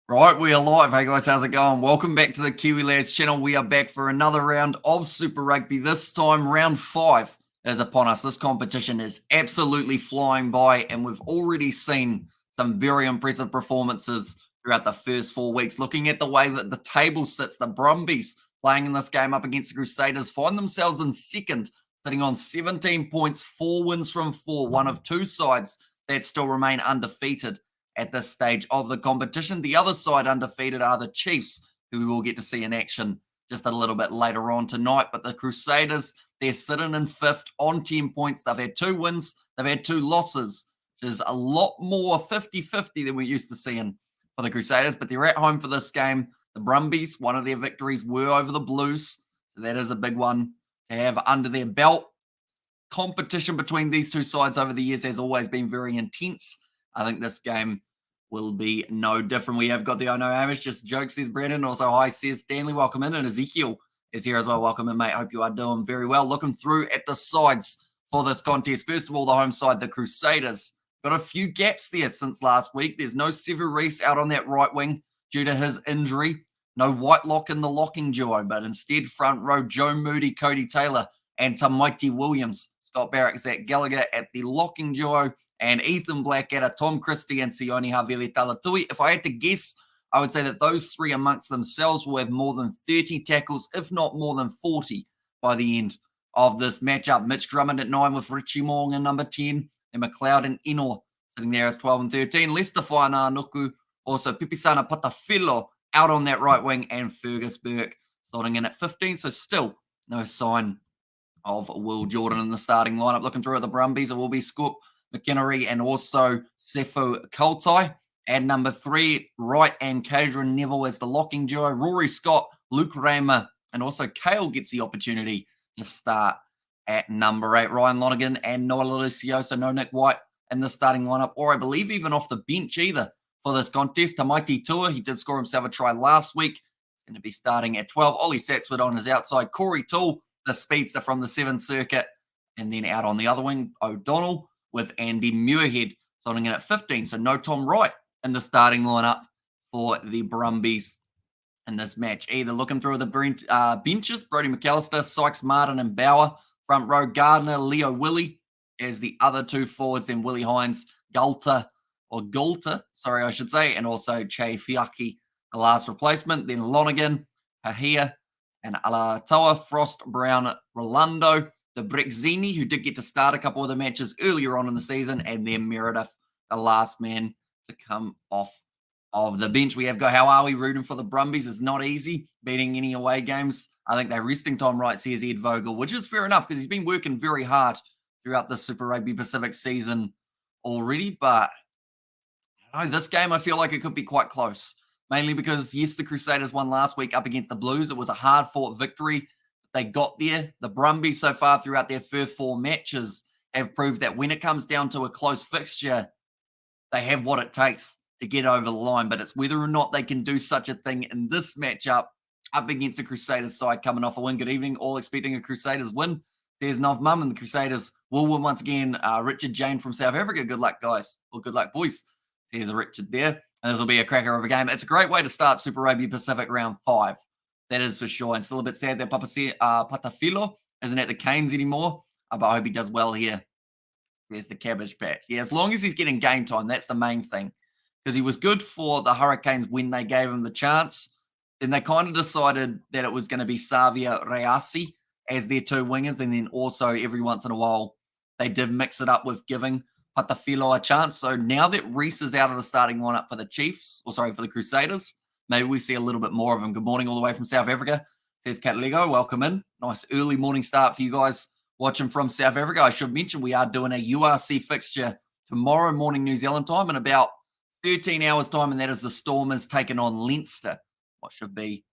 Right, we are live. Hey guys, how's it going? Welcome back to the Kiwi Lads channel. We are back for another round of Super Rugby. This time, round 5 is upon us. This competition is absolutely flying by, and we've already seen some very impressive performances throughout the first 4 weeks. Looking at the way that the table sits, the Brumbies playing in this game up against the Crusaders find themselves in second, sitting on 17 points, 4 wins from 4, one of two sides that still remain undefeated at this stage of the competition. The other side undefeated are the Chiefs, who we will get to see in action just a little bit later on tonight. But the Crusaders, they're sitting in fifth on 10 points. They've had 2 wins, they've had 2 losses, which is a lot more 50-50 than we're used to seeing for the Crusaders. But they're at home for this game. The Brumbies, one of their victories were over the Blues. So that is a big one to have under their belt. Competition between these two sides over the years has always been very intense. I think this game will be no different. We have got the no Hamish, just jokes, says Brandon. Also, hi, says Stanley. Welcome in. And Ezekiel is here as well. Welcome in, mate. Hope you are doing very well. Looking through at the sides for this contest. First of all, the home side, the Crusaders. Got a few gaps there since last week. There's no Sever Reese out on that right wing due to his injury. No Whitelock in the locking duo, but instead front row Joe Moody, Cody Taylor, and Tamaiti Williams. Scott Barrett, Zach Gallagher at the locking duo, and Ethan Blackadder, Tom Christie, and Sione Havili Talatui. If I had to guess, I would say that those three amongst themselves will have more than 30 tackles, if not more than 40, by the end of this matchup. Mitch Drummond at 9 with Richie Mong in number 10, and McLeod and Inor sitting there as 12 and 13. Lester Whaina Nuku, also Pipisana Patafilo out on that right wing, and Fergus Burke slotting in at 15. So still no sign of Will Jordan in the starting lineup. Looking through at the Brumbies, it will be Scoop McInnery and also Sefo Kultai. And number 3, Wright and Cadron Neville as the locking duo. Rory Scott, Luke Raymer, and also Kale gets the opportunity to start at number 8. Ryan Lonergan and Noah Lucio, so no Nick White in the starting lineup, or I believe even off the bench either for this contest. Tamaiti Tua, he did score himself a try last week. He's going to be starting at 12. Ollie Satswood on his outside. Corey Toole, the speedster from the 7th circuit. And then out on the other wing, O'Donnell with Andy Muirhead starting in at 15. So no Tom Wright in the starting lineup for the Brumbies in this match. Either looking through the benches, Brody McAllister, Sykes Martin and Bauer. Front row, Gardner, Leo Willie as the other 2 forwards. Then Willie Hines, Gulter, I should say. And also Che Fiaki, the last replacement. Then Lonergan, Hahia, and Alatoa, Frost, Brown, Rolando, the Brexini, who did get to start a couple of the matches earlier on in the season, and then Meredith, the last man to come off of the bench. We have got, how are we rooting for the Brumbies? It's not easy beating any away games. I think they're resting Tom Wright, says Ed Vogel, which is fair enough because he's been working very hard throughout the Super Rugby Pacific season already. But this game, I feel like it could be quite close. Mainly because, yes, the Crusaders won last week up against the Blues. It was a hard-fought victory. They got there. The Brumbies so far throughout their first 4 matches have proved that when it comes down to a close fixture, they have what it takes to get over the line. But it's whether or not they can do such a thing in this matchup up against the Crusaders side coming off a win. Good evening. All expecting a Crusaders win. There's Nov Mum, and the Crusaders will win once again. Richard Jane from South Africa. Good luck, guys. Or good luck, boys. There's a Richard there. And this will be a cracker of a game. It's a great way to start Super Rugby Pacific round 5. That is for sure. And still a bit sad that Patafilo isn't at the Canes anymore. But I hope he does well here. There's the Cabbage Patch. Yeah, as long as he's getting game time, that's the main thing. Because he was good for the Hurricanes when they gave him the chance. Then they kind of decided that it was going to be Savia Reasi as their 2 wingers. And then also every once in a while, they did mix it up with giving Patafilo a chance. So now that Reese is out of the starting lineup for the for the Crusaders, maybe we see a little bit more of him. Good morning all the way from South Africa, says Cat Lego. Welcome in. Nice early morning start for you guys watching from South Africa. I should mention we are doing a URC fixture tomorrow morning New Zealand time in about 13 hours time, and that is the Stormers taking on Leinster. What should be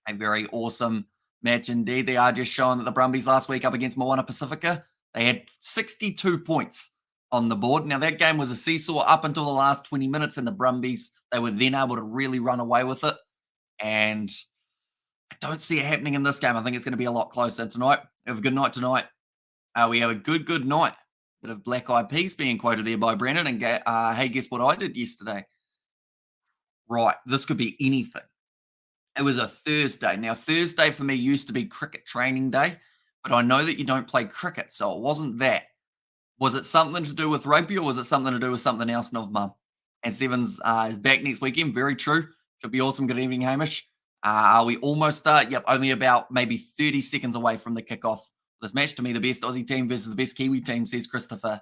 a very awesome match indeed. They are just showing that the Brumbies last week up against Moana Pacifica, they had 62 points on the board. Now, that game was a seesaw up until the last 20 minutes, and the Brumbies, they were then able to really run away with it. And I don't see it happening in this game. I think it's going to be a lot closer tonight. Have a good night tonight. We have a good night. Bit of Black Eyed Peas being quoted there by Brandon. And hey, guess what I did yesterday? right, this could be anything. It was a Thursday. Now, Thursday for me used to be cricket training day, but I know that you don't play cricket, so it wasn't that. Was it something to do with rugby or was it something to do with something else, Nov Mum? And Sevens is back next weekend. Very true. Should be awesome. Good evening, Hamish. Are we almost start? Yep, only about maybe 30 seconds away from the kickoff. This match to me, the best Aussie team versus the best Kiwi team, says Christopher.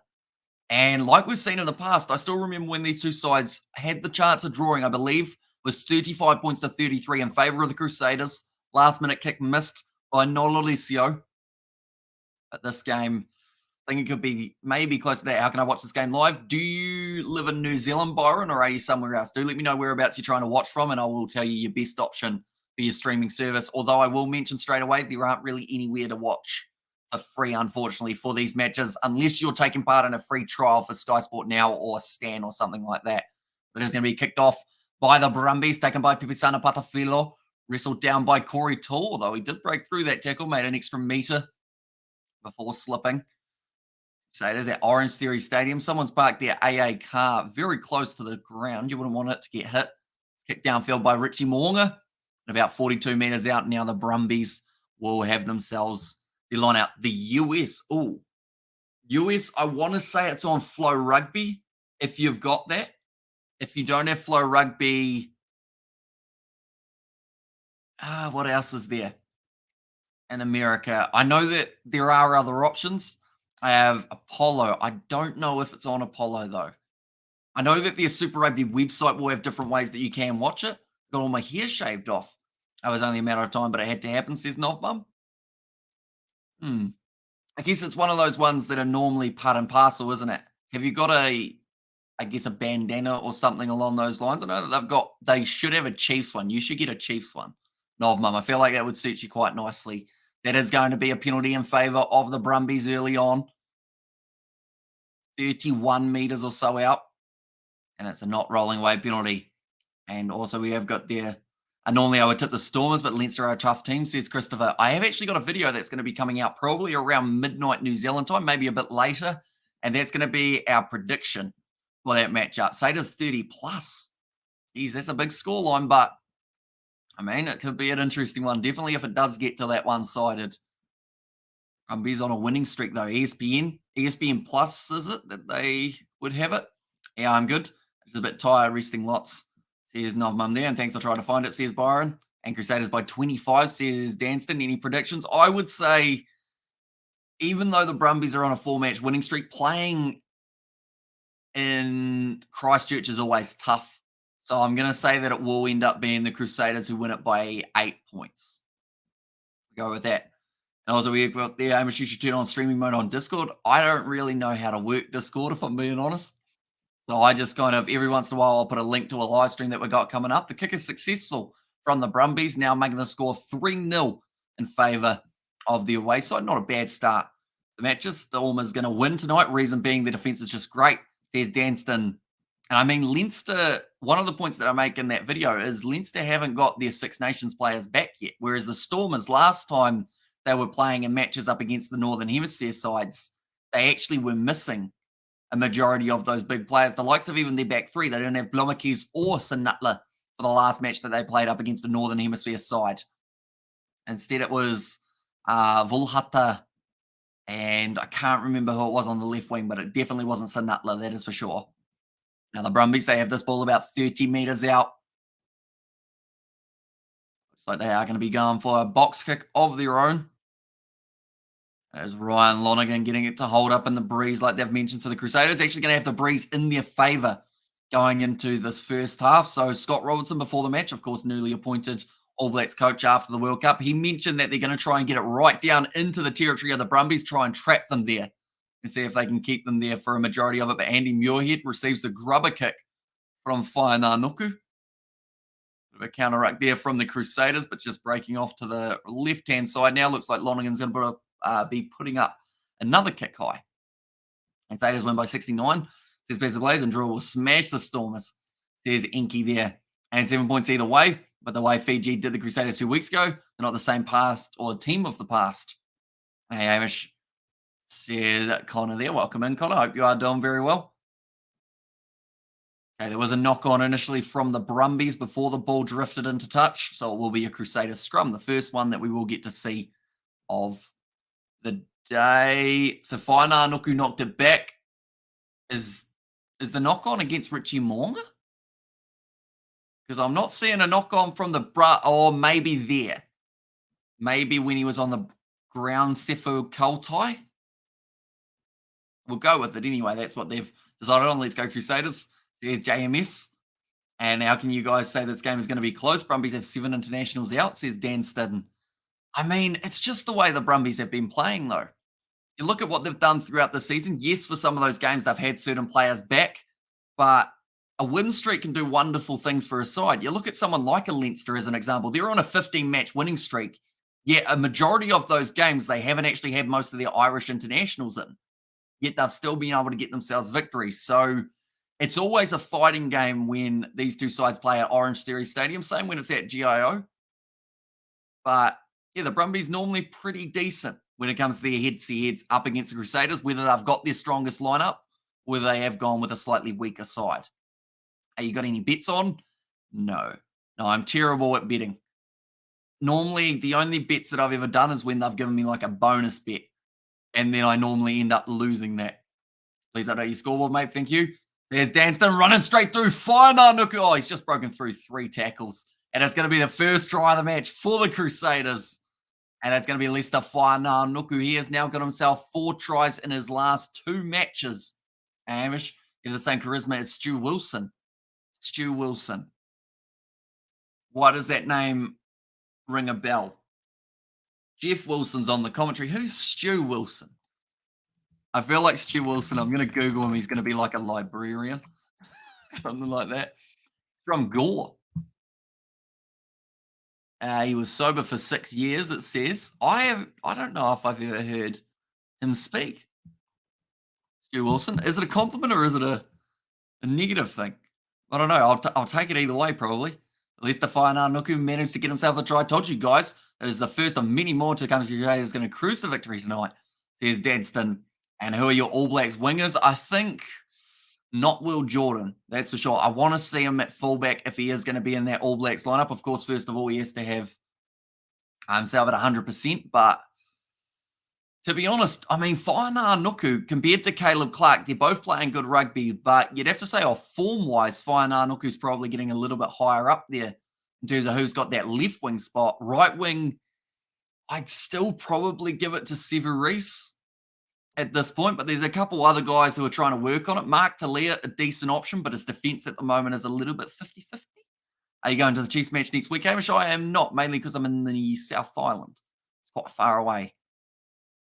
And like we've seen in the past, I still remember when these two sides had the chance of drawing, I believe, was 35 points to 33 in favour of the Crusaders. Last minute kick missed by Nololisio. But this game, I think it could be maybe close to that. How can I watch this game live? Do you live in New Zealand, Byron, or are you somewhere else? Do let me know whereabouts you're trying to watch from, and I will tell you your best option for your streaming service. Although I will mention straight away, there aren't really anywhere to watch for free, unfortunately, for these matches, unless you're taking part in a free trial for Sky Sport Now or Stan or something like that. But it's going to be kicked off by the Brumbies, taken by Pipisana Patafilo, wrestled down by Corey Toole, although he did break through that tackle, made an extra metre before slipping. So it is at OrangeTheory Stadium. Someone's parked their AA car very close to the ground. You wouldn't want it to get hit. It's kicked downfield by Richie Moonga. And about 42 metres out now, the Brumbies will have themselves the line out. The US, US, I want to say it's on Flow Rugby, if you've got that. If you don't have Flow Rugby, what else is there in America? I know that there are other options. I have Apollo. I don't know if it's on Apollo, though. I know that the Super Rugby website will have different ways that you can watch it. Got all my hair shaved off. It was only a matter of time, but it had to happen, says Novbum. I guess it's one of those ones that are normally part and parcel, isn't it? Have you got I guess, a bandana or something along those lines? I know that they should have a Chiefs one. You should get a Chiefs one. Novbum, I feel like that would suit you quite nicely. That is going to be a penalty in favour of the Brumbies early on. 31 metres or so out. And it's a not rolling away penalty. And also we have got there, normally I would tip the Stormers, but Leinster are a tough team, says Christopher. I have actually got a video that's going to be coming out probably around midnight New Zealand time, maybe a bit later. And that's going to be our prediction for that matchup. Saders 30 plus. Geez, that's a big scoreline, but I mean, it could be an interesting one. Definitely if it does get to that one-sided. Brumbies on a winning streak, though. ESPN Plus, is it, that they would have it? Yeah, I'm good. Just a bit tired, resting lots. Says Novmum there, and thanks for trying to find it, says Byron. And Crusaders by 25, says Danston. Any predictions? I would say, even though the Brumbies are on a 4-match winning streak, playing in Christchurch is always tough. So I'm going to say that it will end up being the Crusaders who win it by 8 points. Go with that. And also, we've got the Amish you should turn on streaming mode on Discord. I don't really know how to work Discord, if I'm being honest. So I just kind of, every once in a while, I'll put a link to a live stream that we got coming up. The kick is successful from the Brumbies, now making the score 3-0 in favour of the away side. Not a bad start. The matches, Storm is going to win tonight. Reason being, the defence is just great, says Danston. And I mean, Leinster, one of the points that I make in that video is Leinster haven't got their Six Nations players back yet, whereas the Stormers last time they were playing in matches up against the Northern Hemisphere sides, they actually were missing a majority of those big players. The likes of even their back three, they didn't have Blommakis or Sinutla for the last match that they played up against the Northern Hemisphere side. Instead, it was Volhata, and I can't remember who it was on the left wing, but it definitely wasn't Sinutla, that is for sure. Now, the Brumbies, they have this ball about 30 metres out. Looks like they are going to be going for a box kick of their own. There's Ryan Lonergan getting it to hold up in the breeze like they've mentioned. So the Crusaders actually going to have the breeze in their favour going into this first half. So Scott Robertson, before the match, of course, newly appointed All Blacks coach after the World Cup, he mentioned that they're going to try and get it right down into the territory of the Brumbies, try and trap them there and see if they can keep them there for a majority of it. But Andy Muirhead receives the grubber kick from Whainanoku. Bit of a counter-ruck there from the Crusaders, but just breaking off to the left-hand side now. Looks like Lonergan's going to be putting up another kick high. And Saders win by 69. Says Best of Blaze, and Drew will smash the Stormers. Says Inky there. And 7 points either way. But the way Fiji did the Crusaders 2 weeks ago, they're not the same past or team of the past. Hey, Amish, says Connor there. Welcome in, Connor. Hope you are doing very well. Okay, there was a knock on initially from the Brumbies before the ball drifted into touch. So it will be a Crusaders scrum, the first one that we will get to see of the day. So Faina Nuku knocked it back. Is the knock on against Richie Moonga? Because I'm not seeing a knock on from the or maybe there. Maybe when he was on the ground, Sefu Kautai. We'll go with it anyway. That's what they've decided on. Let's go Crusaders. There's JMS. And how can you guys say this game is going to be close? Brumbies have 7 internationals out, says Dan Stidden. I mean, it's just the way the Brumbies have been playing, though. You look at what they've done throughout the season. Yes, for some of those games, they've had certain players back, but a win streak can do wonderful things for a side. You look at someone like a Leinster as an example. They're on a 15-match winning streak. Yet a majority of those games, they haven't actually had most of their Irish internationals in. Yet they've still been able to get themselves victories. So it's always a fighting game when these two sides play at OrangeTheory Stadium. Same when it's at GIO. But yeah, the Brumbies normally pretty decent when it comes to their heads-to-heads up against the Crusaders, whether they've got their strongest lineup, whether they have gone with a slightly weaker side. Are you got any bets on? No. No, I'm terrible at betting. Normally, the only bets that I've ever done is when they've given me like a bonus bet. And then I normally end up losing that. Please update your scoreboard, mate. Thank you. There's Danston running straight through. Faina Nuku. Oh, he's just broken through 3 tackles. And it's going to be the first try of the match for the Crusaders. And it's going to be Leicester Faina Nuku. He has now got himself 4 tries in his last 2 matches. Amish, he has the same charisma as Stu Wilson. Stu Wilson. Why does that name ring a bell? Jeff Wilson's on the commentary. Who's Stu Wilson? I feel like Stu Wilson, I'm going to Google him. He's going to be like a librarian. Something like that. From Gore. He was sober for 6 years, it says. I don't know if I've ever heard him speak. Stu Wilson. Is it a compliment or is it a negative thing? I don't know. I'll take it either way, probably. At least the Faina Nuku managed to get himself a try. I told you guys, it is the first of many more to come to Crusaders going to cruise the victory tonight, says Dadston. And who are your All Blacks wingers? I think not Will Jordan, that's for sure. I want to see him at fullback if he is going to be in that All Blacks lineup. Of course, first of all, he has to have himself at 100%. But to be honest, I mean, Faina Nuku compared to Caleb Clark, they're both playing good rugby. But you'd have to say, form-wise, Faina Nuku's probably getting a little bit higher up there in terms of who's got that left wing spot. Right wing, I'd still probably give it to Severeese at this point, but there's a couple other guys who are trying to work on it. Mark Talia, a decent option, but his defense at the moment is a little bit 50-50. Are you going to the Chiefs match next week, Hamish? I am not, mainly because I'm in the South Island. It's quite far away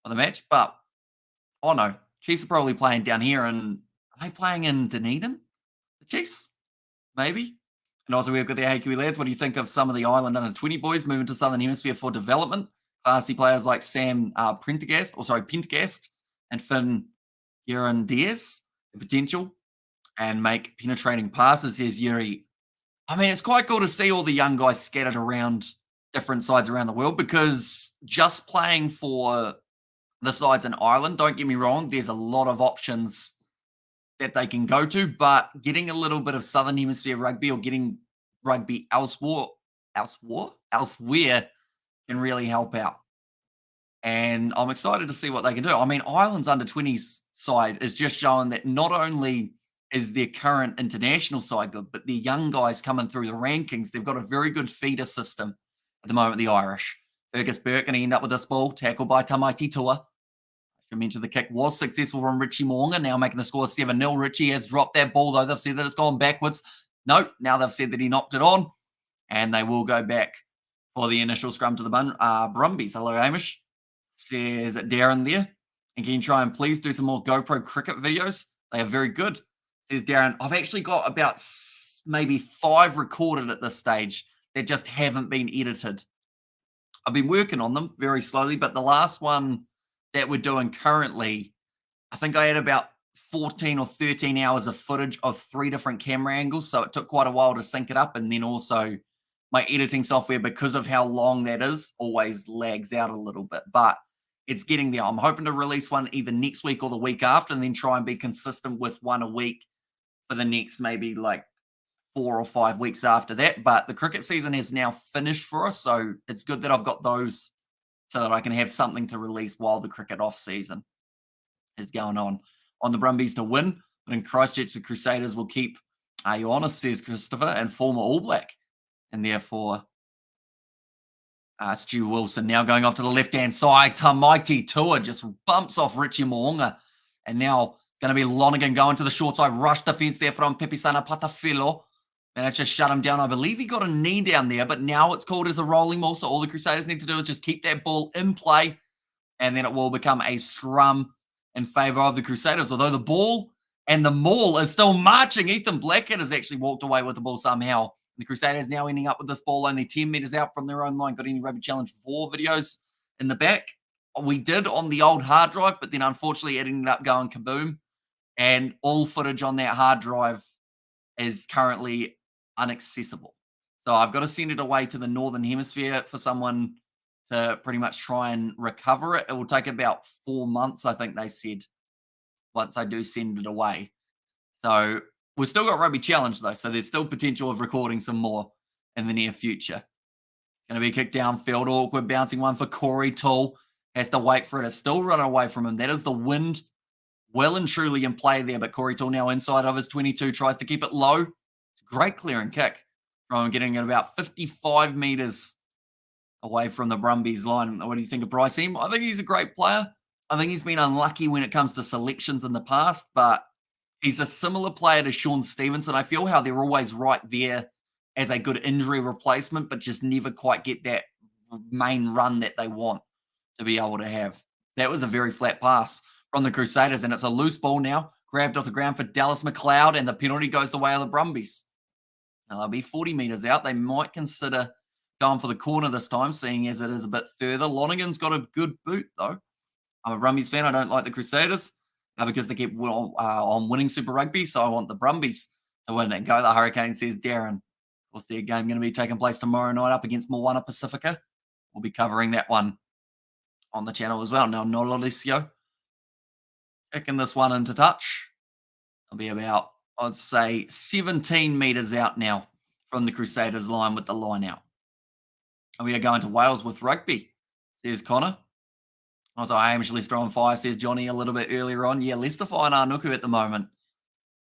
for the match, but oh no, Chiefs are probably playing down here, and are they playing in Dunedin? The Chiefs? Maybe. And also we've got the AQE lads. What do you think of some of the Island under 20 boys moving to Southern Hemisphere for development? Classy players like Sam Pentagast, and Finn Girandias, the potential, and make penetrating passes, says Yuri. I mean, it's quite cool to see all the young guys scattered around different sides around the world, because just playing for the sides in Ireland, don't get me wrong, there's a lot of options that they can go to, but getting a little bit of Southern Hemisphere rugby or getting rugby elsewhere can really help out. And I'm excited to see what they can do. I mean, Ireland's under-20s side is just showing that not only is their current international side good, but the young guys coming through the rankings, they've got a very good feeder system at the moment, the Irish. Fergus Burke going to end up with this ball, tackled by Tamaiti Tua. I should mention the kick was successful from Richie Moonga, now making the score 7-0. Richie has dropped that ball, though. They've said that it's gone backwards. No, now they've said that he knocked it on, and they will go back for the initial scrum to the Brumbies. Hello, Hamish. Says Darren there. And can you try and please do some more GoPro cricket videos? They are very good. Says Darren. I've actually got about maybe 5 recorded at this stage that just haven't been edited. I've been working on them very slowly, but the last one that we're doing currently, I think I had about 14 or 13 hours of footage of 3 different camera angles. So it took quite a while to sync it up. And then also my editing software, because of how long that is, always lags out a little bit. But it's getting there. I'm hoping to release one either next week or the week after, and then try and be consistent with one a week for the next maybe like 4 or 5 weeks after that. But the cricket season has now finished for us, so it's good that I've got those so that I can have something to release while the cricket off season is going on. On the Brumbies to win, but in Christchurch, the Crusaders will keep Ioannis, says Christopher, and former All Black. And therefore, Stu Wilson now going off to the left-hand side. Tamaiti Tua just bumps off Richie Moonga. And now going to be Lonergan going to the short side. Rush defense there from Pepisana Patafilo. And it just shut him down. I believe he got a knee down there, but now it's called as a rolling ball. So all the Crusaders need to do is just keep that ball in play. And then it will become a scrum in favour of the Crusaders. Although the ball and the maul is still marching. Ethan Blackett has actually walked away with the ball somehow. The Crusaders now ending up with this ball only 10 metres out from their own line. Got any Rugby Challenge 4 videos in the back? We did on the old hard drive, but then unfortunately it ended up going kaboom. And all footage on that hard drive is currently inaccessible. So I've got to send it away to the Northern Hemisphere for someone to pretty much try and recover it. It will take about 4 months, I think they said, once I do send it away. So we've still got Rugby Challenge, though, so there's still potential of recording some more in the near future. It's going to be kicked downfield. Awkward bouncing one for Corey Toole. Has to wait for it. It's still running away from him. That is the wind well and truly in play there, but Corey Toole now inside of his 22, tries to keep it low. It's a great clearing kick from getting it about 55 metres away from the Brumbies line. What do you think of Bryce Eam? I think he's a great player. I think he's been unlucky when it comes to selections in the past, but he's a similar player to Sean Stevenson. I feel how they're always right there as a good injury replacement, but just never quite get that main run that they want to be able to have. That was a very flat pass from the Crusaders, and it's a loose ball now, grabbed off the ground for Dallas McLeod, and the penalty goes the way of the Brumbies. Now, they'll be 40 metres out. They might consider going for the corner this time, seeing as it is a bit further. Lonergan's got a good boot, though. I'm a Brumbies fan. I don't like the Crusaders because they keep on winning Super Rugby, so I want the Brumbies to win and go the Hurricanes, says Darren. Of course, their game going to be taking place tomorrow night up against Moana Pacifica. We'll be covering that one on the channel as well. Now, Nololisio kicking this one into touch. It'll be about, I'd say, 17 metres out now from the Crusaders line with the line out. And we are going to Wales with rugby, says Connor. Also, Hamish Leicester on fire, says Johnny a little bit earlier on. Yeah, Leicester fire and Arnuku at the moment.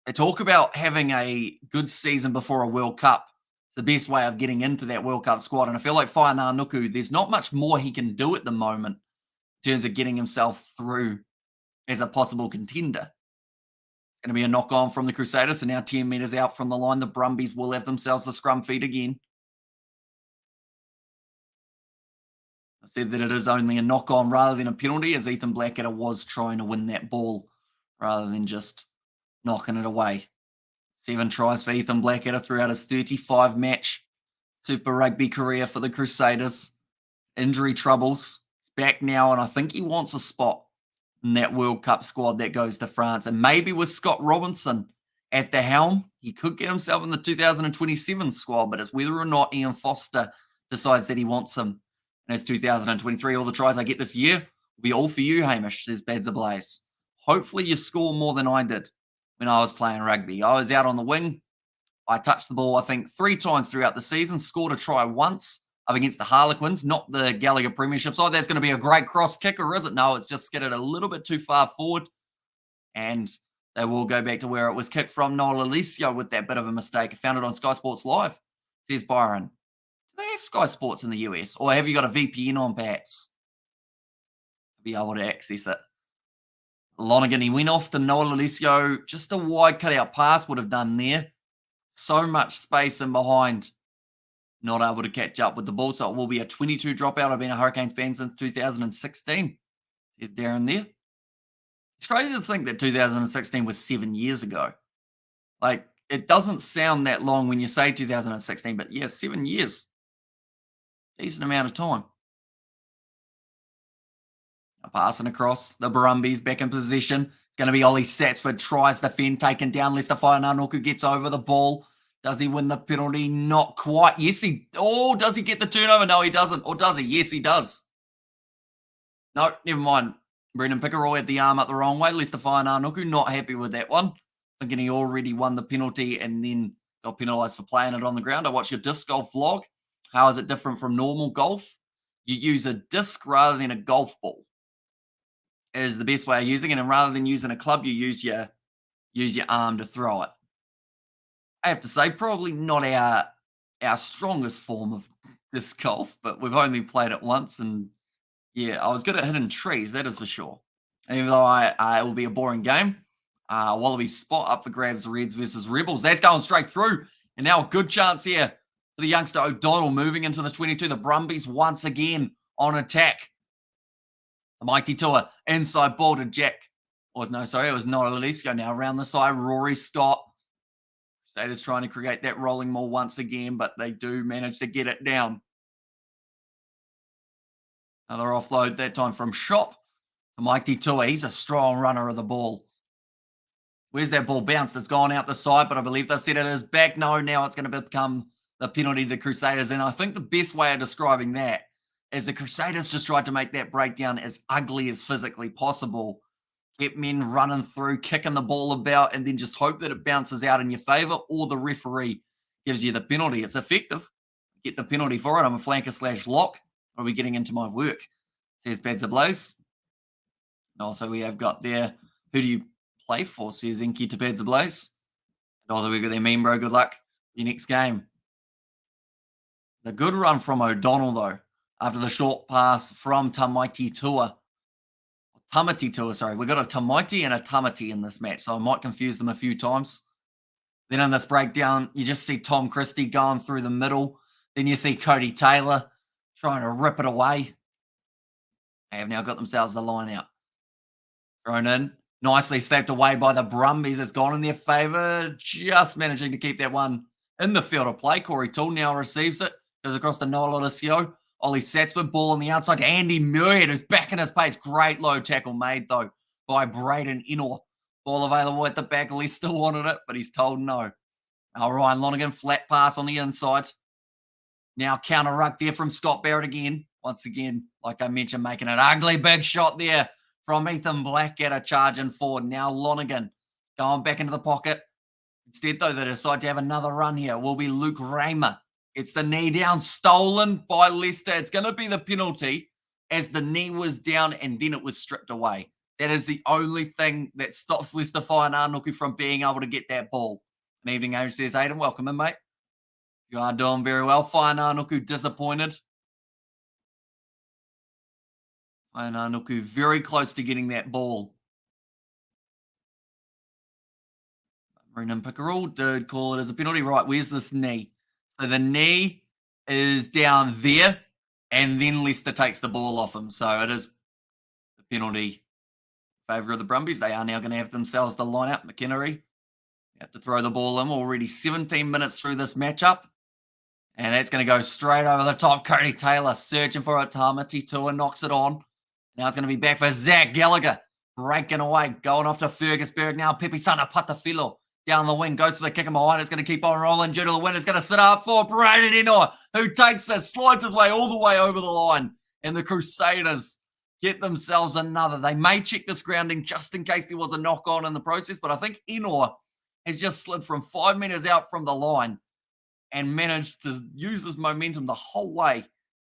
They talk about having a good season before a World Cup. It's the best way of getting into that World Cup squad. And I feel like Fire Arnuku, there's not much more he can do at the moment in terms of getting himself through as a possible contender. It's going to be a knock-on from the Crusaders. So now 10 metres out from the line, the Brumbies will have themselves a scrum feed again. I said that it is only a knock-on rather than a penalty, as Ethan Blackadder was trying to win that ball rather than just knocking it away. 7 tries for Ethan Blackadder throughout his 35-match Super Rugby career for the Crusaders. Injury troubles. He's back now, and I think he wants a spot in that World Cup squad that goes to France. And maybe with Scott Robinson at the helm, he could get himself in the 2027 squad, but it's whether or not Ian Foster decides that he wants him. And it's 2023. All the tries I get this year will be all for you, Hamish, says Bads Ablaze. Hopefully you score more than I did when I was playing rugby. I was out on the wing. I touched the ball, I think, 3 times throughout the season. Scored a try once up against the Harlequins, not the Gallagher Premiership side. That's going to be a great cross kick, or is it? No, it's just skidded a little bit too far forward. And they will go back to where it was kicked from. Noel Alicio with that bit of a mistake. I found it on Sky Sports Live, says Byron. Do they have Sky Sports in the US? Or have you got a VPN on, perhaps? To be able to access it. Lonergan, he went off to Noel Alicio. Just a wide cutout pass would have done there. So much space in behind. Not able to catch up with the ball. So it will be a 22 dropout. I've been a Hurricanes fan since 2016. Says Darren there. It's crazy to think that 2016 was 7 years ago. Like, it doesn't sound that long when you say 2016, but yeah, 7 years. Decent amount of time. Passing across, the Brumbies back in position. It's going to be Ollie Satsford, tries the fend, taken down. Leicester Whainanoku gets over the ball. Does he win the penalty? Not quite. Yes, he... Oh, does he get the turnover? No, he doesn't. Or does he? Yes, he does. No, never mind. Brendan Pickerel had the arm up the wrong way. Leicester Whainanoku not happy with that one. thinking he already won the penalty and then got penalised for playing it on the ground. I watched your disc golf vlog. How is it different from normal golf? You use a disc rather than a golf ball is the best way of using it. And rather than using a club, you use your arm to throw it. I have to say, probably not our strongest form of disc golf, but we've only played it once, and yeah, I was good at hitting trees, that is for sure. And even though it will be a boring game, Wallaby spot up for grabs, Reds versus Rebels. That's going straight through, and now a good chance here for the youngster O'Donnell moving into the 22. The Brumbies once again on attack. The mighty Tua inside ball to Jack. Or no, sorry, it was not Alisco now around the side. Rory Scott. Crusaders trying to create that rolling maul once again, but they do manage to get it down. Another offload, that time from Shop. The mighty Tua, he's a strong runner of the ball. Where's that ball bounced? It's gone out the side, but I believe they said it is back. No, now it's going to become the penalty to the Crusaders. And I think the best way of describing that is the Crusaders just tried to make that breakdown as ugly as physically possible. Get men running through, kicking the ball about, and then just hope that it bounces out in your favour or the referee gives you the penalty. It's effective. Get the penalty for it. I'm a flanker / lock. Are we getting into my work? Says Beds of Blaze. And also we have got there, who do you play for? Says Inky to Beds of Blaze. And also we've got their meme, bro. Good luck. Your next game. The good run from O'Donnell, though, after the short pass from Tamaiti Tua. Tamati Tua, sorry. We've got a Tamaiti and a Tamati in this match, so I might confuse them a few times. Then in this breakdown, you just see Tom Christie going through the middle. Then you see Cody Taylor trying to rip it away. They have now got themselves the line out. Thrown in. Nicely slapped away by the Brumbies. It's gone in their favour. Just managing to keep that one in the field of play. Corey Toole now receives it. Goes across to Noel Odisio. Ollie Satsford, ball on the outside to Andy Muirhead, who's back in his pace. Great low tackle made, though, by Braden Inor. Ball available at the back. Lee still wanted it, but he's told no. Now Ryan Lonergan, flat pass on the inside. Now counter ruck there from Scott Barrett again. Once again, like I mentioned, making an ugly big shot there from Ethan Blackadder charging forward. Now Lonergan going back into the pocket. Instead, though, they decide to have another run here. Will be Luke Raymer. It's the knee down, stolen by Leicester. It's going to be the penalty as the knee was down and then it was stripped away. That is the only thing that stops Leicester Whainānuku from being able to get that ball. Good evening, Age, says Aiden. Welcome in, mate. You are doing very well. Whainānuku disappointed. Whainānuku very close to getting that ball. Brendan Pickerel did call it as a penalty. Right, where's this knee? So the knee is down there, and then Leicester takes the ball off him. So it is the penalty in favour of the Brumbies. They are now going to have themselves the line-out. McInnery have to throw the ball in. Already 17 minutes through this matchup. And that's going to go straight over the top. Cody Taylor searching for it. Tamati Tua knocks it on. Now it's going to be back for Zach Gallagher. Breaking away. Going off to Fergusberg now. Pepe Sana Patafilo. Down the wing, goes for the kick in behind. It's going to keep on rolling. Due to the win, it's going to sit up for Braden Inor, who takes it, slides his way all the way over the line. And the Crusaders get themselves another. They may check this grounding just in case there was a knock on in the process, but I think Inor has just slid from 5 meters out from the line and managed to use his momentum the whole way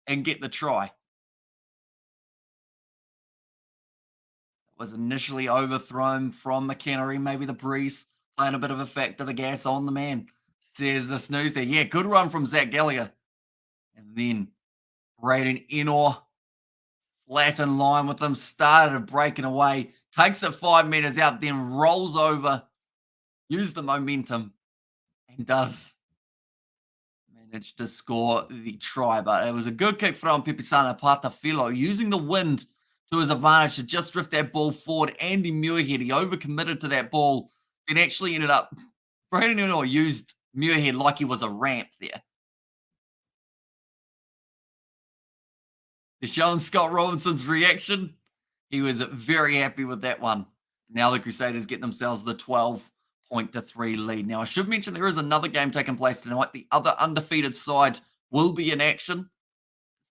and get the try. It was initially overthrown from McInnery, maybe the breeze playing a bit of a factor, the gas on the man, says the snooze there. Yeah, good run from Zach Gallagher. And then Braden Inor, flat in line with them, started breaking away, takes it 5 meters out, then rolls over, uses the momentum, and does manage to score the try. But it was a good kick from Pepisana Patafilo, using the wind to his advantage to just drift that ball forward. Andy Muirhead, he overcommitted to that ball. It actually ended up, Braden Inor used Muirhead like he was a ramp there. They're showing Scott Robinson's reaction. He was very happy with that one. Now the Crusaders get themselves the 12-3 lead. Now I should mention there is another game taking place tonight. The other undefeated side will be in action.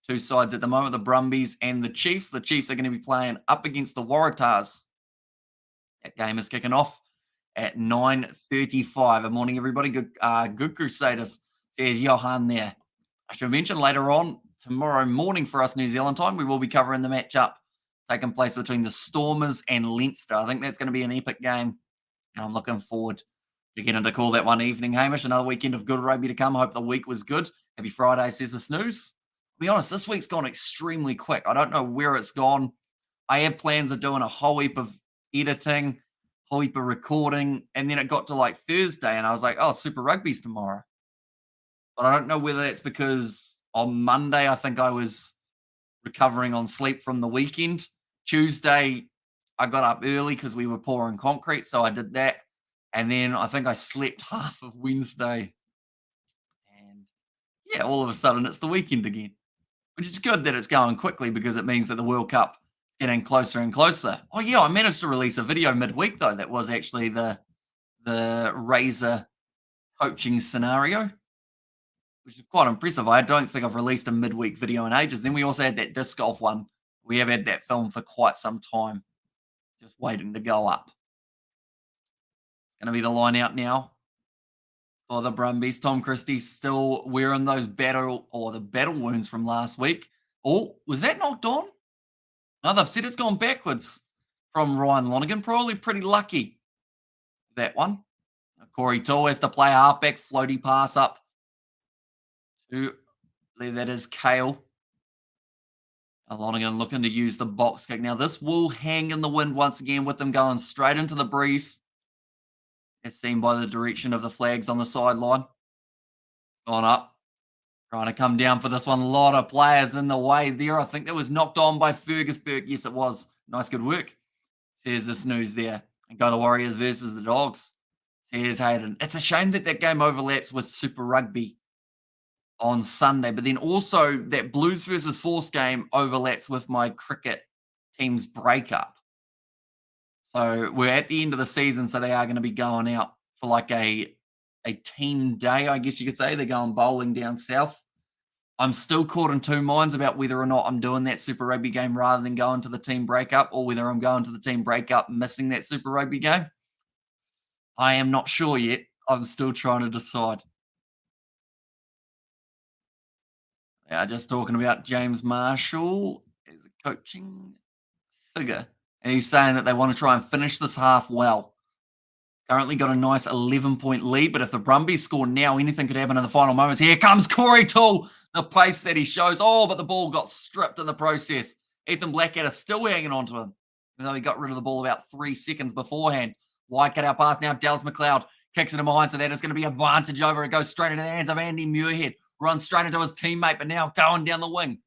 There's two sides at the moment, the Brumbies and the Chiefs. The Chiefs are going to be playing up against the Waratahs. That game is kicking off at 9:35. Good morning, everybody. Good Crusaders, says Johan there. I should mention later on, tomorrow morning for us New Zealand time, we will be covering the matchup taking place between the Stormers and Leinster. I think that's going to be an epic game, and I'm looking forward to getting to call that one evening. Hamish, another weekend of good rugby to come. Hope the week was good. Happy Friday, says the snooze. To be honest, this week's gone extremely quick. I don't know where it's gone. I had plans of doing a whole heap of editing, whole heap of recording, and then it got to like Thursday, and I was like, oh, Super Rugby's tomorrow. But I don't know whether that's because on Monday I think I was recovering on sleep from the weekend. Tuesday, I got up early because we were pouring concrete, so I did that. And then I think I slept half of Wednesday. And yeah, all of a sudden it's the weekend again, which is good that it's going quickly because it means that the World Cup is getting closer and closer. Oh yeah, I managed to release a video midweek though. That was actually the Razor coaching scenario, which is quite impressive. I don't think I've released a midweek video in ages. Then we also had that disc golf one. We have had that film for quite some time, just waiting to go up. It's going to be the line out now for the Brumbies. Tom Christie's still wearing those battle wounds from last week. Oh, was that knocked on? No, they've said it's gone backwards from Ryan Lonergan. Probably pretty lucky, that one. Corey Toole has to play a halfback floaty pass up to, that is Kale. Lonergan looking to use the box kick. Now, this will hang in the wind once again with them going straight into the breeze, as seen by the direction of the flags on the sideline. Gone up. Trying to come down for this one. A lot of players in the way there. I think that was knocked on by Fergusberg. Yes, it was. Nice, good work, says the snooze there. And go the Warriors versus the Dogs, says Hayden. It's a shame that that game overlaps with Super Rugby on Sunday, but then also that Blues versus Force game overlaps with my cricket team's breakup. So we're at the end of the season, so they are going to be going out for like a team day, I guess you could say. They're going bowling down south. I'm still caught in two minds about whether or not I'm doing that Super Rugby game rather than going to the team breakup, or whether I'm going to the team breakup missing that Super Rugby game. I am not sure yet. I'm still trying to decide. Just talking about James Marshall as a coaching figure. And he's saying that they want to try and finish this half well. Currently got a nice 11-point lead, but if the Brumbies score now, anything could happen in the final moments. Here comes Corey Toole, the pace that he shows. Oh, but the ball got stripped in the process. Ethan Blackadder still hanging on to him, even though he got rid of the ball about 3 seconds beforehand. Wide cut out pass now. Dallas McLeod kicks it in behind, so that is going to be advantage over. It goes straight into the hands of Andy Muirhead. Runs straight into his teammate, but now going down the wing.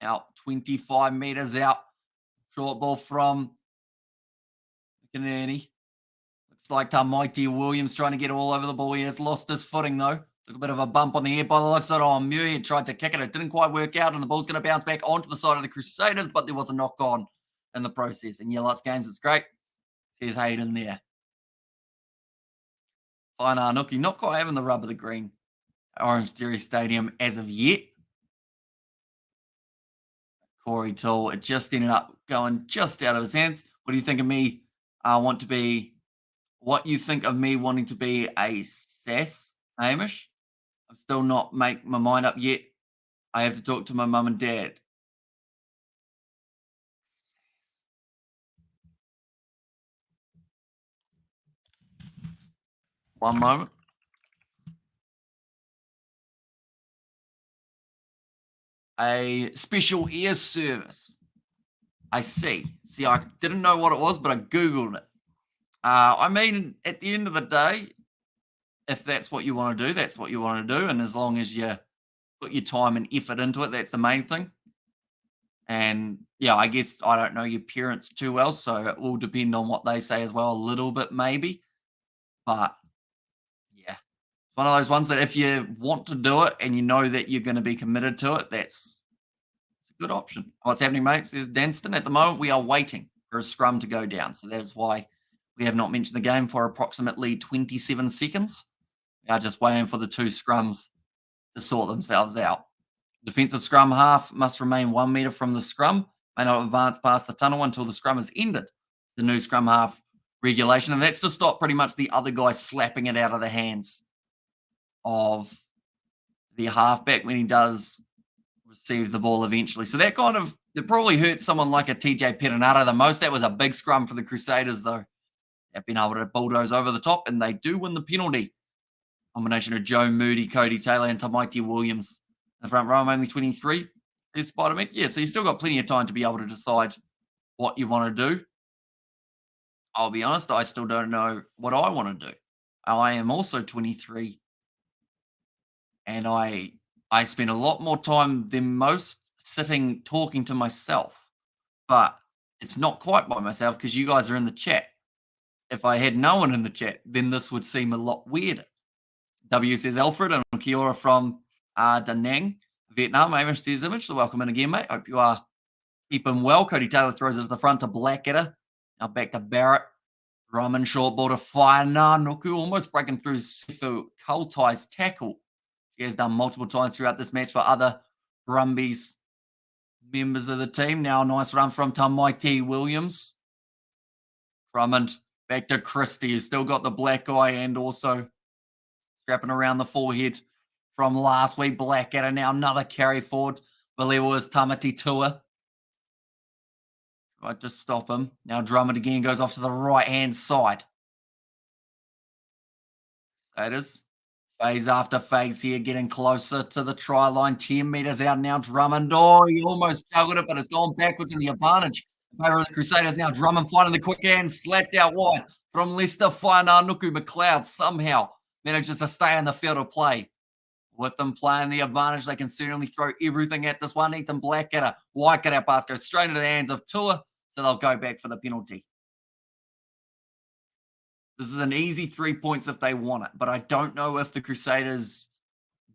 Out 25 meters out. Short ball from McInerney. Looks like Mighty Williams trying to get all over the ball. He has lost his footing, though. Took a bit of a bump on the head by the looks of it. Oh, Muirhead tried to kick it. It didn't quite work out, and the ball's going to bounce back onto the side of the Crusaders, but there was a knock-on in the process. And yeah, lots games, it's great. Says Hayden there. Fine, Nookie, not quite having the rub of the green. OrangeTheory Stadium as of yet. Corey Toole, it just ended up going just out of his hands. What do you think of me? What you think of me wanting to be a SAS, Hamish? I'm still not make my mind up yet. I have to talk to my mum and dad. One moment. A special air service. I see. See, I didn't know what it was, but I Googled it. I mean, at the end of the day, if that's what you want to do, that's what you want to do. And as long as you put your time and effort into it, that's the main thing. And yeah, I guess I don't know your parents too well, so it will depend on what they say as well, a little bit maybe. But yeah, it's one of those ones that if you want to do it and you know that you're going to be committed to it, it's a good option. What's happening, mate? Says Danston. At the moment, we are waiting for a scrum to go down. So that is why we have not mentioned the game for approximately 27 seconds. We are just waiting for the two scrums to sort themselves out. Defensive scrum half must remain 1 meter from the scrum, may not advance past the tunnel until the scrum is ended. The new scrum half regulation, and that's to stop pretty much the other guy slapping it out of the hands of the halfback when he does receive the ball eventually. So that kind of it probably hurts someone like a TJ Perenara the most. That was a big scrum for the Crusaders, though. They've been able to bulldoze over the top, and they do win the penalty. Combination of Joe Moody, Cody Taylor, and Tamaiti Williams. In the front row, I'm only 23. Is Spider-Man? Yeah, so you still got plenty of time to be able to decide what you want to do. I'll be honest, I still don't know what I want to do. I am also 23, and I spend a lot more time than most sitting talking to myself. But it's not quite by myself because you guys are in the chat. If I had no one in the chat, then this would seem a lot weirder. W says Alfred and kia ora from Da Nang, Vietnam. Amish says Image, so welcome in again, mate. Hope you are keeping well. Cody Taylor throws it to the front to Blackadder. Now back to Barrett. Drummond short ball to Nuku, almost breaking through Sifu Kultai's tackle. She has done multiple times throughout this match for other Brumbies members of the team. Now a nice run from Tamaiti Williams. Drummond back to Christie, who's still got the black eye and also strapping around the forehead from last week. Blackadder now another carry forward. Believe it was Tamati Tua. Tried to stop him. Now Drummond again goes off to the right-hand side. Crusaders, phase after phase here, getting closer to the try line. 10 metres out now. Drummond, oh, he almost juggled it, but it's gone backwards in the advantage. In favour of the Crusaders now. Drummond finding the quick hand, slapped out wide from Leicester. Nuku McLeod somehow manages to stay in the field of play. With them playing the advantage, they can certainly throw everything at this one. Ethan Blackadder, Waikato pass goes straight into the hands of Tua, so they'll go back for the penalty. This is an easy 3 points if they want it, but I don't know if the Crusaders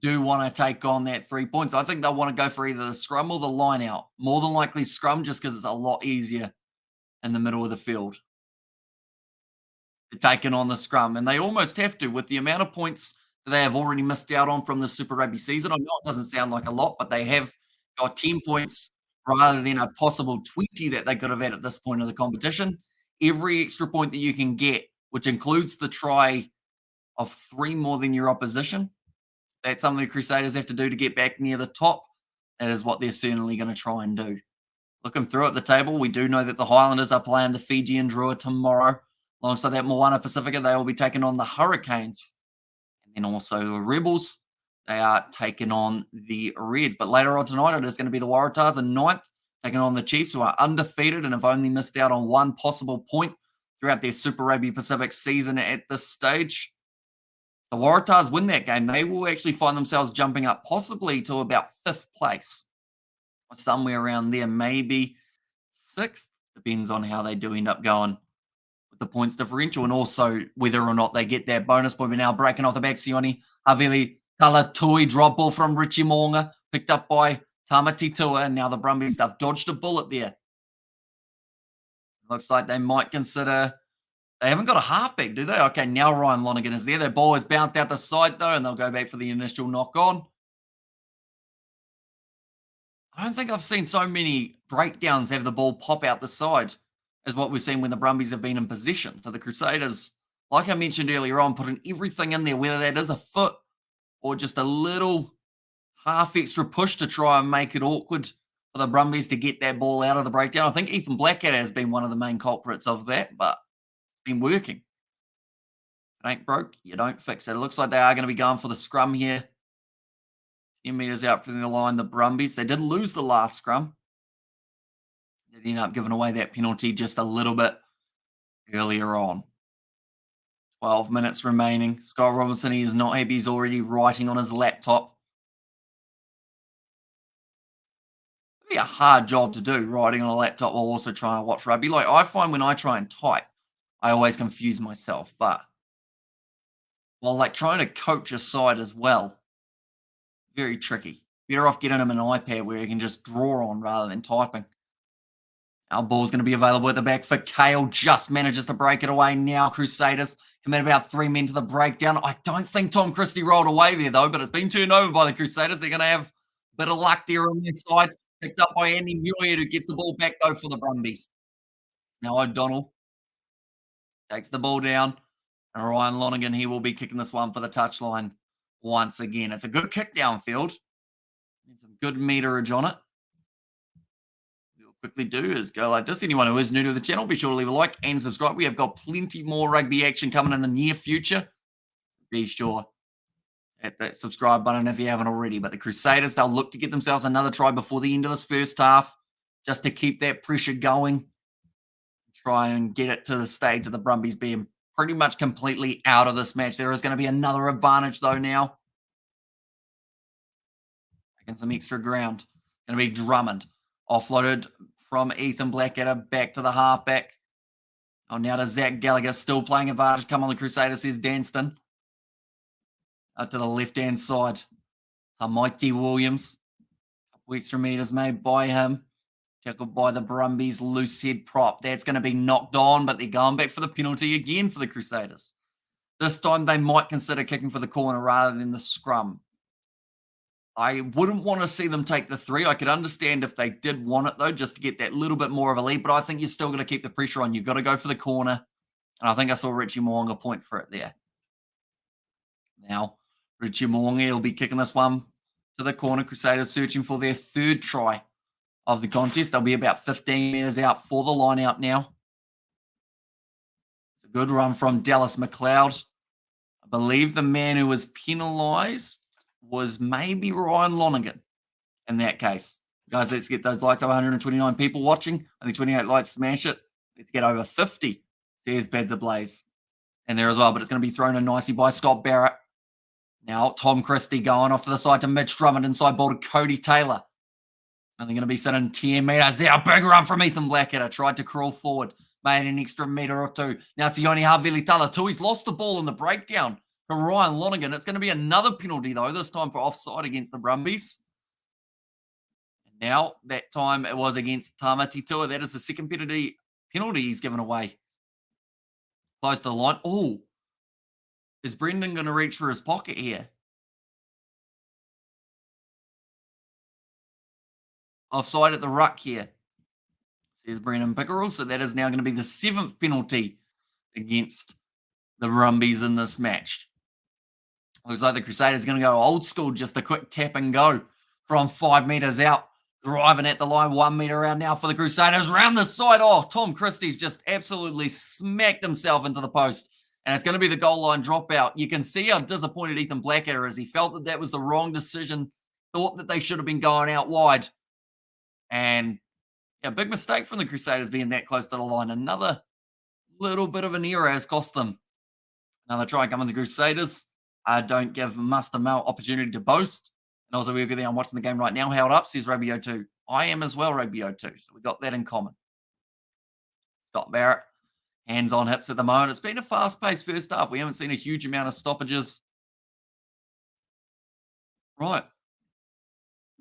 do want to take on that 3 points. I think they'll want to go for either the scrum or the line out. More than likely scrum, just because it's a lot easier in the middle of the field. They're taking on the scrum, and they almost have to with the amount of points that they have already missed out on from the Super Rugby season. I know it doesn't sound like a lot, but they have got 10 points rather than a possible 20 that they could have had at this point of the competition. Every extra point that you can get, which includes the try of 3 more than your opposition, that's something the Crusaders have to do to get back near the top. That is what they're certainly going to try and do. Looking through at the table, we do know that the Highlanders are playing the Fijian Drua tomorrow. Alongside that, Moana Pacifica, they will be taking on the Hurricanes. And then also the Rebels, they are taking on the Reds. But later on tonight, it is going to be the Waratahs in ninth, taking on the Chiefs, who are undefeated and have only missed out on one possible point throughout their Super Rugby Pacific season at this stage. The Waratahs win that game, they will actually find themselves jumping up possibly to about 5th place. Somewhere around there, maybe 6th. Depends on how they do end up going with the points differential and also whether or not they get that bonus point. We're now breaking off the back. Sione Havili Kalatui drop ball from Richie Moonga, picked up by Tamati Tua, and now the Brumbies have dodged a bullet there. Looks like they might consider. They haven't got a halfback, do they? Okay, now Ryan Lonergan is there. That ball has bounced out the side, though, and they'll go back for the initial knock on. I don't think I've seen so many breakdowns have the ball pop out the side as what we've seen when the Brumbies have been in position. So the Crusaders, like I mentioned earlier on, putting everything in there, whether that is a foot or just a little half extra push to try and make it awkward for the Brumbies to get that ball out of the breakdown. I think Ethan Blackadder has been one of the main culprits of that, but it's been working. If it ain't broke, you don't fix it. It looks like they are going to be going for the scrum here. 10 metres out from the line, the Brumbies. They did lose the last scrum. They ended up giving away that penalty just a little bit earlier on. 12 minutes remaining. Scott Robinson, he is not happy. He's already writing on his laptop. It'd be a hard job to do, writing on a laptop while also trying to watch rugby. Like, I find when I try and type, I always confuse myself. But while like trying to coach a side as well, very tricky. Better off getting him an iPad where he can just draw on rather than typing. Our ball's going to be available at the back for Kale. Just manages to break it away now. Crusaders commit about 3 men to the breakdown. I don't think Tom Christie rolled away there, though, but it's been turned over by the Crusaders. They're going to have a bit of luck there on their side. Picked up by Andy Muir, who gets the ball back, though, for the Brumbies. Now O'Donnell Takes the ball down. And Ryan Lonergan, he will be kicking this one for the touchline once again. It's a good kick downfield. Some good meterage on it. What we'll quickly do is go like this. Anyone who is new to the channel, be sure to leave a like and subscribe. We have got plenty more rugby action coming in the near future. Be sure hit that subscribe button if you haven't already. But the Crusaders, they'll look to get themselves another try before the end of this first half, just to keep that pressure going. Try and get it to the stage of the Brumbies being pretty much completely out of this match. There is going to be another advantage, though, now. Taking some extra ground. Going to be Drummond. Offloaded from Ethan Blackadder back to the halfback. Oh, now to Zach Gallagher. Still playing advantage. Come on, the Crusaders, says Danston. Out to the left-hand side. Mighty Williams. Couple extra meters made by him. Tackled by the Brumbies loose head prop. That's going to be knocked on, but they're going back for the penalty again for the Crusaders. This time they might consider kicking for the corner rather than the scrum. I wouldn't want to see them take the 3. I could understand if they did want it, though, just to get that little bit more of a lead, but I think you're still going to keep the pressure on. You've got to go for the corner, and I think I saw Richie Moonga point for it there. Now, Richie Moonga will be kicking this one to the corner. Crusaders searching for their 3rd try of the contest. They'll be about 15 metres out for the line out now. It's a good run from Dallas McLeod. I believe the man who was penalised was maybe Ryan Lonergan in that case. Guys, let's get those lights up. 129 people watching. Only 28 lights, smash it. Let's get over 50. There's Beds Ablaze in there as well, but it's going to be thrown in nicely by Scott Barrett. Now, Tom Christie going off to the side to Mitch Drummond, inside ball to Cody Taylor. And they're going to be sitting 10 metres out. Big run from Ethan Blackadder. Tried to crawl forward. Made an extra metre or 2. Now Sione Havili-Talatu. He's lost the ball in the breakdown to Ryan Lonergan. It's going to be another penalty, though, this time for offside against the Brumbies. And now, that time it was against Tamati Tua. That is the second penalty he's given away. Close to the line. Oh, is Brendan going to reach for his pocket here? Offside at the ruck here, says Brendan Pickerel. So that is now going to be the 7th penalty against the Brumbies in this match. Looks like the Crusaders are going to go old school, just a quick tap and go from 5 metres out. Driving at the line, 1 metre out now for the Crusaders. Round the side. Oh, Tom Christie's just absolutely smacked himself into the post. And it's going to be the goal line dropout. You can see how disappointed Ethan Blackadder is. He felt that that was the wrong decision. Thought that they should have been going out wide. And yeah, big mistake from the Crusaders being that close to the line. Another little bit of an error has cost them. Another try coming to the Crusaders. Don't give Muster Mel opportunity to boast. And also, we're there. I'm watching the game right now. Held up, says Rugby 02. I am as well, Rugby 02. So we got that in common. Scott Barrett, hands on hips at the moment. It's been a fast-paced first half. We haven't seen a huge amount of stoppages. Right.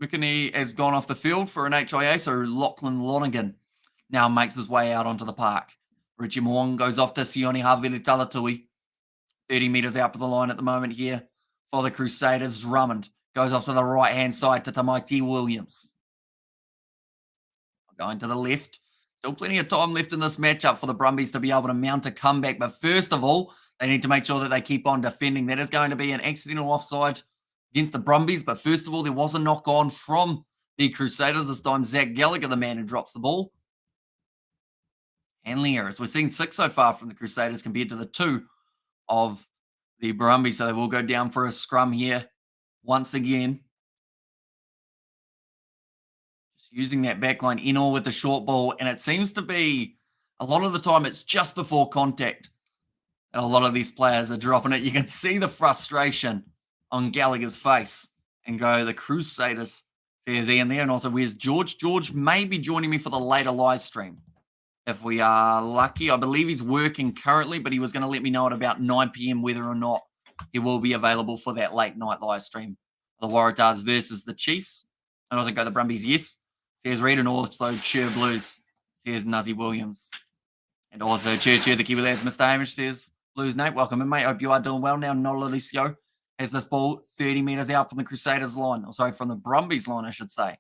McKinney has gone off the field for an HIA, so Lachlan Lonergan now makes his way out onto the park. Richie Moong goes off to Sione Havili-Talatui. 30 metres out for the line at the moment here for the Crusaders. Drummond goes off to the right-hand side to Tamaiti Williams. Going to the left. Still plenty of time left in this matchup for the Brumbies to be able to mount a comeback. But first of all, they need to make sure that they keep on defending. That is going to be an accidental offside against the Brumbies. But first of all, there was a knock on from the Crusaders. This time, Zach Gallagher, the man who drops the ball. Handling errors. We're seeing 6 so far from the Crusaders compared to the 2 of the Brumbies. So they will go down for a scrum here once again. Just using that back line in all with the short ball. And it seems to be, a lot of the time, it's just before contact. And a lot of these players are dropping it. You can see the frustration on Gallagher's face. And go, the Crusaders, says Ian there. And also, where's George? George may be joining me for the later live stream, if we are lucky. I believe he's working currently, but he was going to let me know at about 9 p.m. whether or not he will be available for that late night live stream. The Waratahs versus the Chiefs. And also go the Brumbies, yes, says Reed. And also Cheer Blues, says Nuzzy Williams. And also Cheer the Kiwi Lads, Mr. Hamish, says Blues Nate. Welcome in, mate. Hope you are doing well now. Nola Alicio has this ball 30 metres out from the Crusaders line. Or sorry, from the Brumbies line, I should say.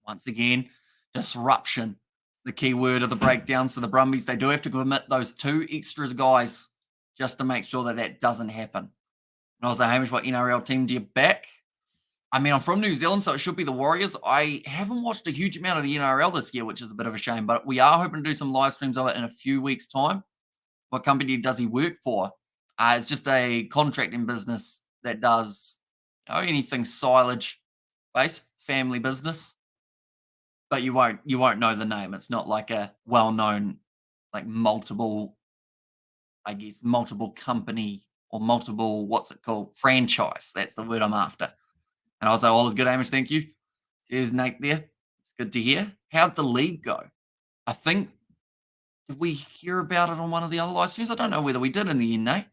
Once again, disruption the key word of the breakdown. So the Brumbies, they do have to commit those 2 extras guys just to make sure that that doesn't happen. And I was like, Hamish, what NRL team do you back? I mean, I'm from New Zealand, so it should be the Warriors. I haven't watched a huge amount of the NRL this year, which is a bit of a shame, but we are hoping to do some live streams of it in a few weeks' time. What company does he work for? It's just a contracting business that does anything silage based, family business. But you won't know the name. It's not like a well-known, like multiple, I guess, multiple company or multiple, what's it called? Franchise. That's the word I'm after. And I was like, all is good, Amish. Thank you. Cheers, Nate there. It's good to hear. How'd the league go? I think, did we hear about it on one of the other live streams? I don't know whether we did in the end, Nate.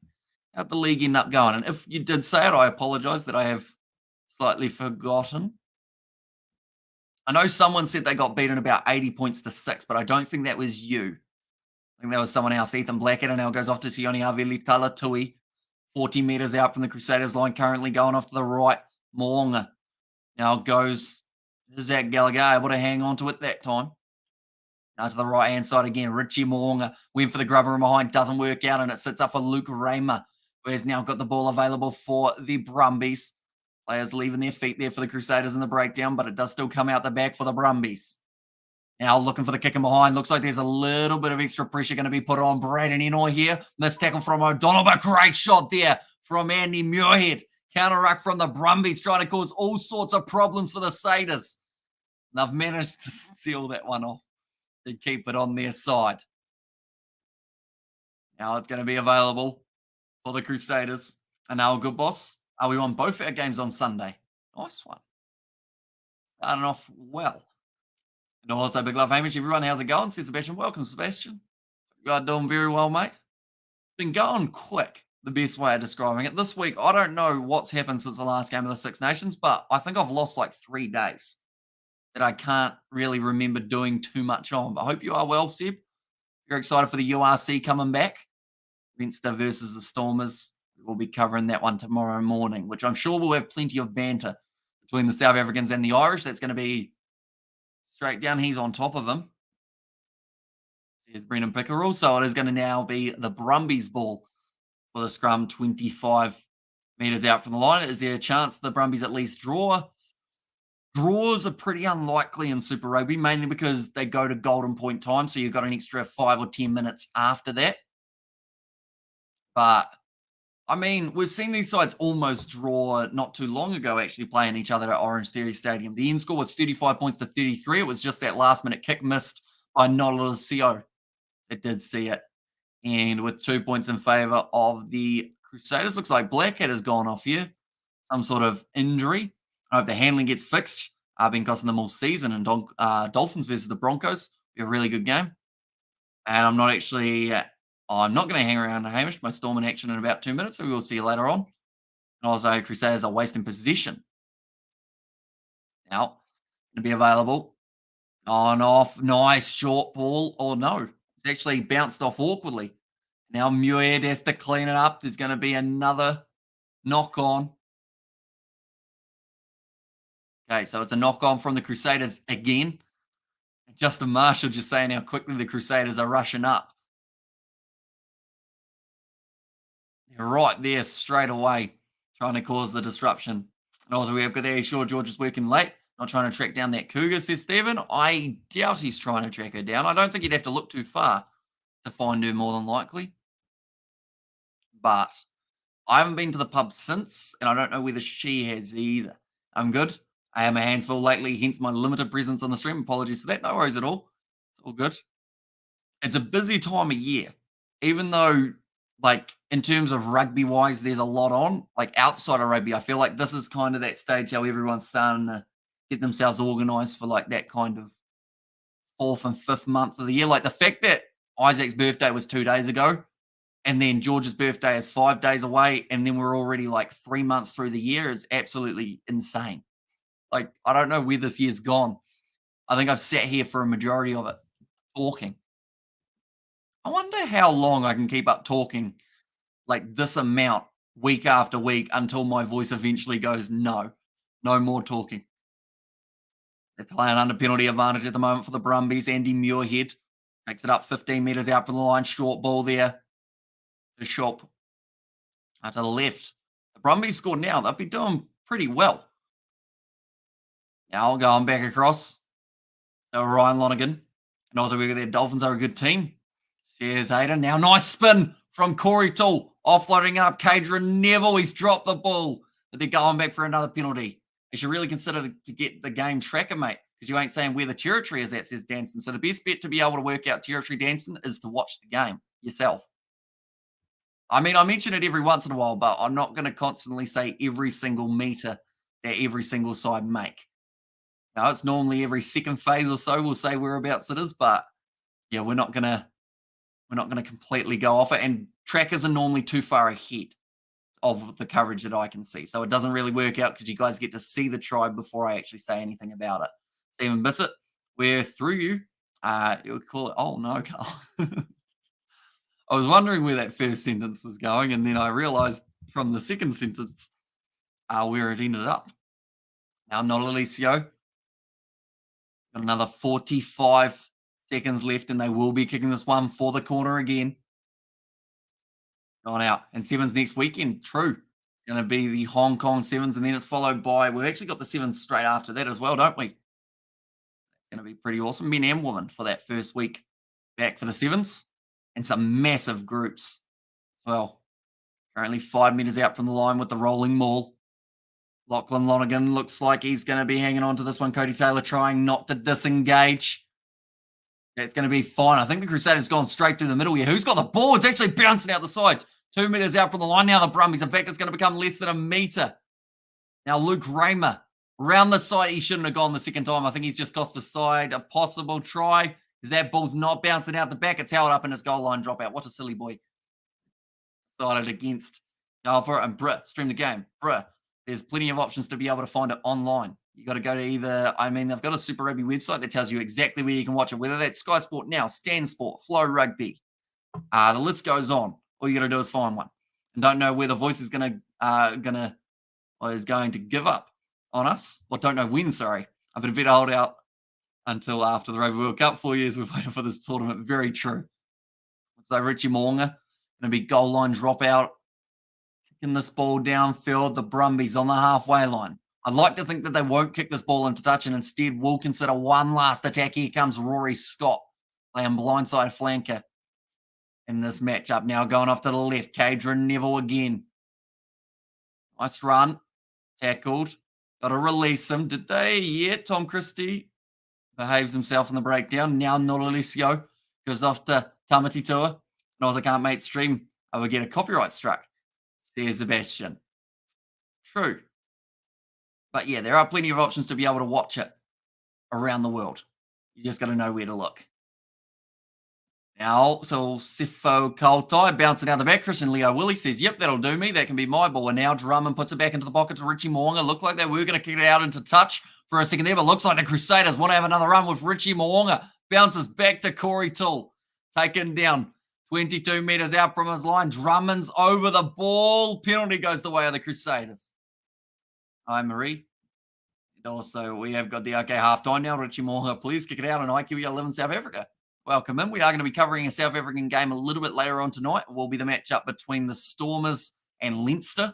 How'd the league end up going? And if you did say it, I apologize that I have slightly forgotten. I know someone said they got beaten about 80 points to 6, but I don't think that was you. I think that was someone else. Ethan Blackett now goes off to Sione Aveli Talatui, 40 metres out from the Crusaders line, currently going off to the right. Moonga now goes Zach Gallagher, able to hang on to it that time. Now to the right-hand side again, Richie Moonga went for the grubber in behind, doesn't work out, and it sits up for Luke Raymer, who has now got the ball available for the Brumbies. Players leaving their feet there for the Crusaders in the breakdown, but it does still come out the back for the Brumbies. Now looking for the kick in behind. Looks like there's a little bit of extra pressure going to be put on Braden Enoy here. Missed tackle from O'Donnell, but great shot there from Andy Muirhead. Counter ruck from the Brumbies, trying to cause all sorts of problems for the Crusaders. They've managed to seal that one off and keep it on their side. Now it's going to be available for the Crusaders. And now, good boss. We won both our games on Sunday. Nice one. Starting off well. And also, big love, Hamish. Everyone, how's it going? Says Sebastian. Welcome, Sebastian. You are doing very well, mate. Been going quick, the best way of describing it. This week, I don't know what's happened since the last game of the Six Nations, but I think I've lost like 3 days that I can't really remember doing too much on. But I hope you are well, Seb. You're excited for the URC coming back. Leinster versus the Stormers. We'll be covering that one tomorrow morning, which I'm sure will have plenty of banter between the South Africans and the Irish. That's going to be straight down. He's on top of him. Here's Brendan Pickerel. So it is going to now be the Brumbies ball for the scrum, 25 metres out from the line. Is there a chance the Brumbies at least draw? Draws are pretty unlikely in Super Rugby, mainly because they go to golden point time. So you've got an extra 5 or 10 minutes after that. But I mean, we've seen these sides almost draw not too long ago, actually playing each other at OrangeTheory Stadium. The end score was 35 points to 33. It was just that last-minute kick missed by Nolala CO. It did see it. And with 2 points in favour of the Crusaders, looks like Blackhead has gone off here. Some sort of injury. I hope the handling gets fixed. Been costing them all season. And Dolphins versus the Broncos, be a really good game. And I'm not actually... I'm not going to hang around Hamish. My Storm in action in about 2 minutes, so we will see you later on. And also, Crusaders are wasting possession. Now, going to be available. On off, nice short ball. Oh no, it's actually bounced off awkwardly. Now Muirhead has to clean it up. There's going to be another knock on. Okay, so it's a knock on from the Crusaders again. Justin Marshall just saying how quickly the Crusaders are rushing up. Right there straight away, trying to cause the disruption. And also we have got there, sure, George is working late, not trying to track down that cougar, says Stephen. I doubt he's trying to track her down. I don't think he'd have to look too far to find her, more than likely. But I haven't been to the pub since, and I don't know whether she has either. I'm good. I have my hands full lately, hence my limited presence on the stream. Apologies for that. No worries at all. It's all good. It's a busy time of year, even though, like, in terms of rugby wise, there's a lot on. Like, outside of rugby, I feel like this is kind of that stage how everyone's starting to get themselves organized for like that kind of 4th and 5th month of the year. Like the fact that Isaac's birthday was 2 days ago, and then George's birthday is 5 days away, and then we're already like 3 months through the year is absolutely insane. Like, I don't know where this year's gone. I think I've sat here for a majority of it talking. I wonder how long I can keep up talking like this amount week after week until my voice eventually goes, no more talking. They're playing under penalty advantage at the moment for the Brumbies. Andy Muirhead takes it up 15 metres out from the line. Short ball there to Shop to the left. The Brumbies scored now. They'll be doing pretty well. Now going back across to Ryan Lonergan. And also, their Dolphins are a good team. Says Hayden. Now, nice spin from Corey Toole. Offloading up Cadron Neville. He's dropped the ball. But they're going back for another penalty. They should really consider to get the game tracker, mate, because you ain't saying where the territory is at, says Danston. So the best bet to be able to work out territory, Danston, is to watch the game yourself. I mean, I mention it every once in a while, but I'm not going to constantly say every single meter that every single side make. Now, it's normally every second phase or so we'll say whereabouts it is, but yeah, we're not gonna completely go off it. And trackers are normally too far ahead of the coverage that I can see, so it doesn't really work out because you guys get to see the try before I actually say anything about it. Stephen Bissett, we're through you. You would call it. Oh no, Carl. I was wondering where that first sentence was going, and then I realized from the second sentence where it ended up. Now, not Alicio. Got another 45 seconds left, and they will be kicking this one for the corner again. Gone out. And Sevens next weekend. True. It's going to be the Hong Kong Sevens, and then it's followed by, we've actually got the Sevens straight after that as well, don't we? It's going to be pretty awesome. Men and women for that first week back for the Sevens. And some massive groups as well. Currently 5 meters out from the line with the rolling maul. Lachlan Lonergan looks like he's going to be hanging on to this one. Cody Taylor trying not to disengage. It's going to be fine. I think the Crusaders gone straight through the middle here. Who's got the ball? It's actually bouncing out the side. 2 meters out from the line now, the Brumbies. In fact, it's going to become less than a meter. Now, Luke Raymer round the side. He shouldn't have gone the second time. I think he's just cost the side a possible try because that ball's not bouncing out the back. It's held up in his goal line dropout. What a silly boy. Decided against Alpha and Bruh. Stream the game. Bruh. There's plenty of options to be able to find it online. You got to go to either, they've got a Super Rugby website that tells you exactly where you can watch it, whether that's Sky Sport Now, Stan Sport, Flow Rugby. The list goes on. All you got to do is find one. And don't know where the voice is going to give up on us. Well, don't know when, sorry. I've been a bit hold out until after the Rugby World Cup. 4 years we've waited for this tournament. Very true. So Richie Moonga, going to be goal line dropout. Kicking this ball downfield, the Brumbies on the halfway line. I'd like to think that they won't kick this ball into touch and instead will consider one last attack. Here comes Rory Scott playing blindside flanker in this matchup. Now going off to the left, Cadron Neville again. Nice run. Tackled. Got to release him. Did they? Yeah, Tom Christie behaves himself in the breakdown. Now Nolalisio goes off to Tamati Tua. And also can't mate stream. I will get a copyright struck. There's Sebastian. True. But yeah, there are plenty of options to be able to watch it around the world. You just got to know where to look. Now, so Sifo Kaltai bouncing out the back. Christian Leo Willie says, yep, that'll do me. That can be my ball. And now Drummond puts it back into the pocket to Richie Moonga. Looked like they were going to kick it out into touch for a second there, but looks like the Crusaders want to have another run with Richie Moonga. Bounces back to Corey Toole. Taken down 22 meters out from his line. Drummond's over the ball. Penalty goes the way of the Crusaders. Hi, Marie. And also, we have got the OK half-time now. Richie Moonga, please kick it out on IQE 11 South Africa. Welcome in. We are going to be covering a South African game a little bit later on tonight. It will be the matchup between the Stormers and Leinster.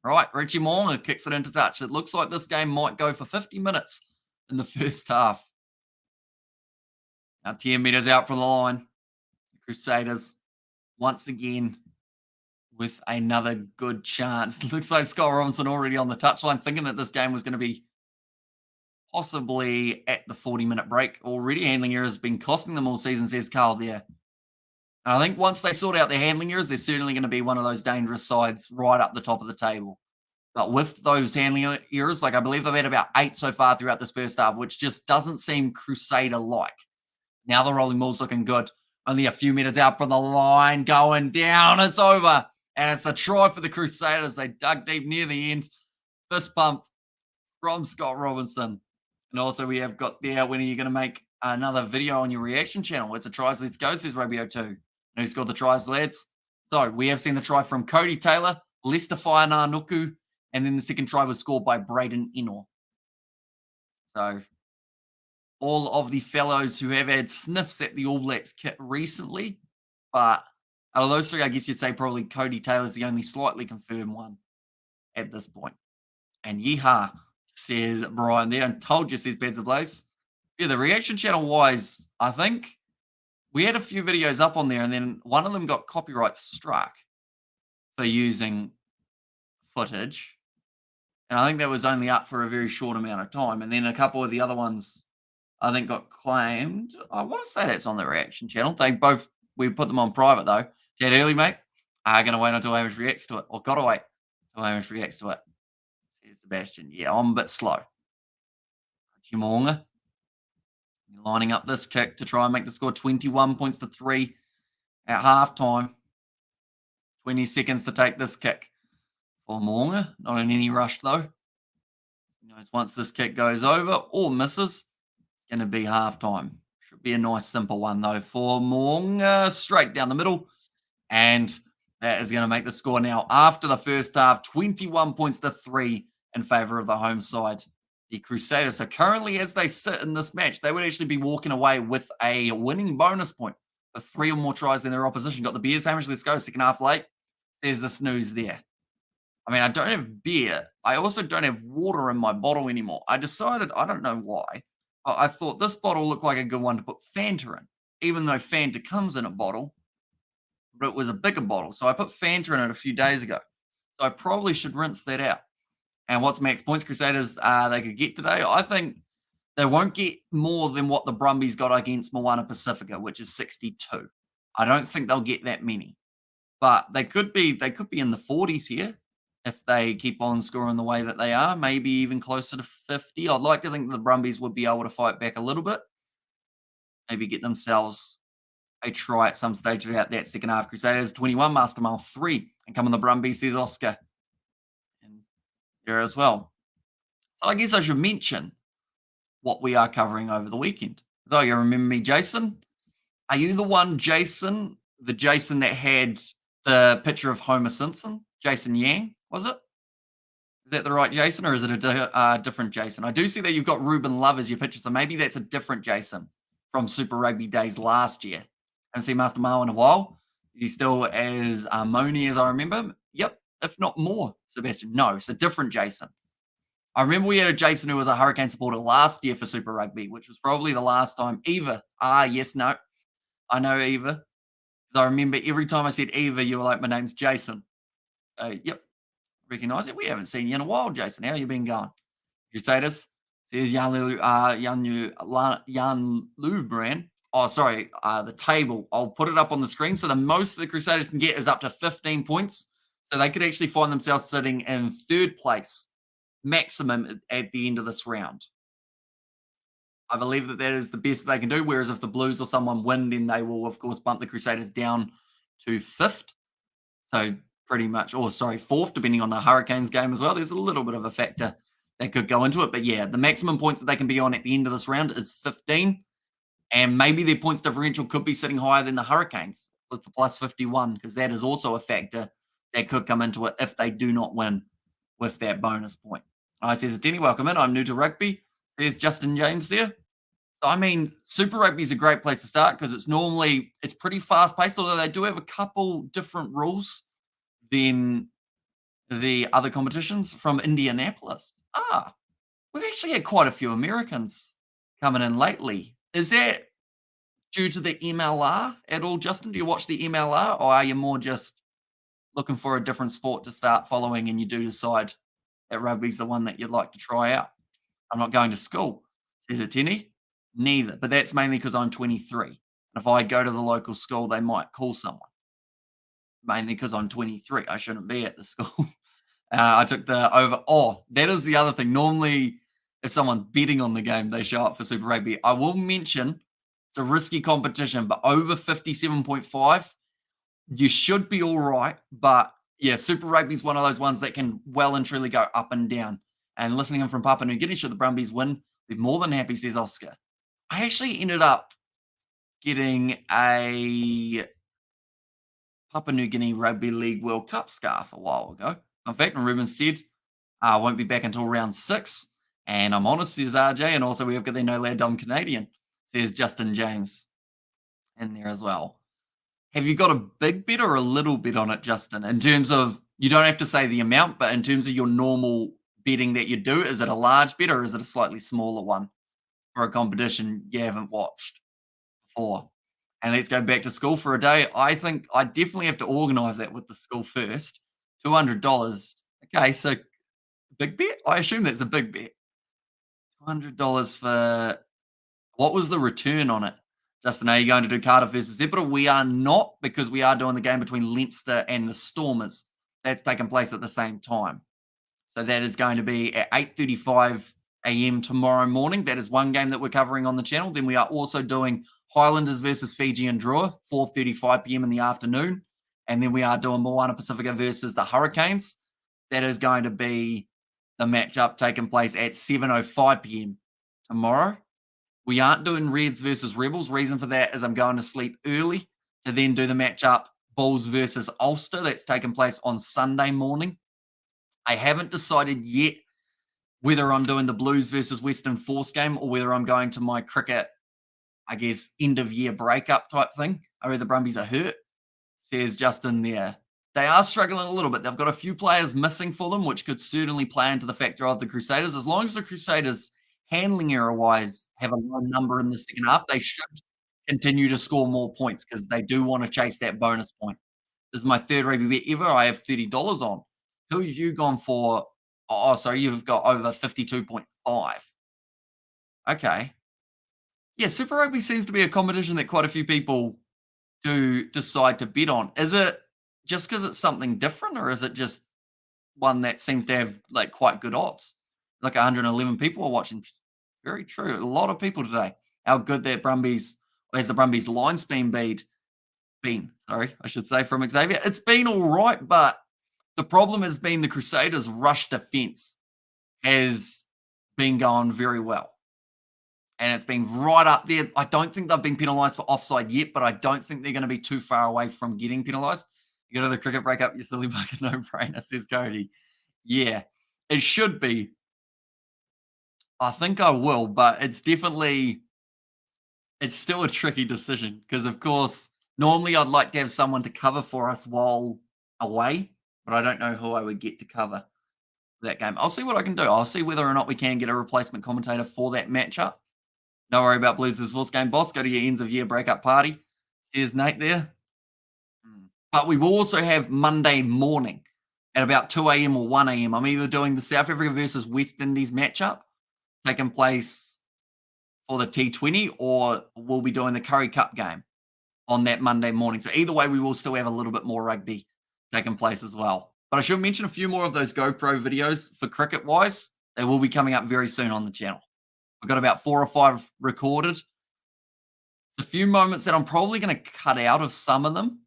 Right, Richie Moonga kicks it into touch. It looks like this game might go for 50 minutes in the first half. Now 10 meters out from the line. The Crusaders, once again, with another good chance. It looks like Scott Robinson already on the touchline, thinking that this game was going to be possibly at the 40-minute break already. Handling errors have been costing them all season, says Carl there. And I think once they sort out their handling errors, they're certainly going to be one of those dangerous sides right up the top of the table. But with those handling errors, like I believe they've had about 8 so far throughout this first half, which just doesn't seem Crusader-like. Now the rolling ball's looking good. Only a few meters out from the line, going down. It's over. And it's a try for the Crusaders. They dug deep near the end. Fist pump from Scott Robinson. And also we have got there, when are you going to make another video on your reaction channel? It's a tries, let's go, says Rubio 2. And who scored the tries, lads? So we have seen the try from Cody Taylor, Lester Whainanuku, and then the second try was scored by Braden Enor. So all of the fellows who have had sniffs at the All Blacks kit recently, but out of those three, I guess you'd say probably Cody Taylor's the only slightly confirmed one at this point. And yeehaw, says Brian there, and told you, says Beds of Blaze. Yeah, the reaction channel wise, I think we had a few videos up on there, and then one of them got copyright struck for using footage. And I think that was only up for a very short amount of time. And then a couple of the other ones, I think, got claimed. I want to say that's on the reaction channel. We put them on private though. Dead early, mate. I'm going to wait until Hamish reacts to it. Or got to wait until Hamish reacts to it. Says Sebastian. Yeah, I'm a bit slow. Chimonga. Lining up this kick to try and make the score 21 points to 3 at halftime. 20 seconds to take this kick for Moonga. Not in any rush though. He knows once this kick goes over or misses, it's going to be halftime. Should be a nice simple one though for Moonga. Straight down the middle. And that is going to make the score now after the first half, 21 points to 3 in favour of the home side, the Crusaders. So currently, as they sit in this match, they would actually be walking away with a winning bonus point for 3 or more tries than their opposition. Got the beers, Hamish. Let's go. Second half late. There's the snooze there. I mean, I don't have beer. I also don't have water in my bottle anymore. I decided, I don't know why, but I thought this bottle looked like a good one to put Fanta in, even though Fanta comes in a bottle, but it was a bigger bottle. So I put Fanta in it a few days ago. So I probably should rinse that out. And what's max points Crusaders they could get today? I think they won't get more than what the Brumbies got against Moana Pacifica, which is 62. I don't think they'll get that many. But they could be in the 40s here if they keep on scoring the way that they are, maybe even closer to 50. I'd like to think the Brumbies would be able to fight back a little bit. Maybe get themselves a try at some stage throughout that second half. Crusaders 21, Master Mile 3. And come on the Brumbies, says Oscar. And there as well. So I guess I should mention what we are covering over the weekend. So you remember me, Jason? Are you the one, Jason, the Jason that had the picture of Homer Simpson? Jason Yang, was it? Is that the right Jason, or is it a different Jason? I do see that you've got Ruben Love as your picture, so maybe that's a different Jason from Super Rugby days last year. I haven't seen Master Mao in a while. Is he still as moany as I remember? Yep, if not more, Sebastian. No, it's a different Jason. I remember we had a Jason who was a Hurricane supporter last year for Super Rugby, which was probably the last time. Eva. Yes, no. I know Eva. Because I remember every time I said Eva, you were like, my name's Jason. Yep. Recognize it. We haven't seen you in a while, Jason. How you been going? Crusaders. Says Jan Lu Brand. Oh, sorry. The table. I'll put it up on the screen. So the most the Crusaders can get is up to 15 points. So they could actually find themselves sitting in third place maximum at the end of this round. I believe that is the best they can do. Whereas if the Blues or someone win, then they will, of course, bump the Crusaders down to 5th. So pretty much, fourth, depending on the Hurricanes game as well. There's a little bit of a factor that could go into it. But yeah, the maximum points that they can be on at the end of this round is 15. And maybe their points differential could be sitting higher than the Hurricanes with the plus 51, because that is also a factor that could come into it if they do not win with that bonus point. Says Denny, welcome in. I'm new to rugby. There's Justin James there. So, I mean, Super Rugby is a great place to start because it's pretty fast-paced, although they do have a couple different rules than the other competitions from Indianapolis. We've actually had quite a few Americans coming in lately. Is that due to the MLR at all, Justin? Do you watch the MLR, or are you more just looking for a different sport to start following and you do decide that rugby's the one that you'd like to try out? I'm not going to school, says it, Tenny. Neither, but that's mainly because I'm 23. And if I go to the local school, they might call someone. Mainly because I'm 23. I shouldn't be at the school. I took the over. Oh, that is the other thing. Normally, if someone's betting on the game, they show up for Super Rugby. I will mention it's a risky competition, but over 57.5, you should be all right. But yeah, Super Rugby is one of those ones that can well and truly go up and down. And listening in from Papua New Guinea, should the Brumbies win, be more than happy, says Oscar. I actually ended up getting a Papua New Guinea Rugby League World Cup scarf a while ago. In fact, and Ruben said, won't be back until round 6. And I'm honest, says RJ. And also, we have got the No Lad Dom Canadian, says Justin James in there as well. Have you got a big bet or a little bet on it, Justin? In terms of, you don't have to say the amount, but in terms of your normal betting that you do, is it a large bet or is it a slightly smaller one for a competition you haven't watched before? And let's go back to school for a day. I think I definitely have to organize that with the school first. $200. Okay, so big bet? I assume that's a big bet. $200 for, what was the return on it? Justin, are you going to do Cardiff versus Epidor? We are not, because we are doing the game between Leinster and the Stormers. That's taking place at the same time. So that is going to be at 8:35 a.m. tomorrow morning. That is one game that we're covering on the channel. Then we are also doing Highlanders versus Fiji and Drua, 4:35 p.m. in the afternoon. And then we are doing Moana Pacifica versus the Hurricanes. That is going to be the matchup taking place at 7:05 p.m. tomorrow. We aren't doing Reds versus Rebels. Reason for that is I'm going to sleep early to then do the matchup Bulls versus Ulster. That's taking place on Sunday morning. I haven't decided yet whether I'm doing the Blues versus Western Force game or whether I'm going to my cricket, I guess, end of year breakup type thing. I read the Brumbies are hurt, says Justin there. They are struggling a little bit. They've got a few players missing for them, which could certainly play into the factor of the Crusaders. As long as the Crusaders, handling error-wise, have a low number in the second half, they should continue to score more points because they do want to chase that bonus point. This is my third rugby bet ever. I have $30 on. Who have you gone for? Oh, sorry, you've got over 52.5. Okay. Yeah, Super Rugby seems to be a competition that quite a few people do decide to bet on. Is it just because it's something different, or is it just one that seems to have like quite good odds? Like 111 people are watching. Very true. A lot of people today. How good that Brumbies, has the Brumbies line spin been? Sorry, I should say, from Xavier. It's been all right, but the problem has been the Crusaders' rush defense has been going very well. And it's been right up there. I don't think they've been penalised for offside yet, but I don't think they're going to be too far away from getting penalised. You go to the cricket breakup, you silly bucket, no-brainer, says Cody. Yeah, it should be. I think I will, but it's still a tricky decision because, of course, normally I'd like to have someone to cover for us while away, but I don't know who I would get to cover that game. I'll see what I can do. I'll see whether or not we can get a replacement commentator for that matchup. Don't worry about Blues versus Wolves game, boss. Go to your ends of year breakup party. Says Nate there. But we will also have Monday morning at about 2 a.m. or 1 a.m. I'm either doing the South Africa versus West Indies matchup taking place for the T20, or we'll be doing the Curry Cup game on that Monday morning. So either way, we will still have a little bit more rugby taking place as well. But I should mention a few more of those GoPro videos for cricket-wise. They will be coming up very soon on the channel. I've got about 4 or 5 recorded. It's a few moments that I'm probably going to cut out of some of them,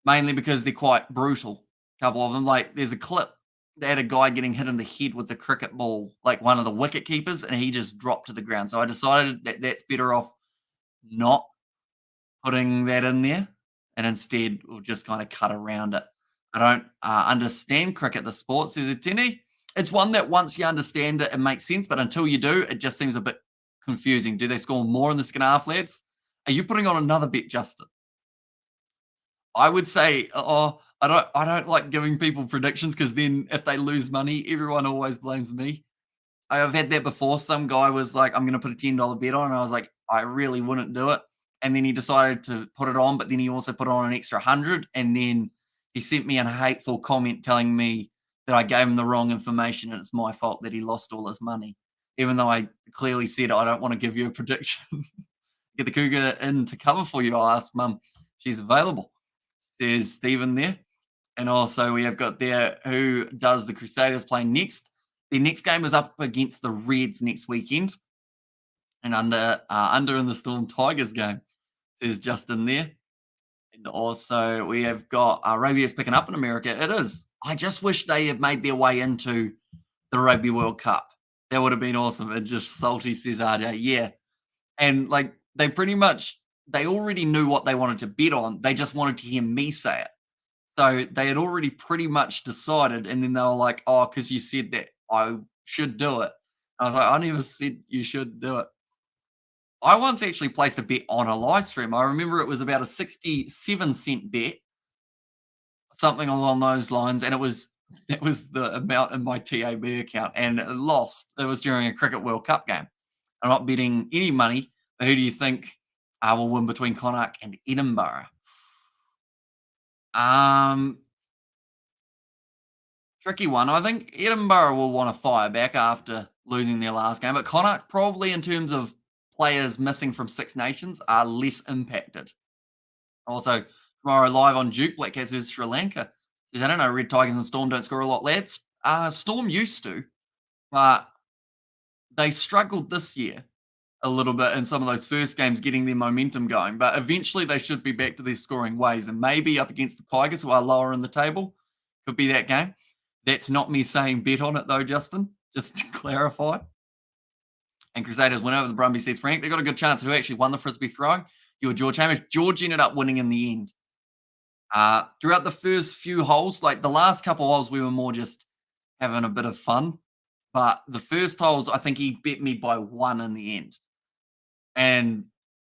mainly because they're quite brutal. A couple of them, like there's a clip. They had a guy getting hit in the head with the cricket ball, like one of the wicket keepers, and he just dropped to the ground. So I decided that that's better off not putting that in there, and instead we'll just kind of cut around it. I don't understand cricket, the sport, says Etini. It's one that once you understand it, it makes sense, but until you do, it just seems a bit confusing. Do they score more in the second half, lads? Are you putting on another bet, Justin? I would say, I don't like giving people predictions because then if they lose money, everyone always blames me. I've had that before. Some guy was like, I'm going to put a $10 bet on. And I was like, I really wouldn't do it. And then he decided to put it on, but then he also put on an extra 100. And then he sent me a hateful comment telling me that I gave him the wrong information and it's my fault that he lost all his money. Even though I clearly said, I don't want to give you a prediction. Get the cougar in to cover for you. I'll ask Mum. She's available, says Stephen there. And also we have got there, who does the Crusaders play next? The next game is up against the Reds next weekend. And under in the Storm Tigers game, says Justin there. And also we have got rugby is picking up in America. It is. I just wish they had made their way into the Rugby World Cup. That would have been awesome. And just salty, says RJ. Yeah. And like they already knew what they wanted to bet on. They just wanted to hear me say it. So they had already pretty much decided. And then they were like, oh, because you said that I should do it. I was like, I never said you should do it. I once actually placed a bet on a live stream. I remember it was about a 67-cent bet, something along those lines, and it was the amount in my TAB account, and it lost. It was during a Cricket World Cup game. I'm not betting any money, but who do you think will win between Connacht and Edinburgh? Um, Tricky one. I think Edinburgh will want to fire back after losing their last game, but Connacht probably in terms of players missing from Six Nations are less impacted. Also, tomorrow live on Duke, Black Cats versus Sri Lanka. Says, I don't know, Red Tigers and Storm don't score a lot, lads. Storm used to, but they struggled this year a little bit in some of those first games getting their momentum going. But eventually they should be back to their scoring ways, and maybe up against the Tigers, who are lower in the table, could be that game. That's not me saying bet on it though, Justin, just to clarify. And Crusaders went over the Brumbies, says Frank. They got a good chance. Who actually won the Frisbee throwing? You or George Hamish. George ended up winning in the end. Throughout the first few holes, like the last couple holes, we were more just having a bit of fun. But the first holes, I think he bet me by 1 in the end. And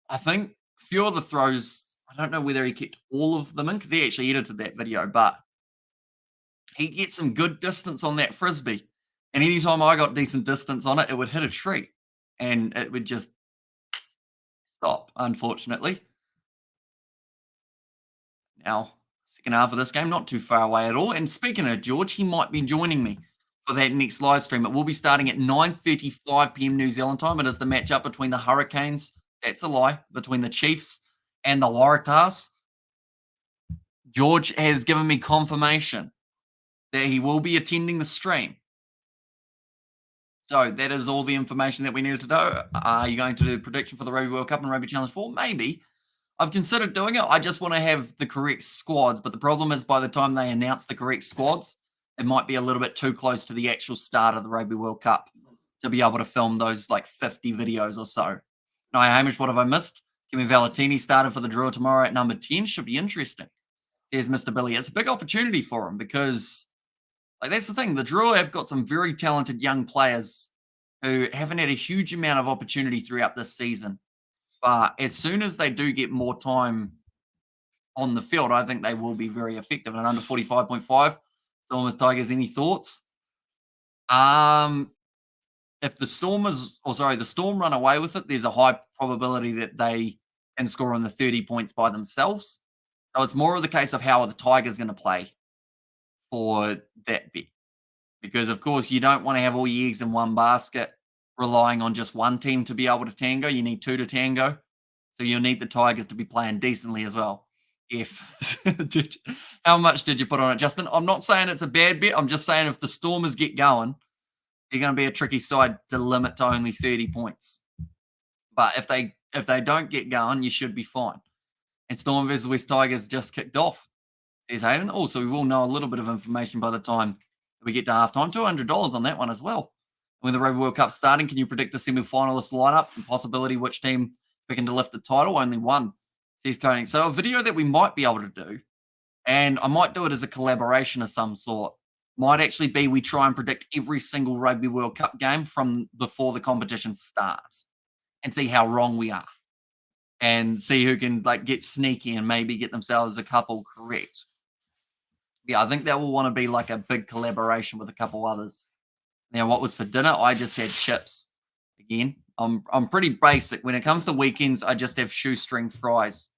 I think a few of the throws, I don't know whether he kept all of them in because he actually edited that video, but he gets some good distance on that Frisbee. And anytime I got decent distance on it, it would hit a tree and it would just stop, unfortunately. Now, second half of this game, not too far away at all. And speaking of George, he might be joining me for that next live stream. It will be starting at 9:35 p.m. New Zealand time. It is the matchup between the Hurricanes, that's a lie, between the Chiefs and the Waratahs. George has given me confirmation that he will be attending the stream. So that is all the information that we needed to know. Are you going to do a prediction for the Rugby World Cup and Rugby Challenge 4? Maybe. I've considered doing it. I just want to have the correct squads. But the problem is by the time they announce the correct squads, it might be a little bit too close to the actual start of the Rugby World Cup to be able to film those like 50 videos or so. No, Hamish, what have I missed? Kimi Valentini started for the draw tomorrow at number 10. Should be interesting. There's Mr. Billy. It's a big opportunity for him because like that's the thing. The draw have got some very talented young players who haven't had a huge amount of opportunity throughout this season. But as soon as they do get more time on the field, I think they will be very effective. And under 45.5, Stormers Tigers, any thoughts? If the Stormers, the Storm run away with it, there's a high probability that they can score on the 30 points by themselves. So it's more of the case of how are the Tigers going to play for that bit. Because, of course, you don't want to have all your eggs in one basket relying on just one team to be able to tango. You need two to tango. So you'll need the Tigers to be playing decently as well. How much did you put on it, Justin? I'm not saying it's a bad bet. I'm just saying if the Stormers get going, they're going to be a tricky side to limit to only 30 points. But if they don't get going, you should be fine. And Storm versus West Tigers just kicked off, says Hayden. Also, we will know a little bit of information by the time we get to halftime. $200 on that one as well. When the Rugby World Cup's starting, can you predict the semi-finalist lineup and possibility which team picking to lift the title? Only one, says Koenig. So a video that we might be able to do, and I might do it as a collaboration of some sort, might actually be we try and predict every single Rugby World Cup game from before the competition starts and see how wrong we are and see who can like get sneaky and maybe get themselves a couple correct. Yeah, I think that will want to be like a big collaboration with a couple others. Now, what was for dinner? I just had chips. Again, I'm pretty basic. When it comes to weekends, I just have shoestring fries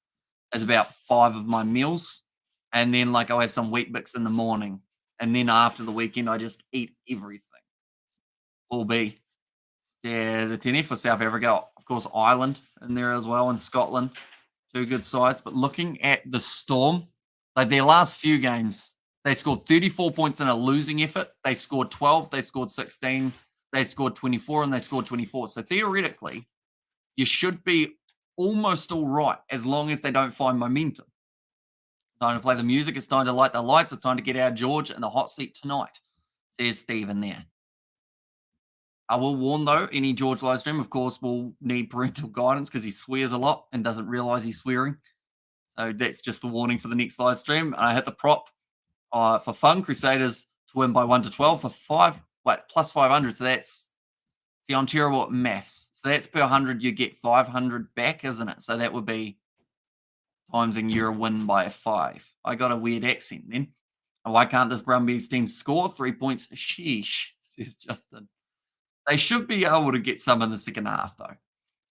as about 5 of my meals. And then like I'll have some Wheat Bix in the morning. And then after the weekend, I just eat everything. All be. There's a 10 for South Africa. Of course, Ireland in there as well, and Scotland. 2 good sides. But looking at the Storm, like their last few games, they scored 34 points in a losing effort. They scored 12. They scored 16. They scored 24, and they scored 24. So theoretically, you should be almost all right as long as they don't find momentum. Time to play the music. It's time to light the lights. It's time to get our George in the hot seat tonight, says Stephen there. I will warn, though, any George live stream, of course, will need parental guidance because he swears a lot and doesn't realize he's swearing. So that's just the warning for the next live stream. And I hit the prop for fun, Crusaders to win by 1 to 12 for plus 500. So that's See, I'm terrible at maths. So that's per 100, you get 500 back, isn't it? So that would be timesing your win by 5. I got a weird accent then. And why can't this Brumbies team score 3 points? Sheesh, says Justin. They should be able to get some in the second half, though.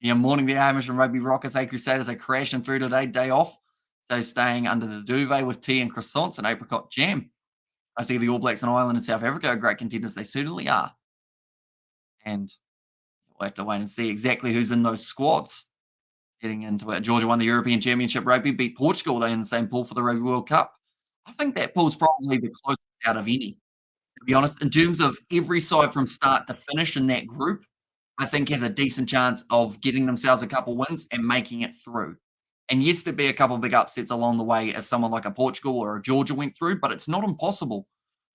Yeah, morning there, Hamish and Rugby Rockets. Hey, Crusaders are crashing through today, day off. So staying under the duvet with tea and croissants and apricot jam. I see the All Blacks and Ireland and South Africa are great contenders. They certainly are. And we'll have to wait and see exactly who's in those squads. Getting into it. Georgia won the European Championship Rugby, beat Portugal. They're in the same pool for the Rugby World Cup. I think that pool's probably the closest out of any, to be honest. In terms of every side from start to finish in that group, I think has a decent chance of getting themselves a couple wins and making it through. And yes, there'd be a couple big upsets along the way if someone like a Portugal or a Georgia went through, but it's not impossible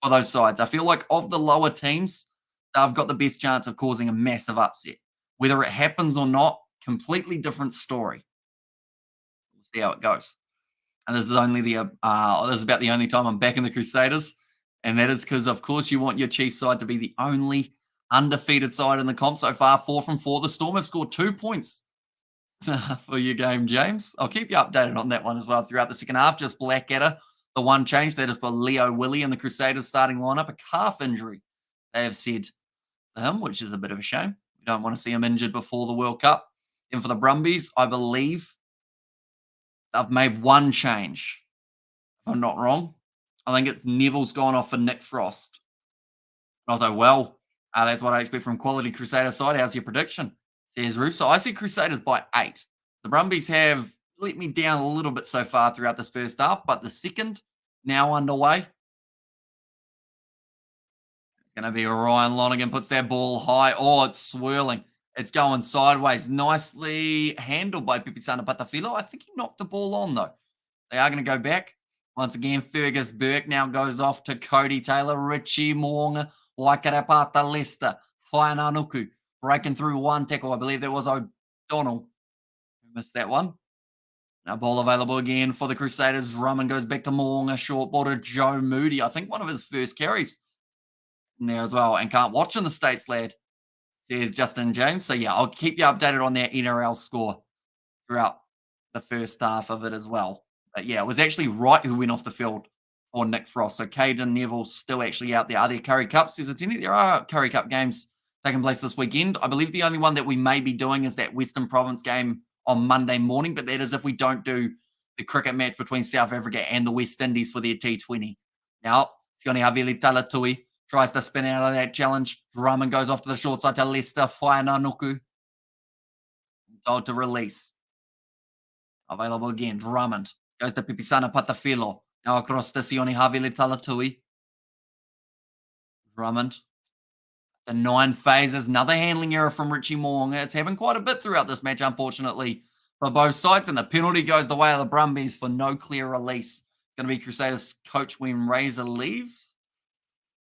for those sides. I feel like of the lower teams, they've got the best chance of causing a massive upset. Whether it happens or not, completely different story. We'll see how it goes. And this is only this is about the only time I'm back in the Crusaders, and that is because, of course, you want your Chiefs side to be the only undefeated side in the comp so far. 4 from 4. The Storm have scored 2 points for your game, James. I'll keep you updated on that one as well throughout the second half. Just Blackadder, the one change that is for Leo Willie in the Crusaders starting lineup, a calf injury. They have said to him, which is a bit of a shame. We don't want to see him injured before the World Cup. And for the Brumbies, I believe they've made one change, if I'm not wrong. I think it's Neville's gone off for Nick Frost. And I was like, well, that's what I expect from quality Crusader side. How's your prediction? Says Roof. So I see Crusaders by 8. The Brumbies have let me down a little bit so far throughout this first half, but the second now underway. It's going to be Ryan Lonergan puts that ball high. Oh, it's swirling. It's going sideways. Nicely handled by Pipisana Patafilo. I think he knocked the ball on, though. They are going to go back. Once again, Fergus Burke now goes off to Cody Taylor. Richie Moonga. Waikare pasta Leicester. Whainanuku. Breaking through one tackle. I believe that was O'Donnell who missed that one. Now ball available again for the Crusaders. Drummond goes back to Moonga. Short ball to Joe Moody. I think one of his first carries in there as well. And can't watch in the States, lad, says Justin James. So, yeah, I'll keep you updated on that NRL score throughout the first half of it as well. But, yeah, it was actually Wright who went off the field for Nick Frost. So, Caden Neville's still actually out there. Are there Curry Cups? Says Attendee. There are Curry Cup games taking place this weekend. I believe the only one that we may be doing is that Western Province game on Monday morning, but that is if we don't do the cricket match between South Africa and the West Indies for their T20. Now, Sione Havili Talatui tries to spin out of that challenge. Drummond goes off to the short side to Leicester. Whainanuku told to release. Available again. Drummond goes to Pipisana Patafilo. Now across to Sione Havili Talatui. Drummond. The 9 phases. Another handling error from Richie Moonga. It's happened quite a bit throughout this match, unfortunately, for both sides. And the penalty goes the way of the Brumbies for no clear release. It's going to be Crusaders coach when Razor leaves.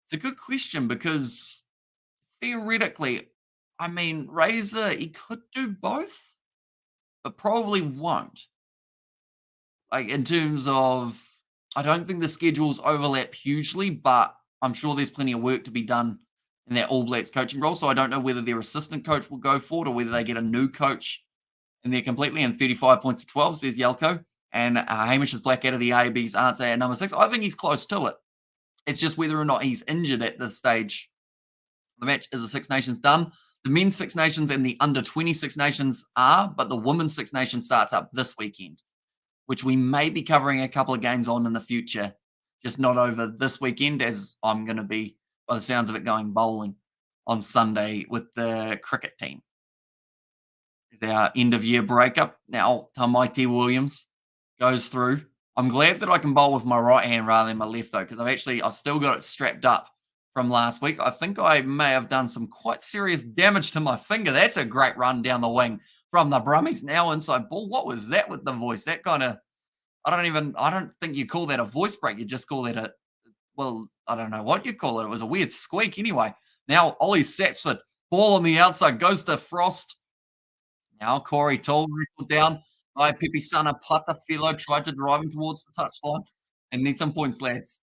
It's a good question because theoretically, I mean, Razor, he could do both, but probably won't. Like, in terms of, I don't think the schedules overlap hugely, but I'm sure there's plenty of work to be done in that All Blacks coaching role. So I don't know whether their assistant coach will go forward or whether they get a new coach in there completely. And 35 points to 12, says Yelko. And Hamish is black out of the AB's answer at number 6. I think he's close to it. It's just whether or not he's injured at this stage. The match is the Six Nations done. The men's Six Nations and the under 20 Six Nations are, but the women's Six Nations starts up this weekend, which we may be covering a couple of games on in the future, just not over this weekend, as I'm going to be, by the sounds of it, going bowling on Sunday with the cricket team. Is our end of year breakup. Now, Tamaiti Williams goes through. I'm glad that I can bowl with my right hand rather than my left, though, because I've still got it strapped up from last week. I think I may have done some quite serious damage to my finger. That's a great run down the wing from the Brumbies. Now inside ball. What was that with the voice? That kind of, I don't think you call that a voice break. You just call that I don't know what you call it. It was a weird squeak anyway. Now Ollie Satsford, ball on the outside, goes to Frost. Now Corey Toll wrestled down by Pipisana Patafilo, tried to drive him towards the touchline and need some points, lads,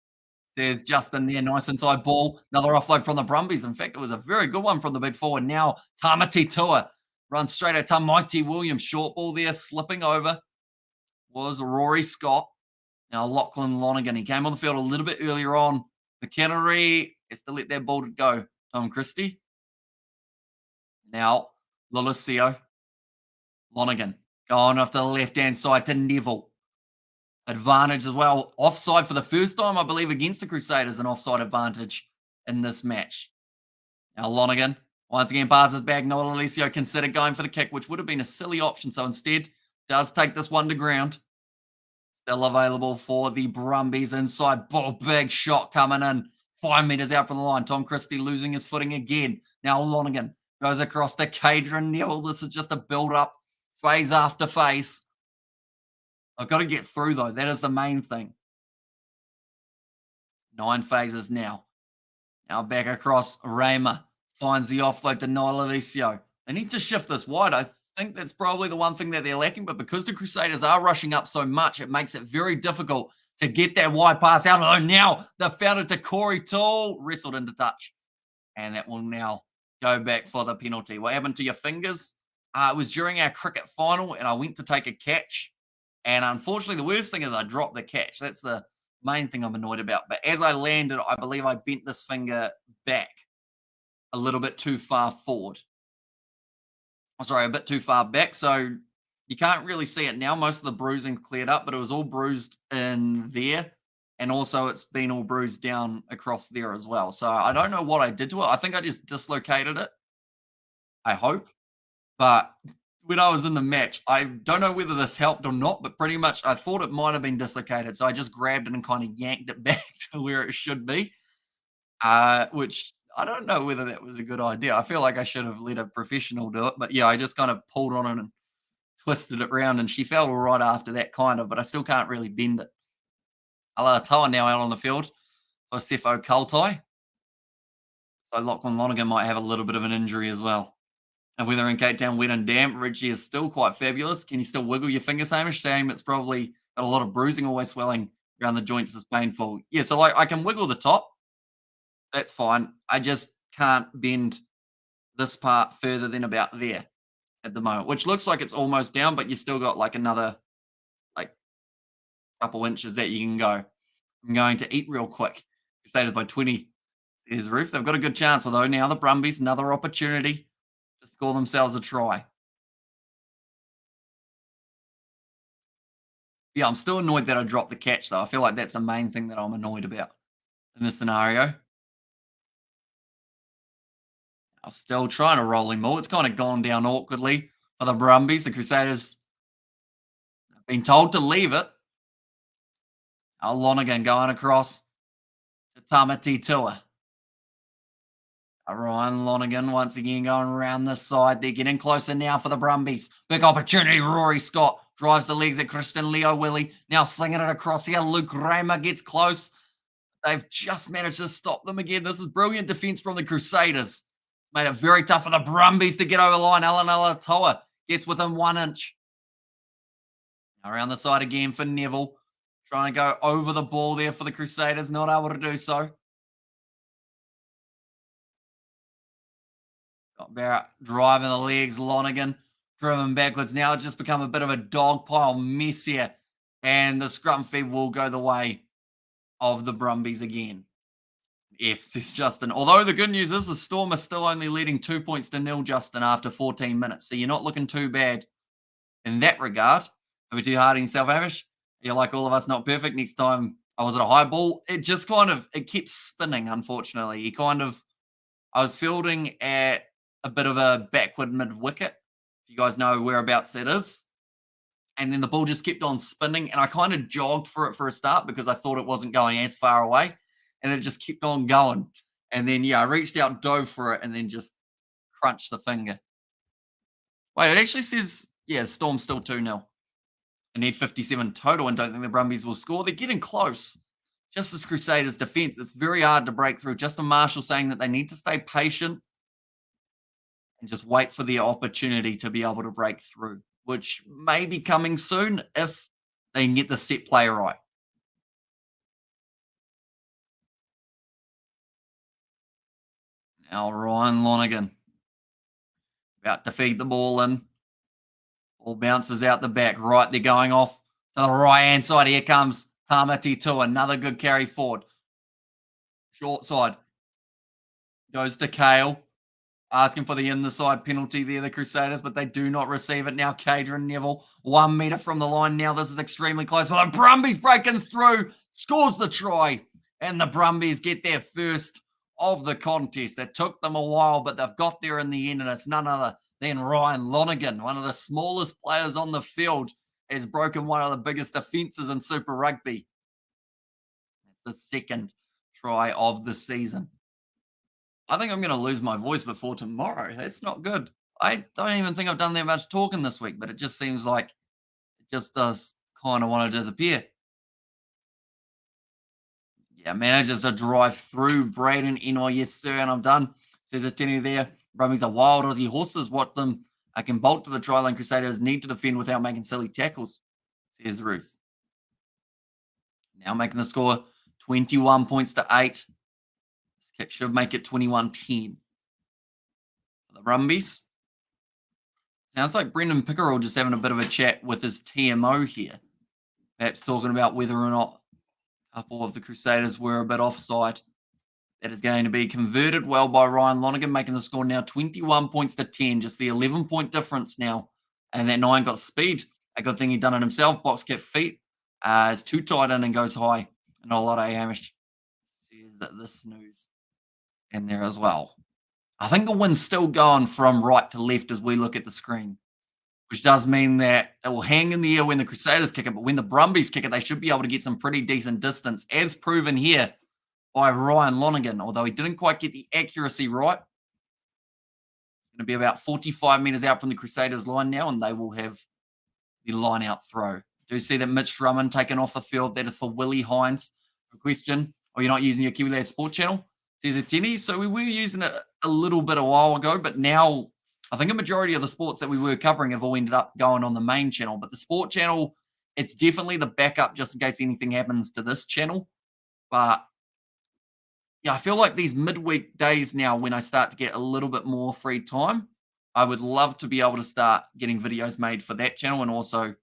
There's Justin there, nice inside ball. Another offload from the Brumbies. In fact, it was a very good one from the big forward. Now, Tamati Tua runs straight at Tamaiti Williams. Short ball there, slipping over was Rory Scott. Now, Lachlan Lonergan. He came on the field a little bit earlier on. McKinnery has to let that ball go. Tom Christie. Now, Lolesio. Lonergan going off to the left-hand side to Neville. Advantage as well. Offside for the first time, I believe, against the Crusaders, an offside advantage in this match. Now Lonergan, once again, passes back. Noel Alessio considered going for the kick, which would have been a silly option. So instead, does take this one to ground. Still available for the Brumbies inside ball. Big shot coming in. 5 meters out from the line. Tom Christie losing his footing again. Now Lonergan goes across to Cadron Neville. This is just a build-up, phase after phase. I've got to get through, though. That is the main thing. 9 phases now. Now back across. Raymer finds the offload to Noel Alessio. They need to shift this wide. I think that's probably the one thing that they're lacking. But because the Crusaders are rushing up so much, it makes it very difficult to get that wide pass out. Oh, now they've found it to Corey Toole. Wrestled into touch. And that will now go back for the penalty. What happened to your fingers? It was during our cricket final, and I went to take a catch. And unfortunately, the worst thing is I dropped the catch. That's the main thing I'm annoyed about. But as I landed, I believe I bent this finger back a little bit too far forward. Oh, sorry, a bit too far back. So you can't really see it now. Most of the bruising cleared up, but it was all bruised in there. And also it's been all bruised down across there as well. So I don't know what I did to it. I think I just dislocated it. I hope. But when I was in the match, I don't know whether this helped or not, but pretty much I thought it might have been dislocated. So I just grabbed it and kind of yanked it back to where it should be, which I don't know whether that was a good idea. I feel like I should have let a professional do it. But yeah, I just kind of pulled on it and twisted it around, and she felt all right after that, kind of, but I still can't really bend it. Alatoa now out on the field for Sefo Kaltai. So Lachlan Lonergan might have a little bit of an injury as well. And whether in Cape Town, wet and damp, Richie is still quite fabulous. Can you still wiggle your fingers, Hamish? Shame it's probably got a lot of bruising, always swelling around the joints is painful. Yeah, so like I can wiggle the top. That's fine. I just can't bend this part further than about there at the moment, which looks like it's almost down, but you still got like another like couple inches that you can go. I'm going to eat real quick. Crusaders by 20 is Roof. They've got a good chance, although now the Brumbies, another opportunity to score themselves a try. Yeah, I'm still annoyed that I dropped the catch, though. I feel like that's the main thing that I'm annoyed about in this scenario. I'm still trying to roll him more. It's kind of gone down awkwardly for the Brumbies. The Crusaders have been told to leave it. Lonergan going across to Tamati Tua. Ryan Lonergan once again going around this side. They're getting closer now for the Brumbies. Big opportunity. Rory Scott drives the legs at Christian Leo Willie. Now slinging it across here. Luke Raymer gets close. They've just managed to stop them again. This is brilliant defense from the Crusaders. Made it very tough for the Brumbies to get over the line. Alan Alatoa gets within 1 inch. Now around the side again for Neville. Trying to go over the ball there for the Crusaders. Not able to do so. Got Barrett driving the legs. Lonergan driven backwards. Now it's just become a bit of a dog pile mess here. And the scrum feed will go the way of the Brumbies again. F, says Justin. Although the good news is the Storm are still only leading 2 points to nil, Justin, after 14 minutes. So you're not looking too bad in that regard. Are we too hard on yourself, Amish? You're like all of us, not perfect. Next time I was at a high ball. It just kind of, it kept spinning, unfortunately. I was fielding at a bit of a backward mid-wicket. If you guys know whereabouts that is. And then the ball just kept on spinning. And I kind of jogged for it for a start because I thought it wasn't going as far away. And it just kept on going. And then, yeah, I reached out, dove for it, and then just crunched the finger. Wait, it actually says, yeah, Storm's still 2-0. I need 57 total and don't think the Brumbies will score. They're getting close. Just as Crusaders defense, it's very hard to break through. Justin Marshall saying that they need to stay patient and just wait for the opportunity to be able to break through, which may be coming soon if they can get the set play right. Now Ryan Lonergan about to feed the ball in. Ball bounces out the back. Right, they're going off to the right-hand side. Here comes Tamati Tua. Another good carry forward. Short side. Goes to Kale. Asking for the in-the-side penalty there, the Crusaders, but they do not receive it now. Cadron Neville, 1 metre from the line now. This is extremely close. But the Brumbies breaking through, scores the try, and the Brumbies get their first of the contest. It took them a while, but they've got there in the end, and it's none other than Ryan Lonergan, one of the smallest players on the field, has broken one of the biggest defences in Super Rugby. It's the second try of the season. I think I'm going to lose my voice before tomorrow. That's not good. I don't even think I've done that much talking this week, but it just seems like it just does kind of want to disappear. Yeah, manages to drive through Braden Enoy. Yes, sir, and I'm done. Says a tenny there. Brumbies are wild Aussie horses. What them I can bolt to the try line. Crusaders need to defend without making silly tackles, says Ruth. Now making the score 21 points to 8. Kick should make it 21-10. For the Brumbies. Sounds like Brendan Pickerel just having a bit of a chat with his TMO here. Perhaps talking about whether or not a couple of the Crusaders were a bit offside. That is going to be converted well by Ryan Lonergan, making the score now 21 points to 10. Just the 11-point difference now. And that 9 got speed. A good thing he done it himself. Box kept feet. Is too tight in and goes high. And a lot of Hamish says that the snooze in there as well. I think the wind's still going from right to left as we look at the screen, which does mean that it will hang in the air when the Crusaders kick it, but when the Brumbies kick it, they should be able to get some pretty decent distance, as proven here by Ryan Lonergan, although he didn't quite get the accuracy right. It's going to be about 45 metres out from the Crusaders line now, and they will have the line-out throw. Do see that Mitch Drummond taken off the field. That is for Willie Hines. A question, are you not using your Kiwi Lad Sport channel? Says a Tenny. So we were using it a little bit a while ago, but now I think a majority of the sports that we were covering have all ended up going on the main channel. But the sport channel, it's definitely the backup just in case anything happens to this channel. But yeah, I feel like these midweek days now, when I start to get a little bit more free time, I would love to be able to start getting videos made for that channel and also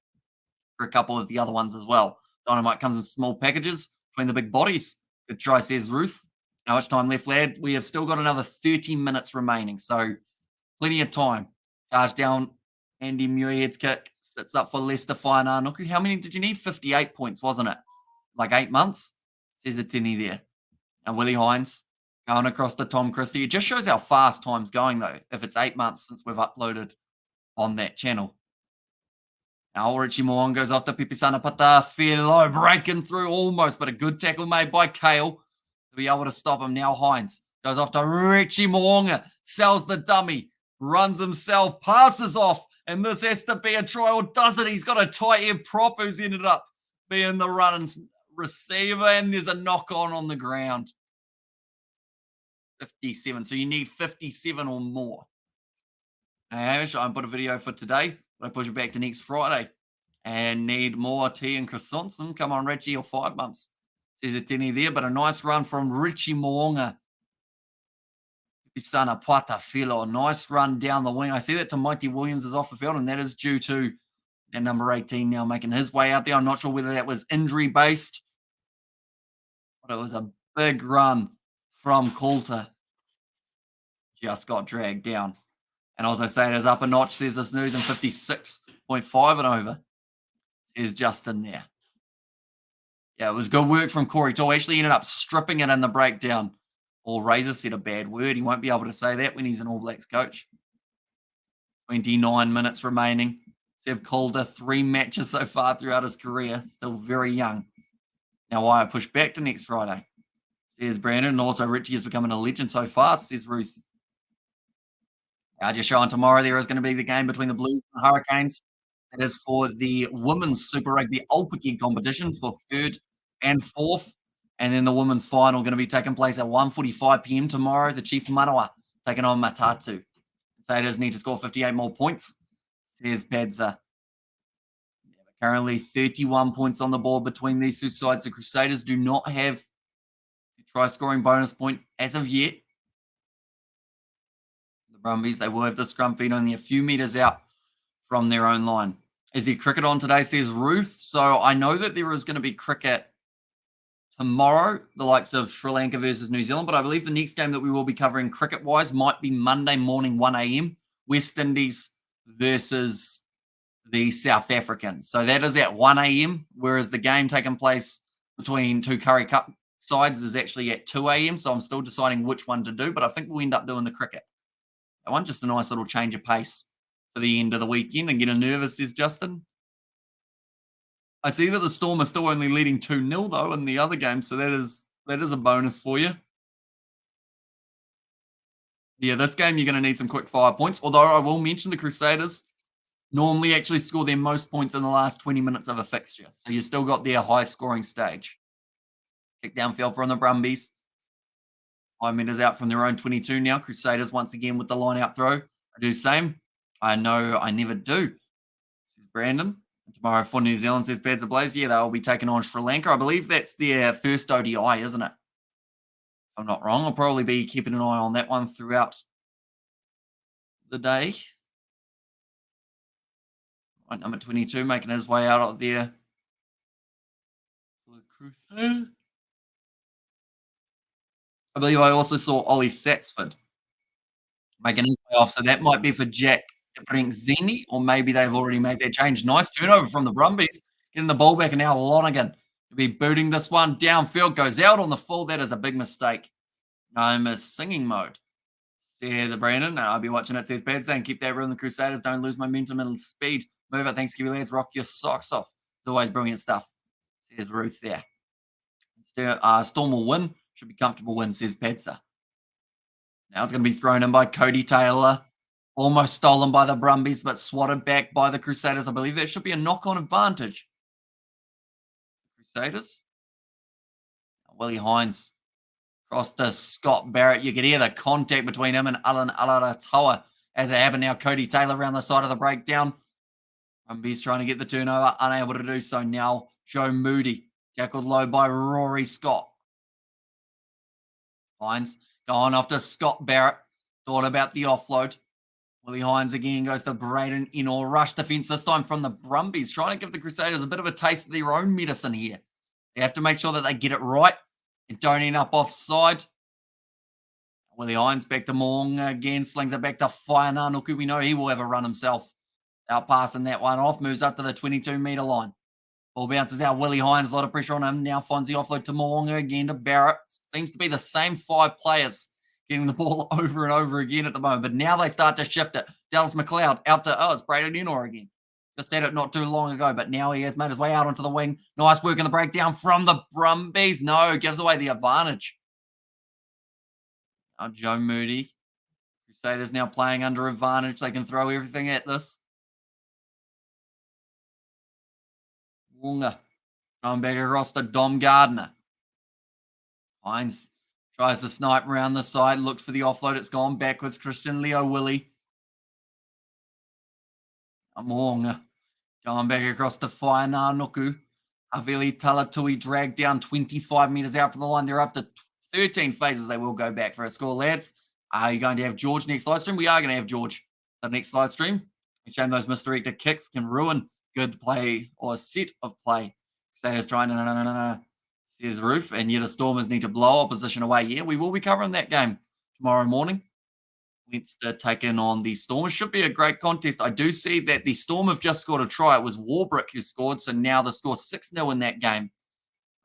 for a couple of the other ones as well. Dynamite comes in small packages between the big bodies. Good try, says Ruth. How much time left, lad? We have still got another 30 minutes remaining, so plenty of time. Charge down, Andy Muirhead's kick. Sits up for Lester Fainanuku. How many did you need? 58 points, wasn't it? Like 8 months? Says a tinny there. And Willie Hines going across to Tom Christie. It just shows how fast time's going, though, if it's 8 months since we've uploaded on that channel. Now Richie Moan goes off to Pipisana Patafilo, breaking through almost, but a good tackle made by Kale to be able to stop him. Now Hines goes off to Richie Moonga, sells the dummy, runs himself, passes off, and this has to be a try, or does it? He's got a tight end prop who's ended up being the run receiver, and there's a knock on the ground. 57, so you need 57 or more. I put a video for today, but I push it back to next Friday. And need more tea and croissants. Come on, Richie, or 5 months. Says a tinny there, but a nice run from Richie Moonga. Pisana Patafilo, nice run down the wing. I see that Mighty Williams is off the field, and that is due to that number 18 now making his way out there. I'm not sure whether that was injury-based, but it was a big run from Coulter. Just got dragged down. And as I say, it is up a notch, says the snooze, and 56.5 and over. Is Justin there. Yeah, it was good work from Corey Tall. Actually ended up stripping it in the breakdown. Or Razor said a bad word. He won't be able to say that when he's an All Blacks coach. 29 minutes remaining. Seb Calder, 3 matches so far throughout his career. Still very young. Now why I push back to next Friday, says Brandon. And also Richie is becoming a legend so fast, says Ruth. Just showing tomorrow there is going to be the game between the Blues and the Hurricanes. It is for the Women's Super Rugby Aupiki competition for 3rd and 4th. And then the women's final going to be taking place at 1:45 p.m. tomorrow. The Chiefs Manawa taking on Matatu. Crusaders need to score 58 more points, says Padza. Currently 31 points on the board between these two sides. The Crusaders do not have a try-scoring bonus point as of yet. Brumbies, they will have the scrum feed only a few metres out from their own line. Is there cricket on today, says Ruth. So I know that there is going to be cricket tomorrow, the likes of Sri Lanka versus New Zealand, but I believe the next game that we will be covering cricket-wise might be Monday morning, 1 a.m., West Indies versus the South Africans. So that is at 1 a.m., whereas the game taking place between two Curry Cup sides is actually at 2 a.m., so I'm still deciding which one to do, but I think we'll end up doing the cricket. I want just a nice little change of pace for the end of the weekend and getting nervous, says Justin. I see that the Storm are still only leading 2-0 though in the other game, so that is a bonus for you. Yeah, this game you're going to need some quick fire points, although I will mention the Crusaders normally actually score their most points in the last 20 minutes of a fixture, so you still got their high scoring stage. Kick downfield from the Brumbies. 5 metres out from their own 22 now. Crusaders once again with the line out throw. I do the same. I know I never do, says Brandon. Tomorrow for New Zealand, says Pads Ablaze. Yeah, they'll be taking on Sri Lanka. I believe that's their first ODI, isn't it? If I'm not wrong. I'll probably be keeping an eye on that one throughout the day. Right, number 22 making his way out there for the Crusaders. I believe I also saw Ollie Satsford making his way off, so that might be for Jack putting Zeni, or maybe they've already made that change. Nice turnover from the Brumbies, getting the ball back, and now Lonergan to be booting this one downfield, goes out on the full. That is a big mistake. I'm a singing mode. Says Brandon, I'll be watching it, says Bad saying, keep that rhythm, the Crusaders don't lose momentum and speed. Move it, thanks, Kiwi lads, rock your socks off. It's always brilliant stuff, says Ruth there. Storm will win, should be comfortable win, says Padsa. Now it's going to be thrown in by Cody Taylor. Almost stolen by the Brumbies, but swatted back by the Crusaders. I believe that should be a knock-on advantage. Crusaders. Willie Hines. Cross to Scott Barrett. You could hear the contact between him and Alan Alaratoa as it happened now. Cody Taylor around the side of the breakdown. Brumbies trying to get the turnover. Unable to do so now. Joe Moody. Tackled low by Rory Scott. Hines going after Scott Barrett. Thought about the offload. Willie Hines again goes to Braden Inor. Rush defense this time from the Brumbies, trying to give the Crusaders a bit of a taste of their own medicine here. They have to make sure that they get it right and don't end up offside. Willie Hines back to Mong again, slings it back to Whaiananuku. We know he will have a run himself. Out passing that one off, moves up to the 22-metre line. Ball bounces out. Willie Hines, a lot of pressure on him. Now finds the offload to Moonga again to Barrett. Seems to be the same 5 players getting the ball over and over again at the moment. But now they start to shift it. Dallas McLeod out to, it's Braden Inor again. Just had it not too long ago, but now he has made his way out onto the wing. Nice work in the breakdown from the Brumbies. No, gives away the advantage. Now Joe Moody. Crusaders now playing under advantage. They can throw everything at this. Wunga. Going back across to Dom Gardner. Hines tries to snipe around the side. Looks for the offload. It's gone backwards. Christian Leo Willie. Wunga. Going back across to Whaiananuku. Havili Talatui dragged down 25 metres out from the line. They're up to 13 phases. They will go back for a score, lads. Are you going to have George next live stream? We are going to have George the next live stream. Shame those misdirected kicks can ruin good play or a set of play. Crusaders trying to says Roof. And yeah, the Stormers need to blow opposition away. Yeah, we will be covering that game tomorrow morning. Leinster taking on the Stormers. Should be a great contest. I do see that the Storm have just scored a try. It was Warbrick who scored. So now the score 6-0 in that game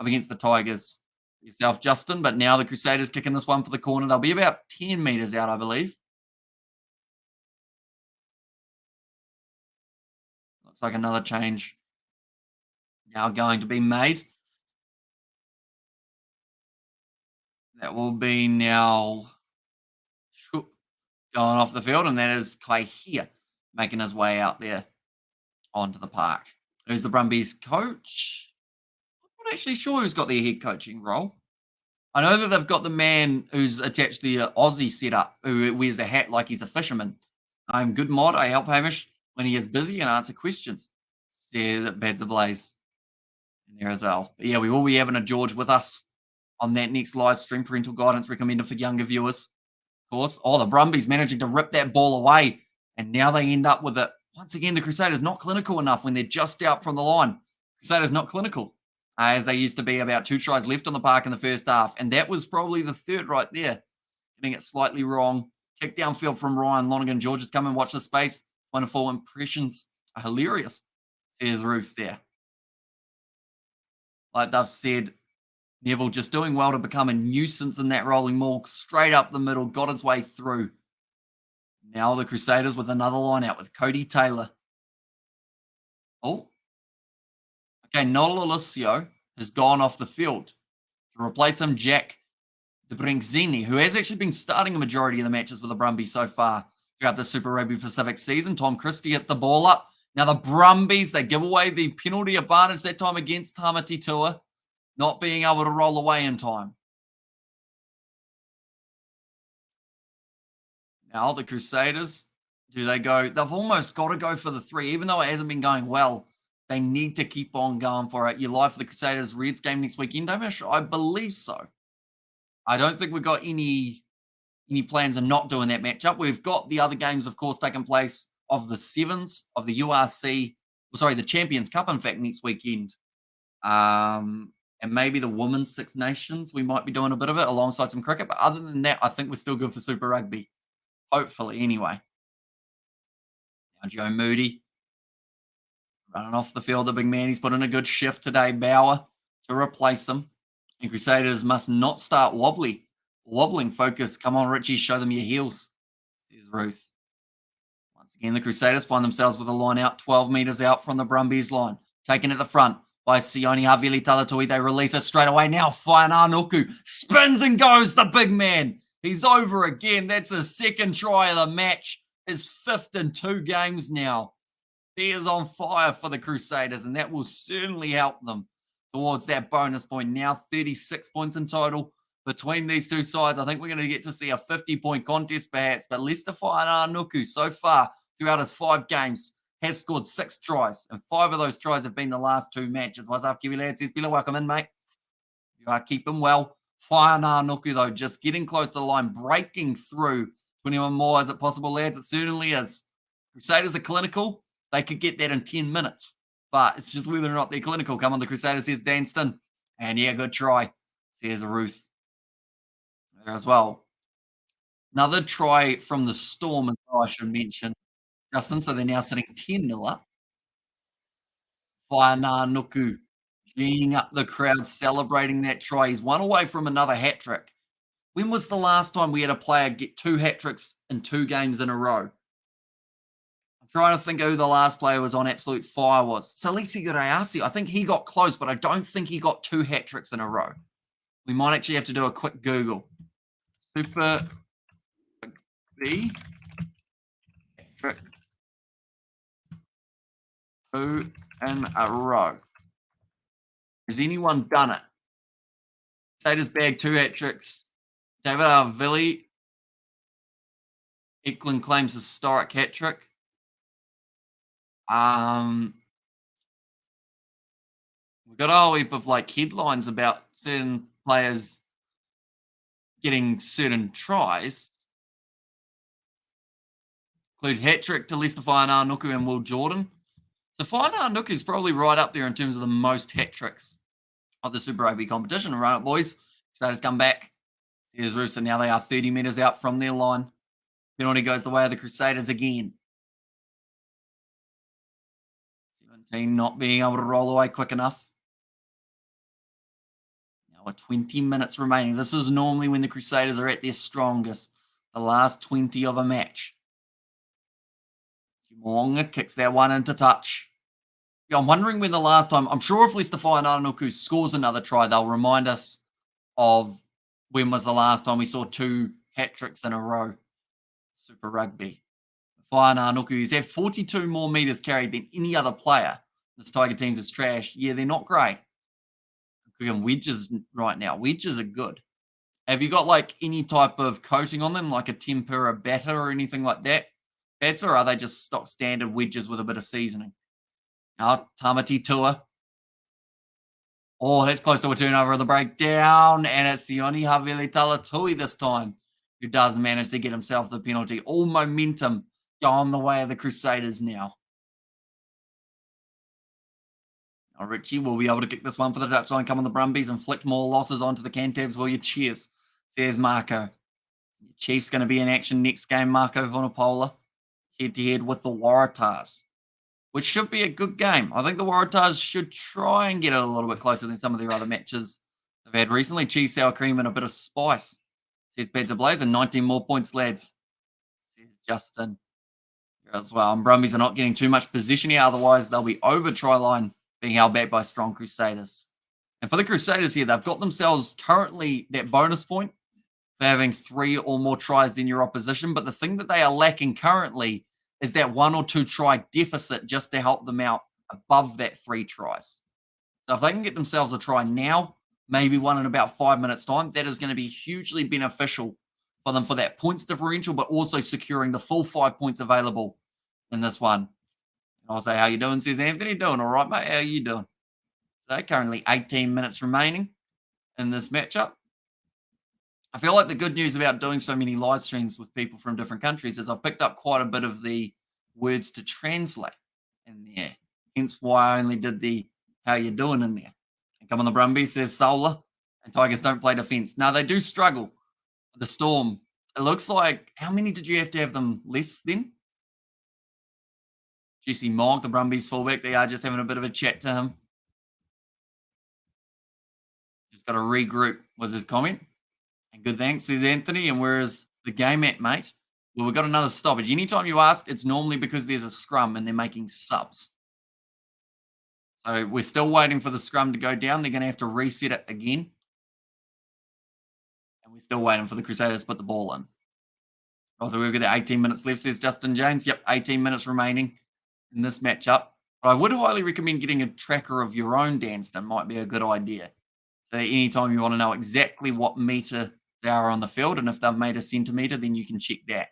up against the Tigers. Yourself, Justin. But now the Crusaders kicking this one for the corner. They'll be about 10 metres out, I believe. Looks like another change now going to be made. That will be now going off the field, and that is Kaihia making his way out there onto the park. Who's the Brumbies coach? I'm not actually sure who's got their head coaching role. I know that they've got the man who's attached the Aussie setup, who wears a hat like he's a fisherman. I'm good mod. I help Hamish when he is busy and answer questions. Says Beds Ablaze in there as well. But yeah, we will be having a George with us on that next live stream. Parental guidance recommended for younger viewers. course. Oh, the Brumbies managing to rip that ball away. And now they end up with it. Once again, the Crusaders not clinical enough when they're just out from the line. Crusaders not clinical, as they used to be. About 2 tries left on the park in the first half. And that was probably the third right there. Getting it slightly wrong. Kick downfield from Ryan Lonergan. George has come and watch the space. Wonderful impressions. Are hilarious. Says Ruth there. Like Duff said, Neville just doing well to become a nuisance in that rolling maul. Straight up the middle. Got his way through. Now the Crusaders with another line out with Cody Taylor. Oh. Okay, Nola Lucio has gone off the field. To replace him, Jack DeBrinzini, who has actually been starting a majority of the matches for the Brumbies so far throughout the Super Rugby Pacific season. Tom Christie hits the ball up. Now the Brumbies, they give away the penalty advantage that time against Tamati Tua, not being able to roll away in time. Now the Crusaders, do they go? They've almost got to go for the 3, even though it hasn't been going well. They need to keep on going for it. Your life for the Crusaders Reds game next weekend, Hamish? I believe so. I don't think we've got any plans of not doing that matchup. We've got the other games, of course, taking place of the sevens of the URC, the Champions Cup, in fact, next weekend. And maybe the Women's Six Nations. We might be doing a bit of it alongside some cricket. But other than that, I think we're still good for Super Rugby. Hopefully, anyway. Now, Joe Moody running off the field, the big man. He's put in a good shift today, Bauer, to replace him. And Crusaders must not start wobbling focus. Come on, Richie, show them your heels, says Ruth. Once again, the Crusaders find themselves with a line out, 12 metres out from the Brumbies line. Taken at the front by Sione Havili Talatui. They release it straight away. Now Whainā Nuku spins and goes, the big man. He's over again. That's his second try of the match. His 5th in 2 games now. He is on fire for the Crusaders, and that will certainly help them towards that bonus point. Now 36 points in total between these two sides. I think we're going to get to see a 50-point contest perhaps, but Leicester Whainā Nuku so far throughout his 5 games has scored 6 tries, and 5 of those tries have been the last 2 matches. What's up, Kiwi Lad? Says, Bila, welcome in, mate. You are keeping well. Whainā Nuku, though, just getting close to the line, breaking through. 21 more. Is it possible, lads? It certainly is. Crusaders are clinical. They could get that in 10 minutes, but it's just whether or not they're clinical. Come on, the Crusaders, says Danston. And yeah, good try, says Ruth. There as well. Another try from the Storm, as well, I should mention, Justin. So they're now sitting 10-0 up. Whainā Nuku geeing up the crowd, celebrating that try. He's one away from another hat-trick. When was the last time we had a player get 2 hat-tricks in 2 games in a row? Trying to think who the last player was on absolute fire was. Salisi Gurayasi. I think he got close, but I don't think he got 2 hat-tricks in a row. We might actually have to do a quick Google. Super B hat-trick 2 in a row. Has anyone done it? Crusaders bagged 2 hat-tricks. David Arvilli. Eklund claims historic hat-trick. We've got a whole heap of headlines about certain players getting certain tries. Include hat-trick to Leicester Whainā Nuku and Will Jordan. So Whainā Nuku is probably right up there in terms of the most hat-tricks of the Super Rugby competition. Run it, boys. Crusaders come back. Here's Roos, and now they are 30 metres out from their line. Penalty goes the way of the Crusaders again. 17 not being able to roll away quick enough. Now with 20 minutes remaining. This is normally when the Crusaders are at their strongest. The last 20 of a match. Moonga kicks that one into touch. Yeah, I'm wondering when the last time, I'm sure if Leicester Whainā Nuku scores another try, they'll remind us of when was the last time we saw 2 hat-tricks in a row. Super Rugby. Whainā Nuku, he's had 42 more metres carried than any other player. This Tiger team's is trash. Yeah, they're not great. Cooking wedges right now. Wedges are good. Have you got any type of coating on them, like a tempura batter or anything like that? Bats, or are they just stock standard wedges with a bit of seasoning? Now, Tamati Tua. Oh, that's close to a turnover of the breakdown, and it's Sione Havili Talatui this time. who does manage to get himself the penalty. All momentum going the way of the Crusaders now. Now Richie will be able to kick this one for the touchline. Come on the Brumbies, inflict more losses onto the Cantabs. Will you? Cheers, says Marco. Chiefs going to be in action next game, Marco Vunipola, head-to-head with the Waratahs, which should be a good game. I think the Waratahs should try and get it a little bit closer than some of their other matches they've had recently. Cheese, sour cream, and a bit of spice, says Beds Ablaze, and 19 more points, lads, says Justin. Here as well. And Brumbies are not getting too much position here, otherwise they'll be over try line, being held back by strong Crusaders. And for the Crusaders here, they've got themselves currently that bonus point for having 3 or more tries than your opposition. But the thing that they are lacking currently is that 1 or 2 try deficit just to help them out above that 3 tries. So if they can get themselves a try now, maybe one in about 5 minutes' time, that is going to be hugely beneficial for them for that points differential, but also securing the full 5 points available in this one. I'll say, how you doing, says Anthony. Doing all right, mate. How you doing? Today, currently 18 minutes remaining in this matchup. I feel like the good news about doing so many live streams with people from different countries is I've picked up quite a bit of the words to translate in there. Hence why I only did the how you doing in there. And come on the Brumbies, says Solar. And Tigers don't play defence. Now they do struggle. The Storm. It looks like, how many did you have to have them less then? Jesse Mogg, the Brumbies fullback, they are just having a bit of a chat to him. Just got to regroup, was his comment. And good thanks, says Anthony. And where's the game at, mate? Well, we've got another stoppage. Anytime you ask, it's normally because there's a scrum and they're making subs. So we're still waiting for the scrum to go down. They're going to have to reset it again. And we're still waiting for the Crusaders to put the ball in. Also, we've got 18 minutes left, says Justin James. Yep, 18 minutes remaining in this matchup. But I would highly recommend getting a tracker of your own, Danston. Might be a good idea. So anytime you want to know exactly what meter they are on the field, and if they've made a centimetre, then you can check that.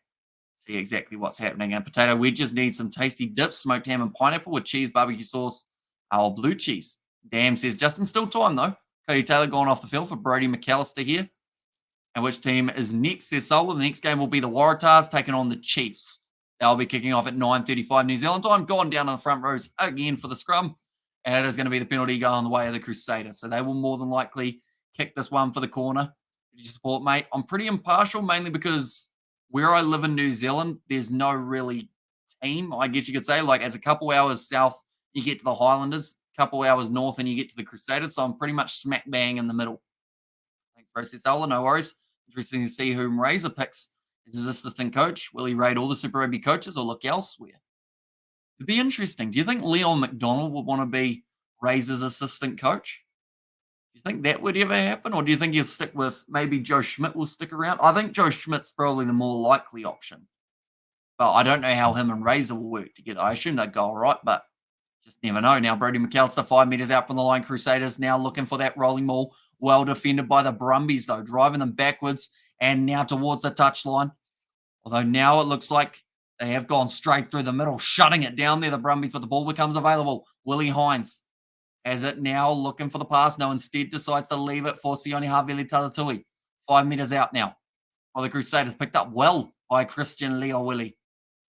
See exactly what's happening. And potato wedges need some tasty dips, smoked ham and pineapple with cheese, barbecue sauce, or blue cheese. Damn, says Justin. Still time, though. Cody Taylor going off the field for Brody McAllister here. And which team is next, says Solar. The next game will be the Waratahs taking on the Chiefs. They'll be kicking off at 9:35 New Zealand time. Gone down on the front rows again for the scrum. And it is going to be the penalty going the way of the Crusaders. So they will more than likely kick this one for the corner. Did you support, mate? I'm pretty impartial, mainly because where I live in New Zealand, there's no really team, I guess you could say. Like, it's a couple hours south, you get to the Highlanders, a couple hours north, and you get to the Crusaders. So I'm pretty much smack bang in the middle. Thanks, Process Ola. No worries. Interesting to see whom Razor picks as his assistant coach. Will he raid all the Super Rugby coaches or look elsewhere? It'd be interesting. Do you think Leon McDonald would want to be Razor's assistant coach? Do you think that would ever happen? Or do you think he'll stick with maybe Joe Schmidt will stick around? I think Joe Schmidt's probably the more likely option. But I don't know how him and Razor will work together. I assume they'd go all right, but just never know. Now, Brody McAllister, 5 metres out from the line. Crusaders now looking for that rolling ball. Well defended by the Brumbies, though, driving them backwards and now towards the touchline. Although now it looks like they have gone straight through the middle, shutting it down there, the Brumbies, but the ball becomes available. Willie Hines has it now, looking for the pass. No, instead decides to leave it for Sione Havili Talatui. 5 metres out now. Well, the Crusaders picked up well by Christian Leo Willie.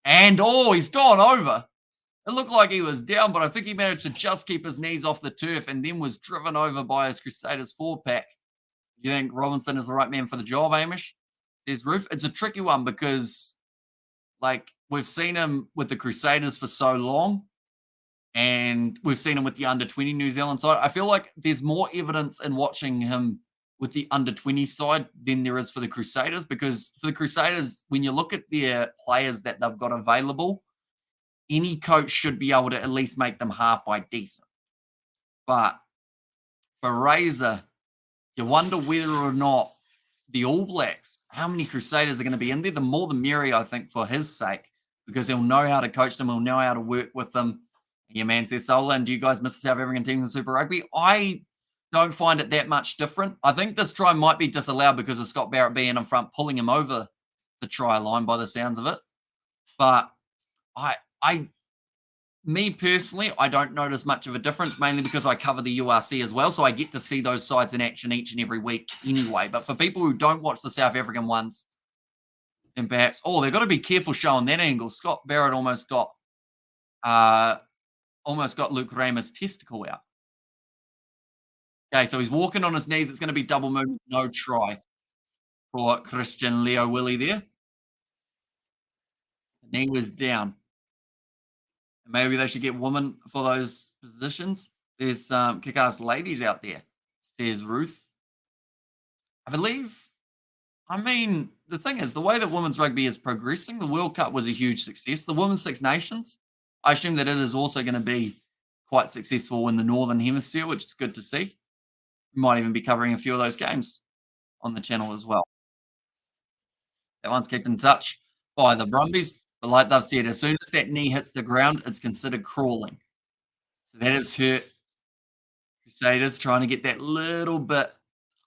And, he's gone over. It looked like he was down, but I think he managed to just keep his knees off the turf and then was driven over by his Crusaders forward pack. Do you think Robinson is the right man for the job, Amish? Says Roof. It's a tricky one because, like, we've seen him with the Crusaders for so long, and we've seen him with the under-20 New Zealand side. I feel like there's more evidence in watching him with the under-20 side than there is for the Crusaders, because for the Crusaders, when you look at their players that they've got available, any coach should be able to at least make them half by decent. But for Razor, you wonder whether or not the All Blacks, how many Crusaders are going to be in there? The more the merrier, I think, for his sake, because he'll know how to coach them, he'll know how to work with them. Your man says, Solan, do you guys miss the South African teams in Super Rugby? I don't find it that much different. I think this try might be disallowed because of Scott Barrett being in front, pulling him over the try line by the sounds of it. But me personally, I don't notice much of a difference, mainly because I cover the URC as well, so I get to see those sides in action each and every week anyway. But for people who don't watch the South African ones, And perhaps, oh, they've got to be careful showing that angle. Scott Barrett uh, almost got Luke Ramos' testicle out. Okay, so he's walking on his knees. It's going to be double movement, no try for Christian Leo Willie there. The knee was down. Maybe they should get women for those positions. There's some kick-ass ladies out there, says Ruth. I believe, I mean, the thing is, the way that women's rugby is progressing, the World Cup was a huge success. The Women's Six Nations, I assume that it is also going to be quite successful in the Northern Hemisphere, which is good to see. We might even be covering a few of those games on the channel as well. That one's kicked in touch by the Brumbies, but like they've said, as soon as that knee hits the ground, it's considered crawling. So that has hurt Crusaders trying to get that little bit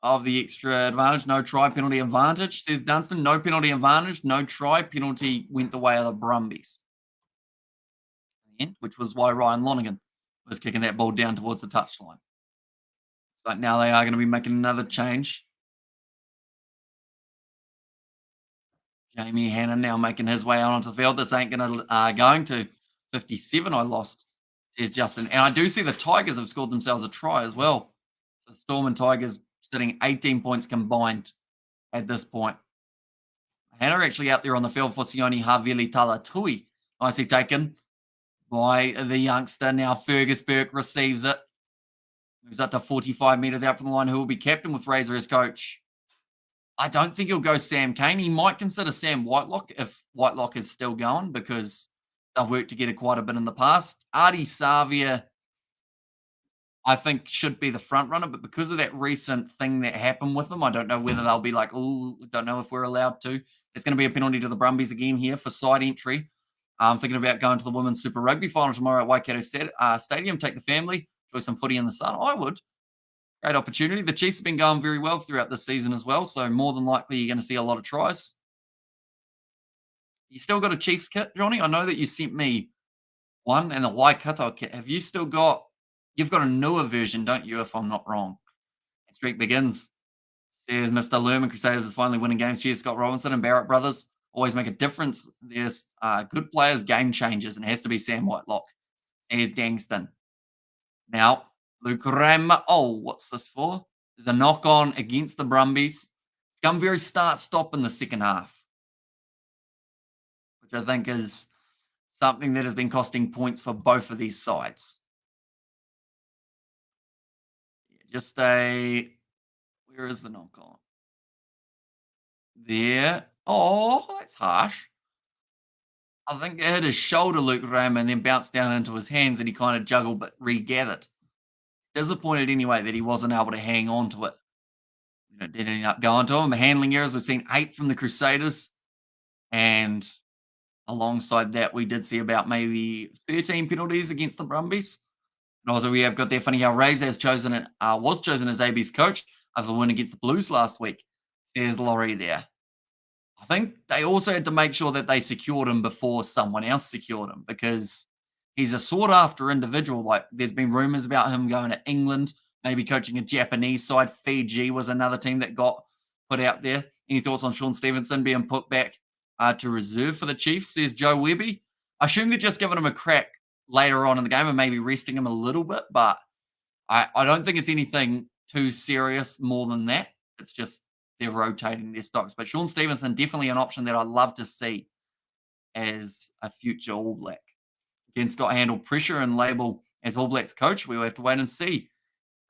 of the extra advantage. No try, penalty advantage, says Dunstan. No penalty advantage, no try, penalty went the way of the Brumbies. Which was why Ryan Lonergan was kicking that ball down towards the touchline. So now they are going to be making another change. Jamie Hannon now making his way out onto the field. This ain't going to 57. I lost, says Justin. And I do see the Tigers have scored themselves a try as well. The Storm and Tigers sitting 18 points combined at this point. Hannah actually out there on the field for Sione Havili Talatui. Nicely taken by the youngster. Now Fergus Burke receives it. Moves up to 45 metres out from the line. Who will be captain with Razor as coach? I don't think he'll go Sam Kane. He might consider Sam Whitelock if Whitelock is still going because they've worked together quite a bit in the past. Artie Savia, I think, should be the front runner, but because of that recent thing that happened with them, I don't know whether they'll be like, oh, don't know if we're allowed to. It's going to be a penalty to the Brumbies again here for side entry. I'm thinking about going to the Women's Super Rugby final tomorrow at Waikato Stadium, take the family, enjoy some footy in the sun. I would. Great opportunity. The Chiefs have been going very well throughout the season as well, so more than likely you're going to see a lot of tries. You still got a Chiefs kit, Johnny? I know that you sent me one and the Waikato kit. Have you still got, you've got a newer version, don't you, if I'm not wrong? Streak begins, says Mr. Lerman. Crusaders is finally winning games. Cheers, Scott Robinson and Barrett brothers. Always make a difference. There's good players, game changers, and it has to be Sam Whitelock. Says Dangston. Now, Luke Rama. Oh, what's this for? There's a knock on against the Brumbies. Come very start-stop in the second half, which I think is something that has been costing points for both of these sides. Just where is the knock on? There. Oh, that's harsh. I think it hit his shoulder, Luke Rama, and then bounced down into his hands, and he kind of juggled but regathered. Disappointed anyway that he wasn't able to hang on to it. It did end up going to him. The handling errors, we've seen 8 from the Crusaders. And alongside that, we did see about maybe 13 penalties against the Brumbies. And also, we have got there funny how Razor was chosen as AB's coach after the win against the Blues last week. Says Laurie there. I think they also had to make sure that they secured him before someone else secured him because he's a sought-after individual. Like, there's been rumors about him going to England, maybe coaching a Japanese side. Fiji was another team that got put out there. Any thoughts on Sean Stevenson being put back to reserve for the Chiefs, says Joe Webby. I assume they're just giving him a crack later on in the game and maybe resting him a little bit, but I don't think it's anything too serious more than that. It's just they're rotating their stocks. But Sean Stevenson, definitely an option that I'd love to see as a future All Black. Again, Scott handled pressure and label as All Blacks coach. We'll have to wait and see.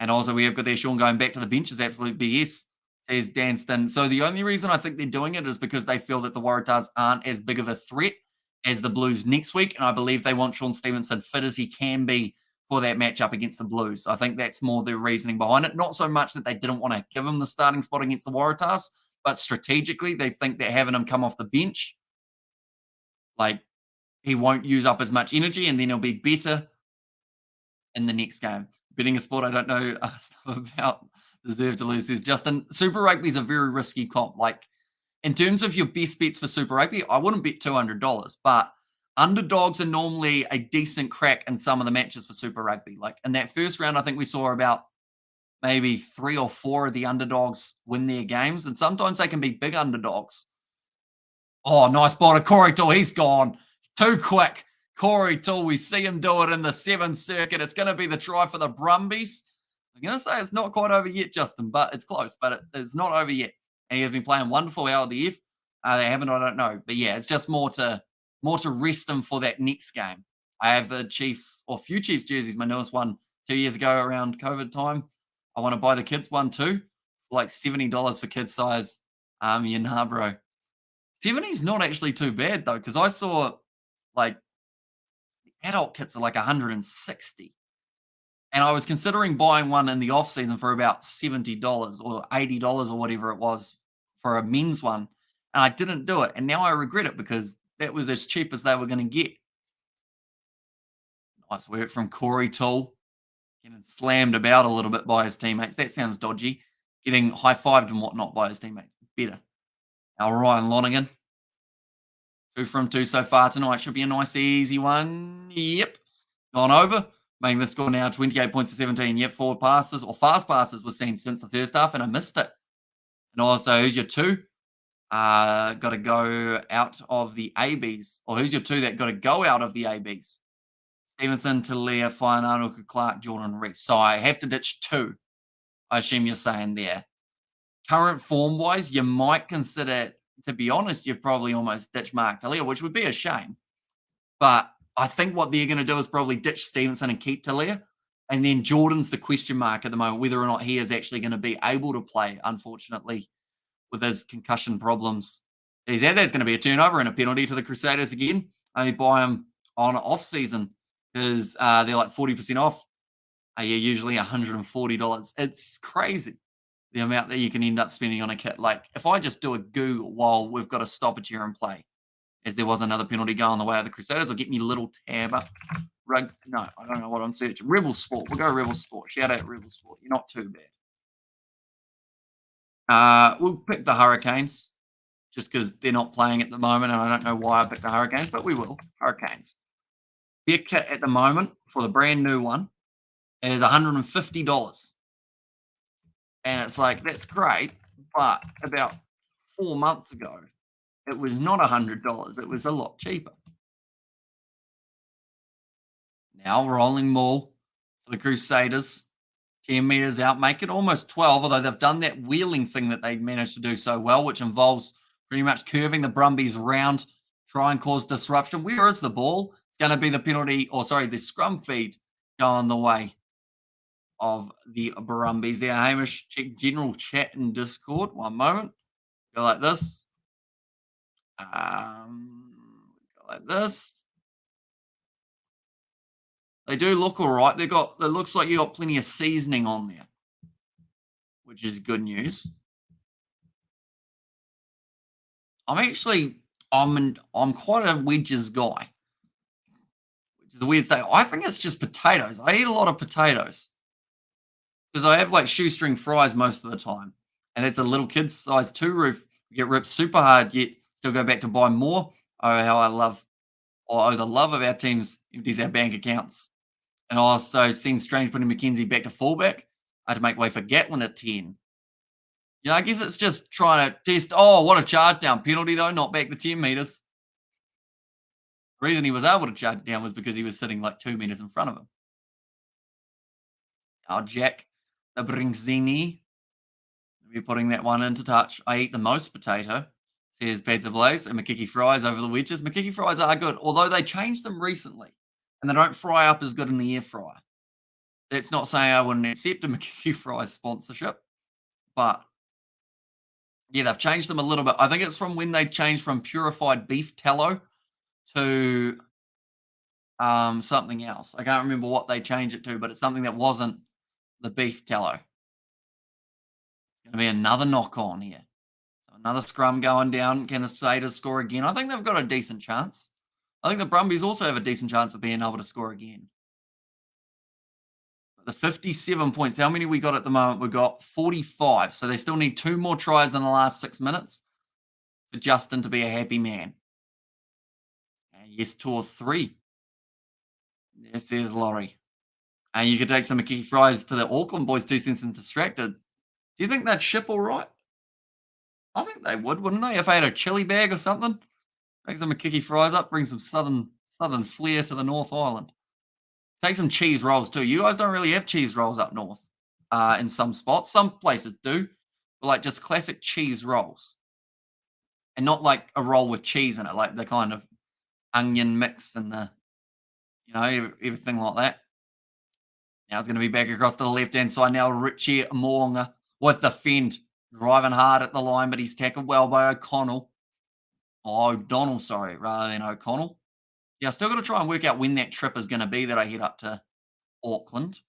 And also, we have got there Sean going back to the bench is absolute BS, says Danston. So the only reason I think they're doing it is because they feel that the Waratahs aren't as big of a threat as the Blues next week. And I believe they want Sean Stevenson fit as he can be for that matchup against the Blues. I think that's more the reasoning behind it. Not so much that they didn't want to give him the starting spot against the Waratahs, but strategically, they think that having him come off the bench, like, he won't use up as much energy and then he'll be better in the next game. Betting a sport I don't know stuff about, deserve to lose, says Justin. Super Rugby is a very risky comp. Like, in terms of your best bets for Super Rugby, I wouldn't bet $200, but underdogs are normally a decent crack in some of the matches for Super Rugby. Like, in that first round, I think we saw about maybe 3 or 4 of the underdogs win their games, and sometimes they can be big underdogs. Oh, nice ball to Corey Tool. He's gone. Too quick. Corey Tool, we see him do it in the 7th circuit. It's going to be the try for the Brumbies. I'm going to say it's not quite over yet, Justin, but it's close. But it's not over yet. And he has been playing wonderful out of the F. They haven't, I don't know. But yeah, it's just more to rest him for that next game. I have the Chiefs, or few Chiefs jerseys, my newest one 2 years ago around COVID time. I want to buy the kids one too. Like $70 for kids size. Bro. 70's not actually too bad though, because I saw like the adult kits are like 160. And I was considering buying one in the off season for about $70 or $80 or whatever it was for a men's one. And I didn't do it. And now I regret it because that was as cheap as they were going to get. Nice work from Corey Tool. Getting slammed about a little bit by his teammates. That sounds dodgy. Getting high-fived and whatnot by his teammates. Better. Now Ryan Lonergan. 2 from 2 so far tonight. Should be a nice, easy one. Yep. Gone over. Making the score now 28 points to 17. Yep, forward passes or fast passes was seen since the first half, and I missed it. And also, who's your 2? Got to go out of the ABs. Or who's your 2 that got to go out of the ABs? Stevenson, Talia, Fiananuka, Clark, Jordan, Reese. So I have to ditch 2. I assume you're saying there. Current form-wise, you might consider, to be honest, you've probably almost ditched Mark Talia, which would be a shame. But I think what they're going to do is probably ditch Stevenson and keep Talia. And then Jordan's the question mark at the moment, whether or not he is actually going to be able to play, unfortunately, with his concussion problems. There's going to be a turnover and a penalty to the Crusaders again. I buy him on off-season because they're like 40% off. Yeah, usually $140. It's crazy the amount that you can end up spending on a kit. Like, if I just do a Google while we've got a stoppage here and play, as there was another penalty going the way of the Crusaders, I'll get me a little tab up. No, I don't know what I'm searching. Rebel Sport. We'll go Rebel Sport. Shout out Rebel Sport. You're not too bad. We'll pick the Hurricanes just because they're not playing at the moment, and I don't know why I picked the Hurricanes, but we will. Hurricanes. Their kit at the moment for the brand new one is $150. And it's like, that's great, but about 4 months ago, it was not $100. It was a lot cheaper. Now rolling maul for the Crusaders. 10 meters out, make it almost 12, although they've done that wheeling thing that they managed to do so well, which involves pretty much curving the Brumbies round, try and cause disruption. Where is the ball? It's going to be the penalty, or sorry, the scrum feed going the way of the Brumbies there. Hamish, check general chat and Discord. One moment. Go like this. Go like this. They do look all right. It looks like you got plenty of seasoning on there, which is good news. I'm quite a wedges guy, which is a weird thing. I think it's just potatoes. I eat a lot of potatoes because I have like shoestring fries most of the time, and it's a little kid's size 2 roof. You get ripped super hard, yet still go back to buy more. Oh, how I love, the love of our teams empties our bank accounts. And also seems strange putting McKenzie back to fullback. I had to make way for Gatlin at 10. I guess it's just trying to test. Oh, what a charge down penalty, though, not back the 10 meters. The reason he was able to charge down was because he was sitting like 2 meters in front of him. Now, Jack the Bringzini. We're putting that one into touch. I eat the most potato, says Pizza Blaze, and Makiki fries over the wedges. Makiki fries are good, although they changed them recently, and they don't fry up as good in the air fryer. That's not saying I wouldn't accept a Makiki fries sponsorship, but yeah, they've changed them a little bit. I think it's from when they changed from purified beef tallow to something else. I can't remember what they changed it to, but it's something that wasn't the beef tallow. It's going to be another knock on here. So another scrum going down. Can the Crusaders score again? I think they've got a decent chance. I think the Brumbies also have a decent chance of being able to score again. The 57 points. How many we got at the moment? We've got 45. So they still need 2 more tries in the last 6 minutes for Justin to be a happy man. And yes, 2 or 3. Yes, there's Laurie. And you could take some Makiki fries to the Auckland boys, 2 cents and distracted. Do you think they'd ship all right? I think they would, wouldn't they? If they had a chili bag or something. Take some Makiki fries up, bring some southern flair to the North Island. Take some cheese rolls too. You guys don't really have cheese rolls up north in some spots. Some places do, but like just classic cheese rolls. And not like a roll with cheese in it, like the kind of onion mix and the, everything like that. Now it's going to be back across to the left-hand side now. Richie Moonga with the fend, driving hard at the line, but he's tackled well by O'Connell. Oh, O'Donnell, sorry, rather than O'Connell. Yeah, I still got to try and work out when that trip is going to be that I head up to Auckland.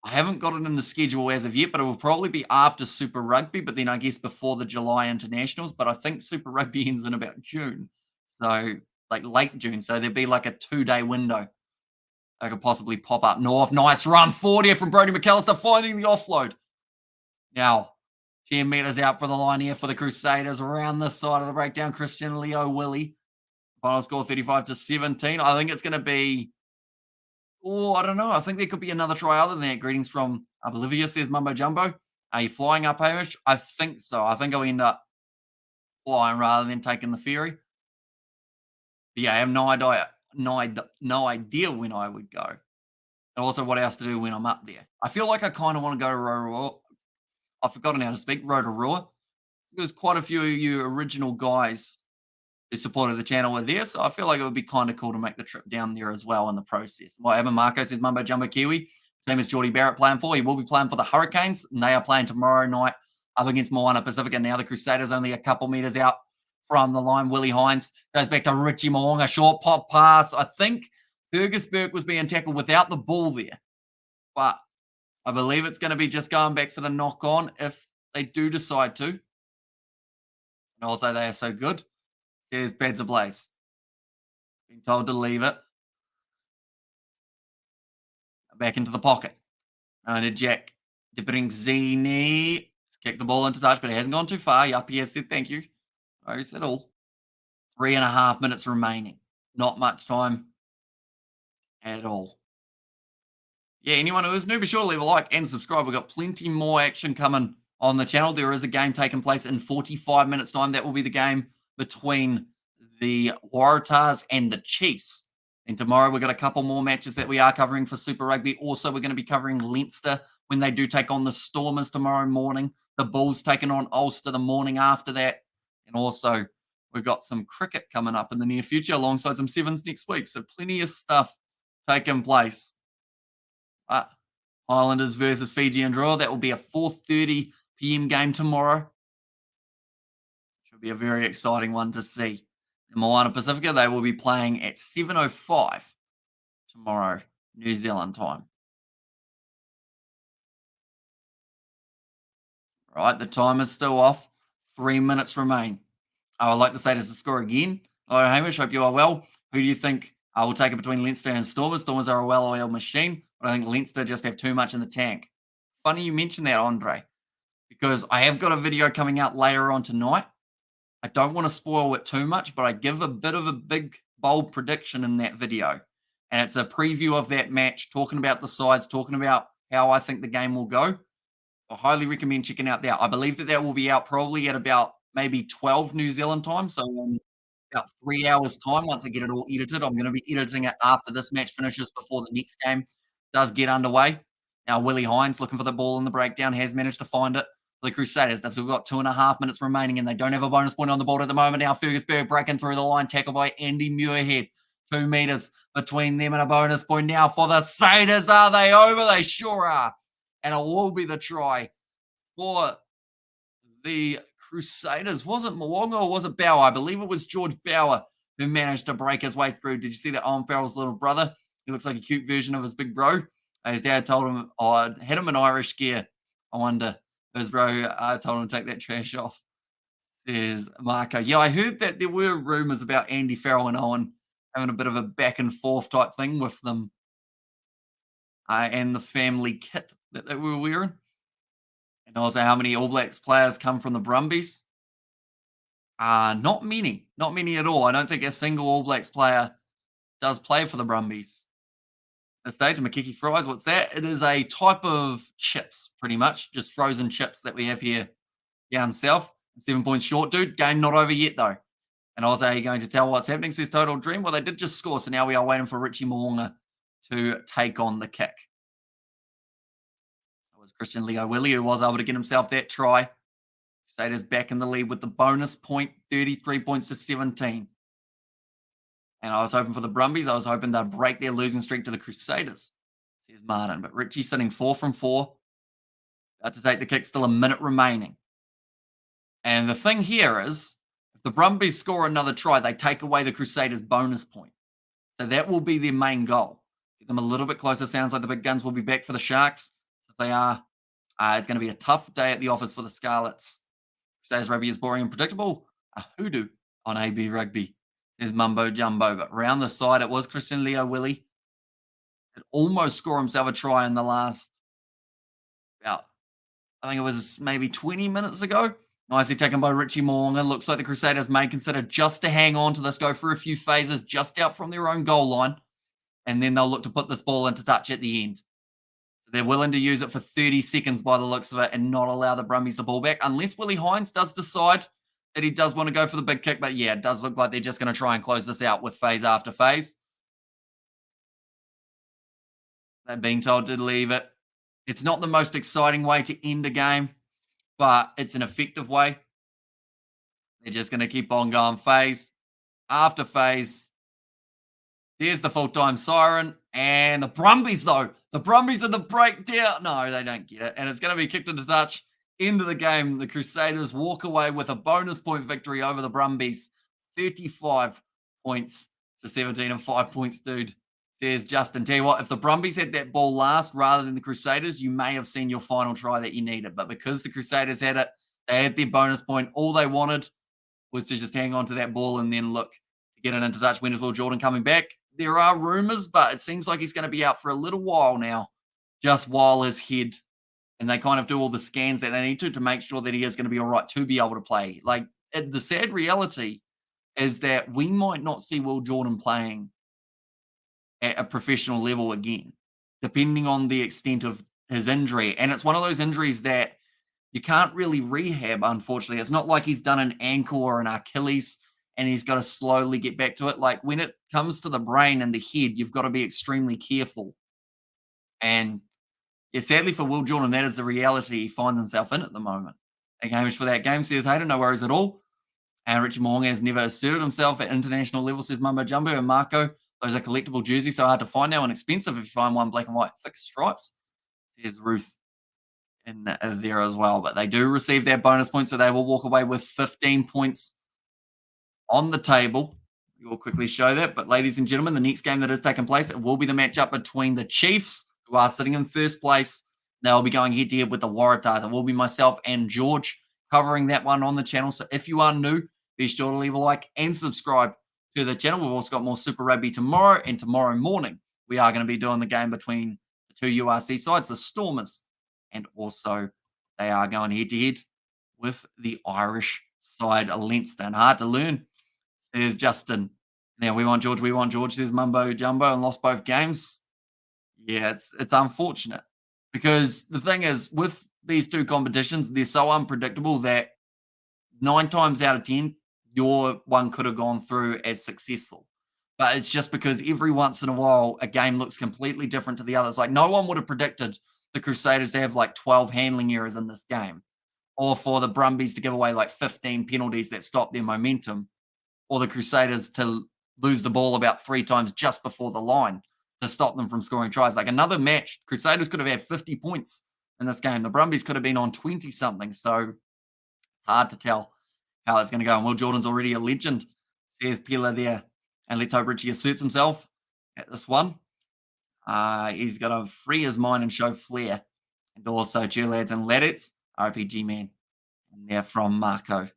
I haven't got it in the schedule as of yet, but it will probably be after Super Rugby, but then I guess before the July internationals. But I think Super Rugby ends in about June. So, like late June. So there'd be like a 2-day window. I could possibly pop up north. Nice run forward here from Brodie McAllister, finding the offload. Now, 10 metres out for the line here for the Crusaders. Around this side of the breakdown, Christian Leo Willie. Final score 35-17. I think it's going to be... Oh, I don't know. I think there could be another try other than that. Greetings from Bolivia, says Mumbo Jumbo. Are you flying up, Hamish? I think so. I think I'll end up flying rather than taking the ferry. But yeah, I have no idea when I would go. And also what else to do when I'm up there. I feel like I kind of want to go to Rotorua. I've forgotten how to speak. Rotorua. There's quite a few of you original guys who supported the channel were there, so I feel like it would be kind of cool to make the trip down there as well in the process. What happened, Marco, says Mumbo Jumbo Kiwi. Same as Geordie Barrett playing for. He will be playing for the Hurricanes, and they are playing tomorrow night up against Moana Pacific, and now the Crusaders only a couple metres out from the line. Willie Hines goes back to Richie Moonga, short pop pass. I think Fergus Burke was being tackled without the ball there, but I believe it's going to be just going back for the knock-on if they do decide to. And also, they are so good. Says Beds Ablaze. Being told to leave it. Back into the pocket. And Jack Debringzini. Kicked the ball into touch, but it hasn't gone too far. Yuppie has said thank you. No, he said all. 3.5 minutes remaining. Not much time at all. Yeah, anyone who is new, be sure to leave a like and subscribe. We've got plenty more action coming on the channel. There is a game taking place in 45 minutes' time. That will be the game between the Waratahs and the Chiefs. And tomorrow we've got a couple more matches that we are covering for Super Rugby. Also, we're going to be covering Leinster when they do take on the Stormers tomorrow morning. The Bulls taking on Ulster the morning after that. And also, we've got some cricket coming up in the near future alongside some sevens next week. So plenty of stuff taking place. Highlanders versus Fiji and draw. That will be a 4:30 p.m. game tomorrow. Should be a very exciting one to see. In Moana Pacifica, they will be playing at 7:05 tomorrow, New Zealand time. Right, the time is still off. 3 minutes remain. I would like to say this is the score again. Hello, Hamish. Hope you are well. Who do you think I will take it between Leinster and Stormers? Stormers are a well-oiled machine, but I think Leinster just have too much in the tank. Funny you mentioned that, Andre, because I have got a video coming out later on tonight. I don't want to spoil it too much, but I give a bit of a big, bold prediction in that video. And it's a preview of that match, talking about the sides, talking about how I think the game will go. I highly recommend checking out that. I believe that will be out probably at about maybe 12 New Zealand time. So in about 3 hours' time, once I get it all edited, I'm going to be editing it after this match finishes before the next game does get underway. Now, Willie Hines, looking for the ball in the breakdown, has managed to find it. The Crusaders, they've still got 2.5 minutes remaining, and they don't have a bonus point on the board at the moment. Now, Fergus Burke breaking through the line, tackled by Andy Muirhead. 2 meters between them and a bonus point now for the Saders. Are they over? They sure are. And it will be the try for the Crusaders. Was it Mwonga or was it Bauer? I believe it was George Bauer who managed to break his way through. Did you see that Owen Farrell's little brother? He looks like a cute version of his big bro. His dad told him, had him in Irish gear. I wonder. His bro told him to take that trash off, says Marco. Yeah, I heard that there were rumours about Andy Farrell and Owen having a bit of a back and forth type thing with them and the family kit that they were wearing. And also how many All Blacks players come from the Brumbies. Not many. Not many at all. I don't think a single All Blacks player does play for the Brumbies. This stage, Makiki fries, what's that? It is a type of chips, pretty much. Just frozen chips that we have here down south. 7 points short, dude. Game not over yet, though. And also, are you going to tell what's happening? Says Total Dream. Well, they did just score, so now we are waiting for Richie Mo'unga to take on the kick. It was Christian Leo Willie who was able to get himself that try. Crusaders back in the lead with the bonus point, 33 points to 17. And I was hoping for the Brumbies. I was hoping they'd break their losing streak to the Crusaders, says Martin. But Richie sitting 4 from 4. About to take the kick, still a minute remaining. And the thing here is, if the Brumbies score another try, they take away the Crusaders' bonus point. So that will be their main goal. Get them a little bit closer. Sounds like the big guns will be back for the Sharks. If they are, it's going to be a tough day at the office for the Scarlets. Crusaders rugby is boring and predictable. A hoodoo on AB Rugby. There's Mumbo Jumbo. But round the side, it was Christian Leo Willie. It almost scored himself a try in the last, I think it was maybe 20 minutes ago. Nicely taken by Richie Mo'unga. Looks like the Crusaders may consider just to hang on to this, go through a few phases just out from their own goal line, and then they'll look to put this ball into touch at the end. So they're willing to use it for 30 seconds by the looks of it and not allow the Brumbies the ball back, unless Willie Hines does decide that he does want to go for the big kick. But yeah, it does look like they're just going to try and close this out with phase after phase. They're being told to leave it. It's not the most exciting way to end a game, but it's an effective way. They're just going to keep on going phase after phase. There's the full-time siren. And the Brumbies, though. The Brumbies are the breakdown. No, they don't get it. And it's going to be kicked into touch. End of the game. The Crusaders walk away with a bonus point victory over the Brumbies. 35 points to 17 and 5 points, dude. Says Justin. Tell you what, if the Brumbies had that ball last rather than the Crusaders, you may have seen your final try that you needed. But because the Crusaders had it, they had their bonus point. All they wanted was to just hang on to that ball and then look to get it into touch. When is Will Jordan coming back? There are rumors, but it seems like he's going to be out for a little while now, just while his head, and they kind of do all the scans that they need to make sure that he is going to be all right to be able to play. Like, the sad reality is that we might not see Will Jordan playing at a professional level again, depending on the extent of his injury. And it's one of those injuries that you can't really rehab, unfortunately. It's not like he's done an ankle or an Achilles and he's got to slowly get back to it. Like, when it comes to the brain and the head, you've got to be extremely careful. And yeah, sadly for Will Jordan, that is the reality he finds himself in at the moment. Thank you, Hamish, for that game. Says Hayden, no worries at all. And Richie Mo'unga has never asserted himself at international level, says Mumbo Jumbo. And Marco, those are collectible jerseys, so hard to find now and expensive if you find one black and white thick stripes. Says Ruth in there as well. But they do receive their bonus points, so they will walk away with 15 points on the table. We will quickly show that. But ladies and gentlemen, the next game that is taking place, it will be the matchup between the Chiefs, who are sitting in first place. They'll be going head-to-head with the Waratahs. It will be myself and George covering that one on the channel. So if you are new, be sure to leave a like and subscribe to the channel. We've also got more Super Rugby tomorrow, and tomorrow morning we are going to be doing the game between the two URC sides, the Stormers, and also they are going head-to-head with the Irish side, Leinster. And hard to learn, says Justin. Now, we want George, says Mumbo Jumbo, and lost both games. Yeah, it's unfortunate because the thing is, with these two competitions, they're so unpredictable that 9 times out of 10, your one could have gone through as successful. But it's just because every once in a while, a game looks completely different to the others. Like, no one would have predicted the Crusaders to have like 12 handling errors in this game, or for the Brumbies to give away like 15 penalties that stop their momentum, or the Crusaders to lose the ball about 3 times just before the line to stop them from scoring tries. Like, another match, Crusaders could have had 50 points in this game. The Brumbies could have been on 20-something. So it's hard to tell how it's going to go. And Will Jordan's already a legend, says Pila there. And let's hope Richie asserts himself at this one. He's got to free his mind and show flair. And also, cheer lads and ladettes, RPG man. And they're from Marco.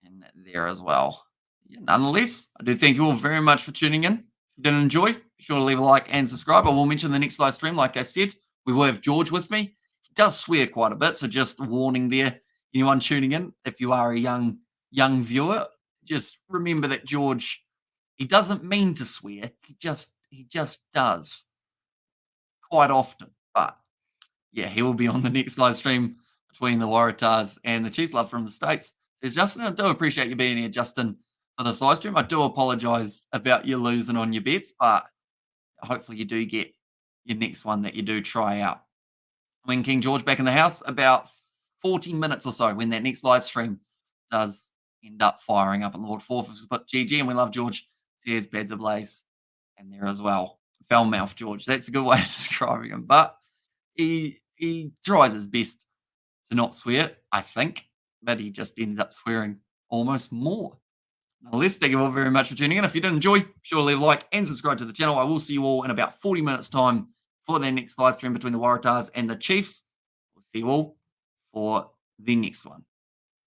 And there as well. Yeah, nonetheless, I do thank you all very much for tuning in. If you did enjoy, be sure to leave a like and subscribe. I will mention the next live stream, like I said. We will have George with me. He does swear quite a bit, so just warning there. Anyone tuning in, if you are a young viewer, just remember that George, he doesn't mean to swear. He just does quite often. But yeah, he will be on the next live stream between the Waratahs and the Chiefs. Love from the States. Says Justin, I do appreciate you being here, Justin, for this live stream. I do apologise about you losing on your bets, but hopefully you do get your next one that you do try out. When King George back in the house, about 40 minutes or so, when that next live stream does end up firing up on Lord Fourth. We put GG, and we love George. Says Beds Ablaze and there as well. Foul mouth George. That's a good way of describing him. But he tries his best to not swear, I think, but he just ends up swearing almost more. Nonetheless, thank you all very much for tuning in. If you did enjoy, be sure to leave a like and subscribe to the channel. I will see you all in about 40 minutes' time for the next live stream between the Waratahs and the Chiefs. We'll see you all for the next one.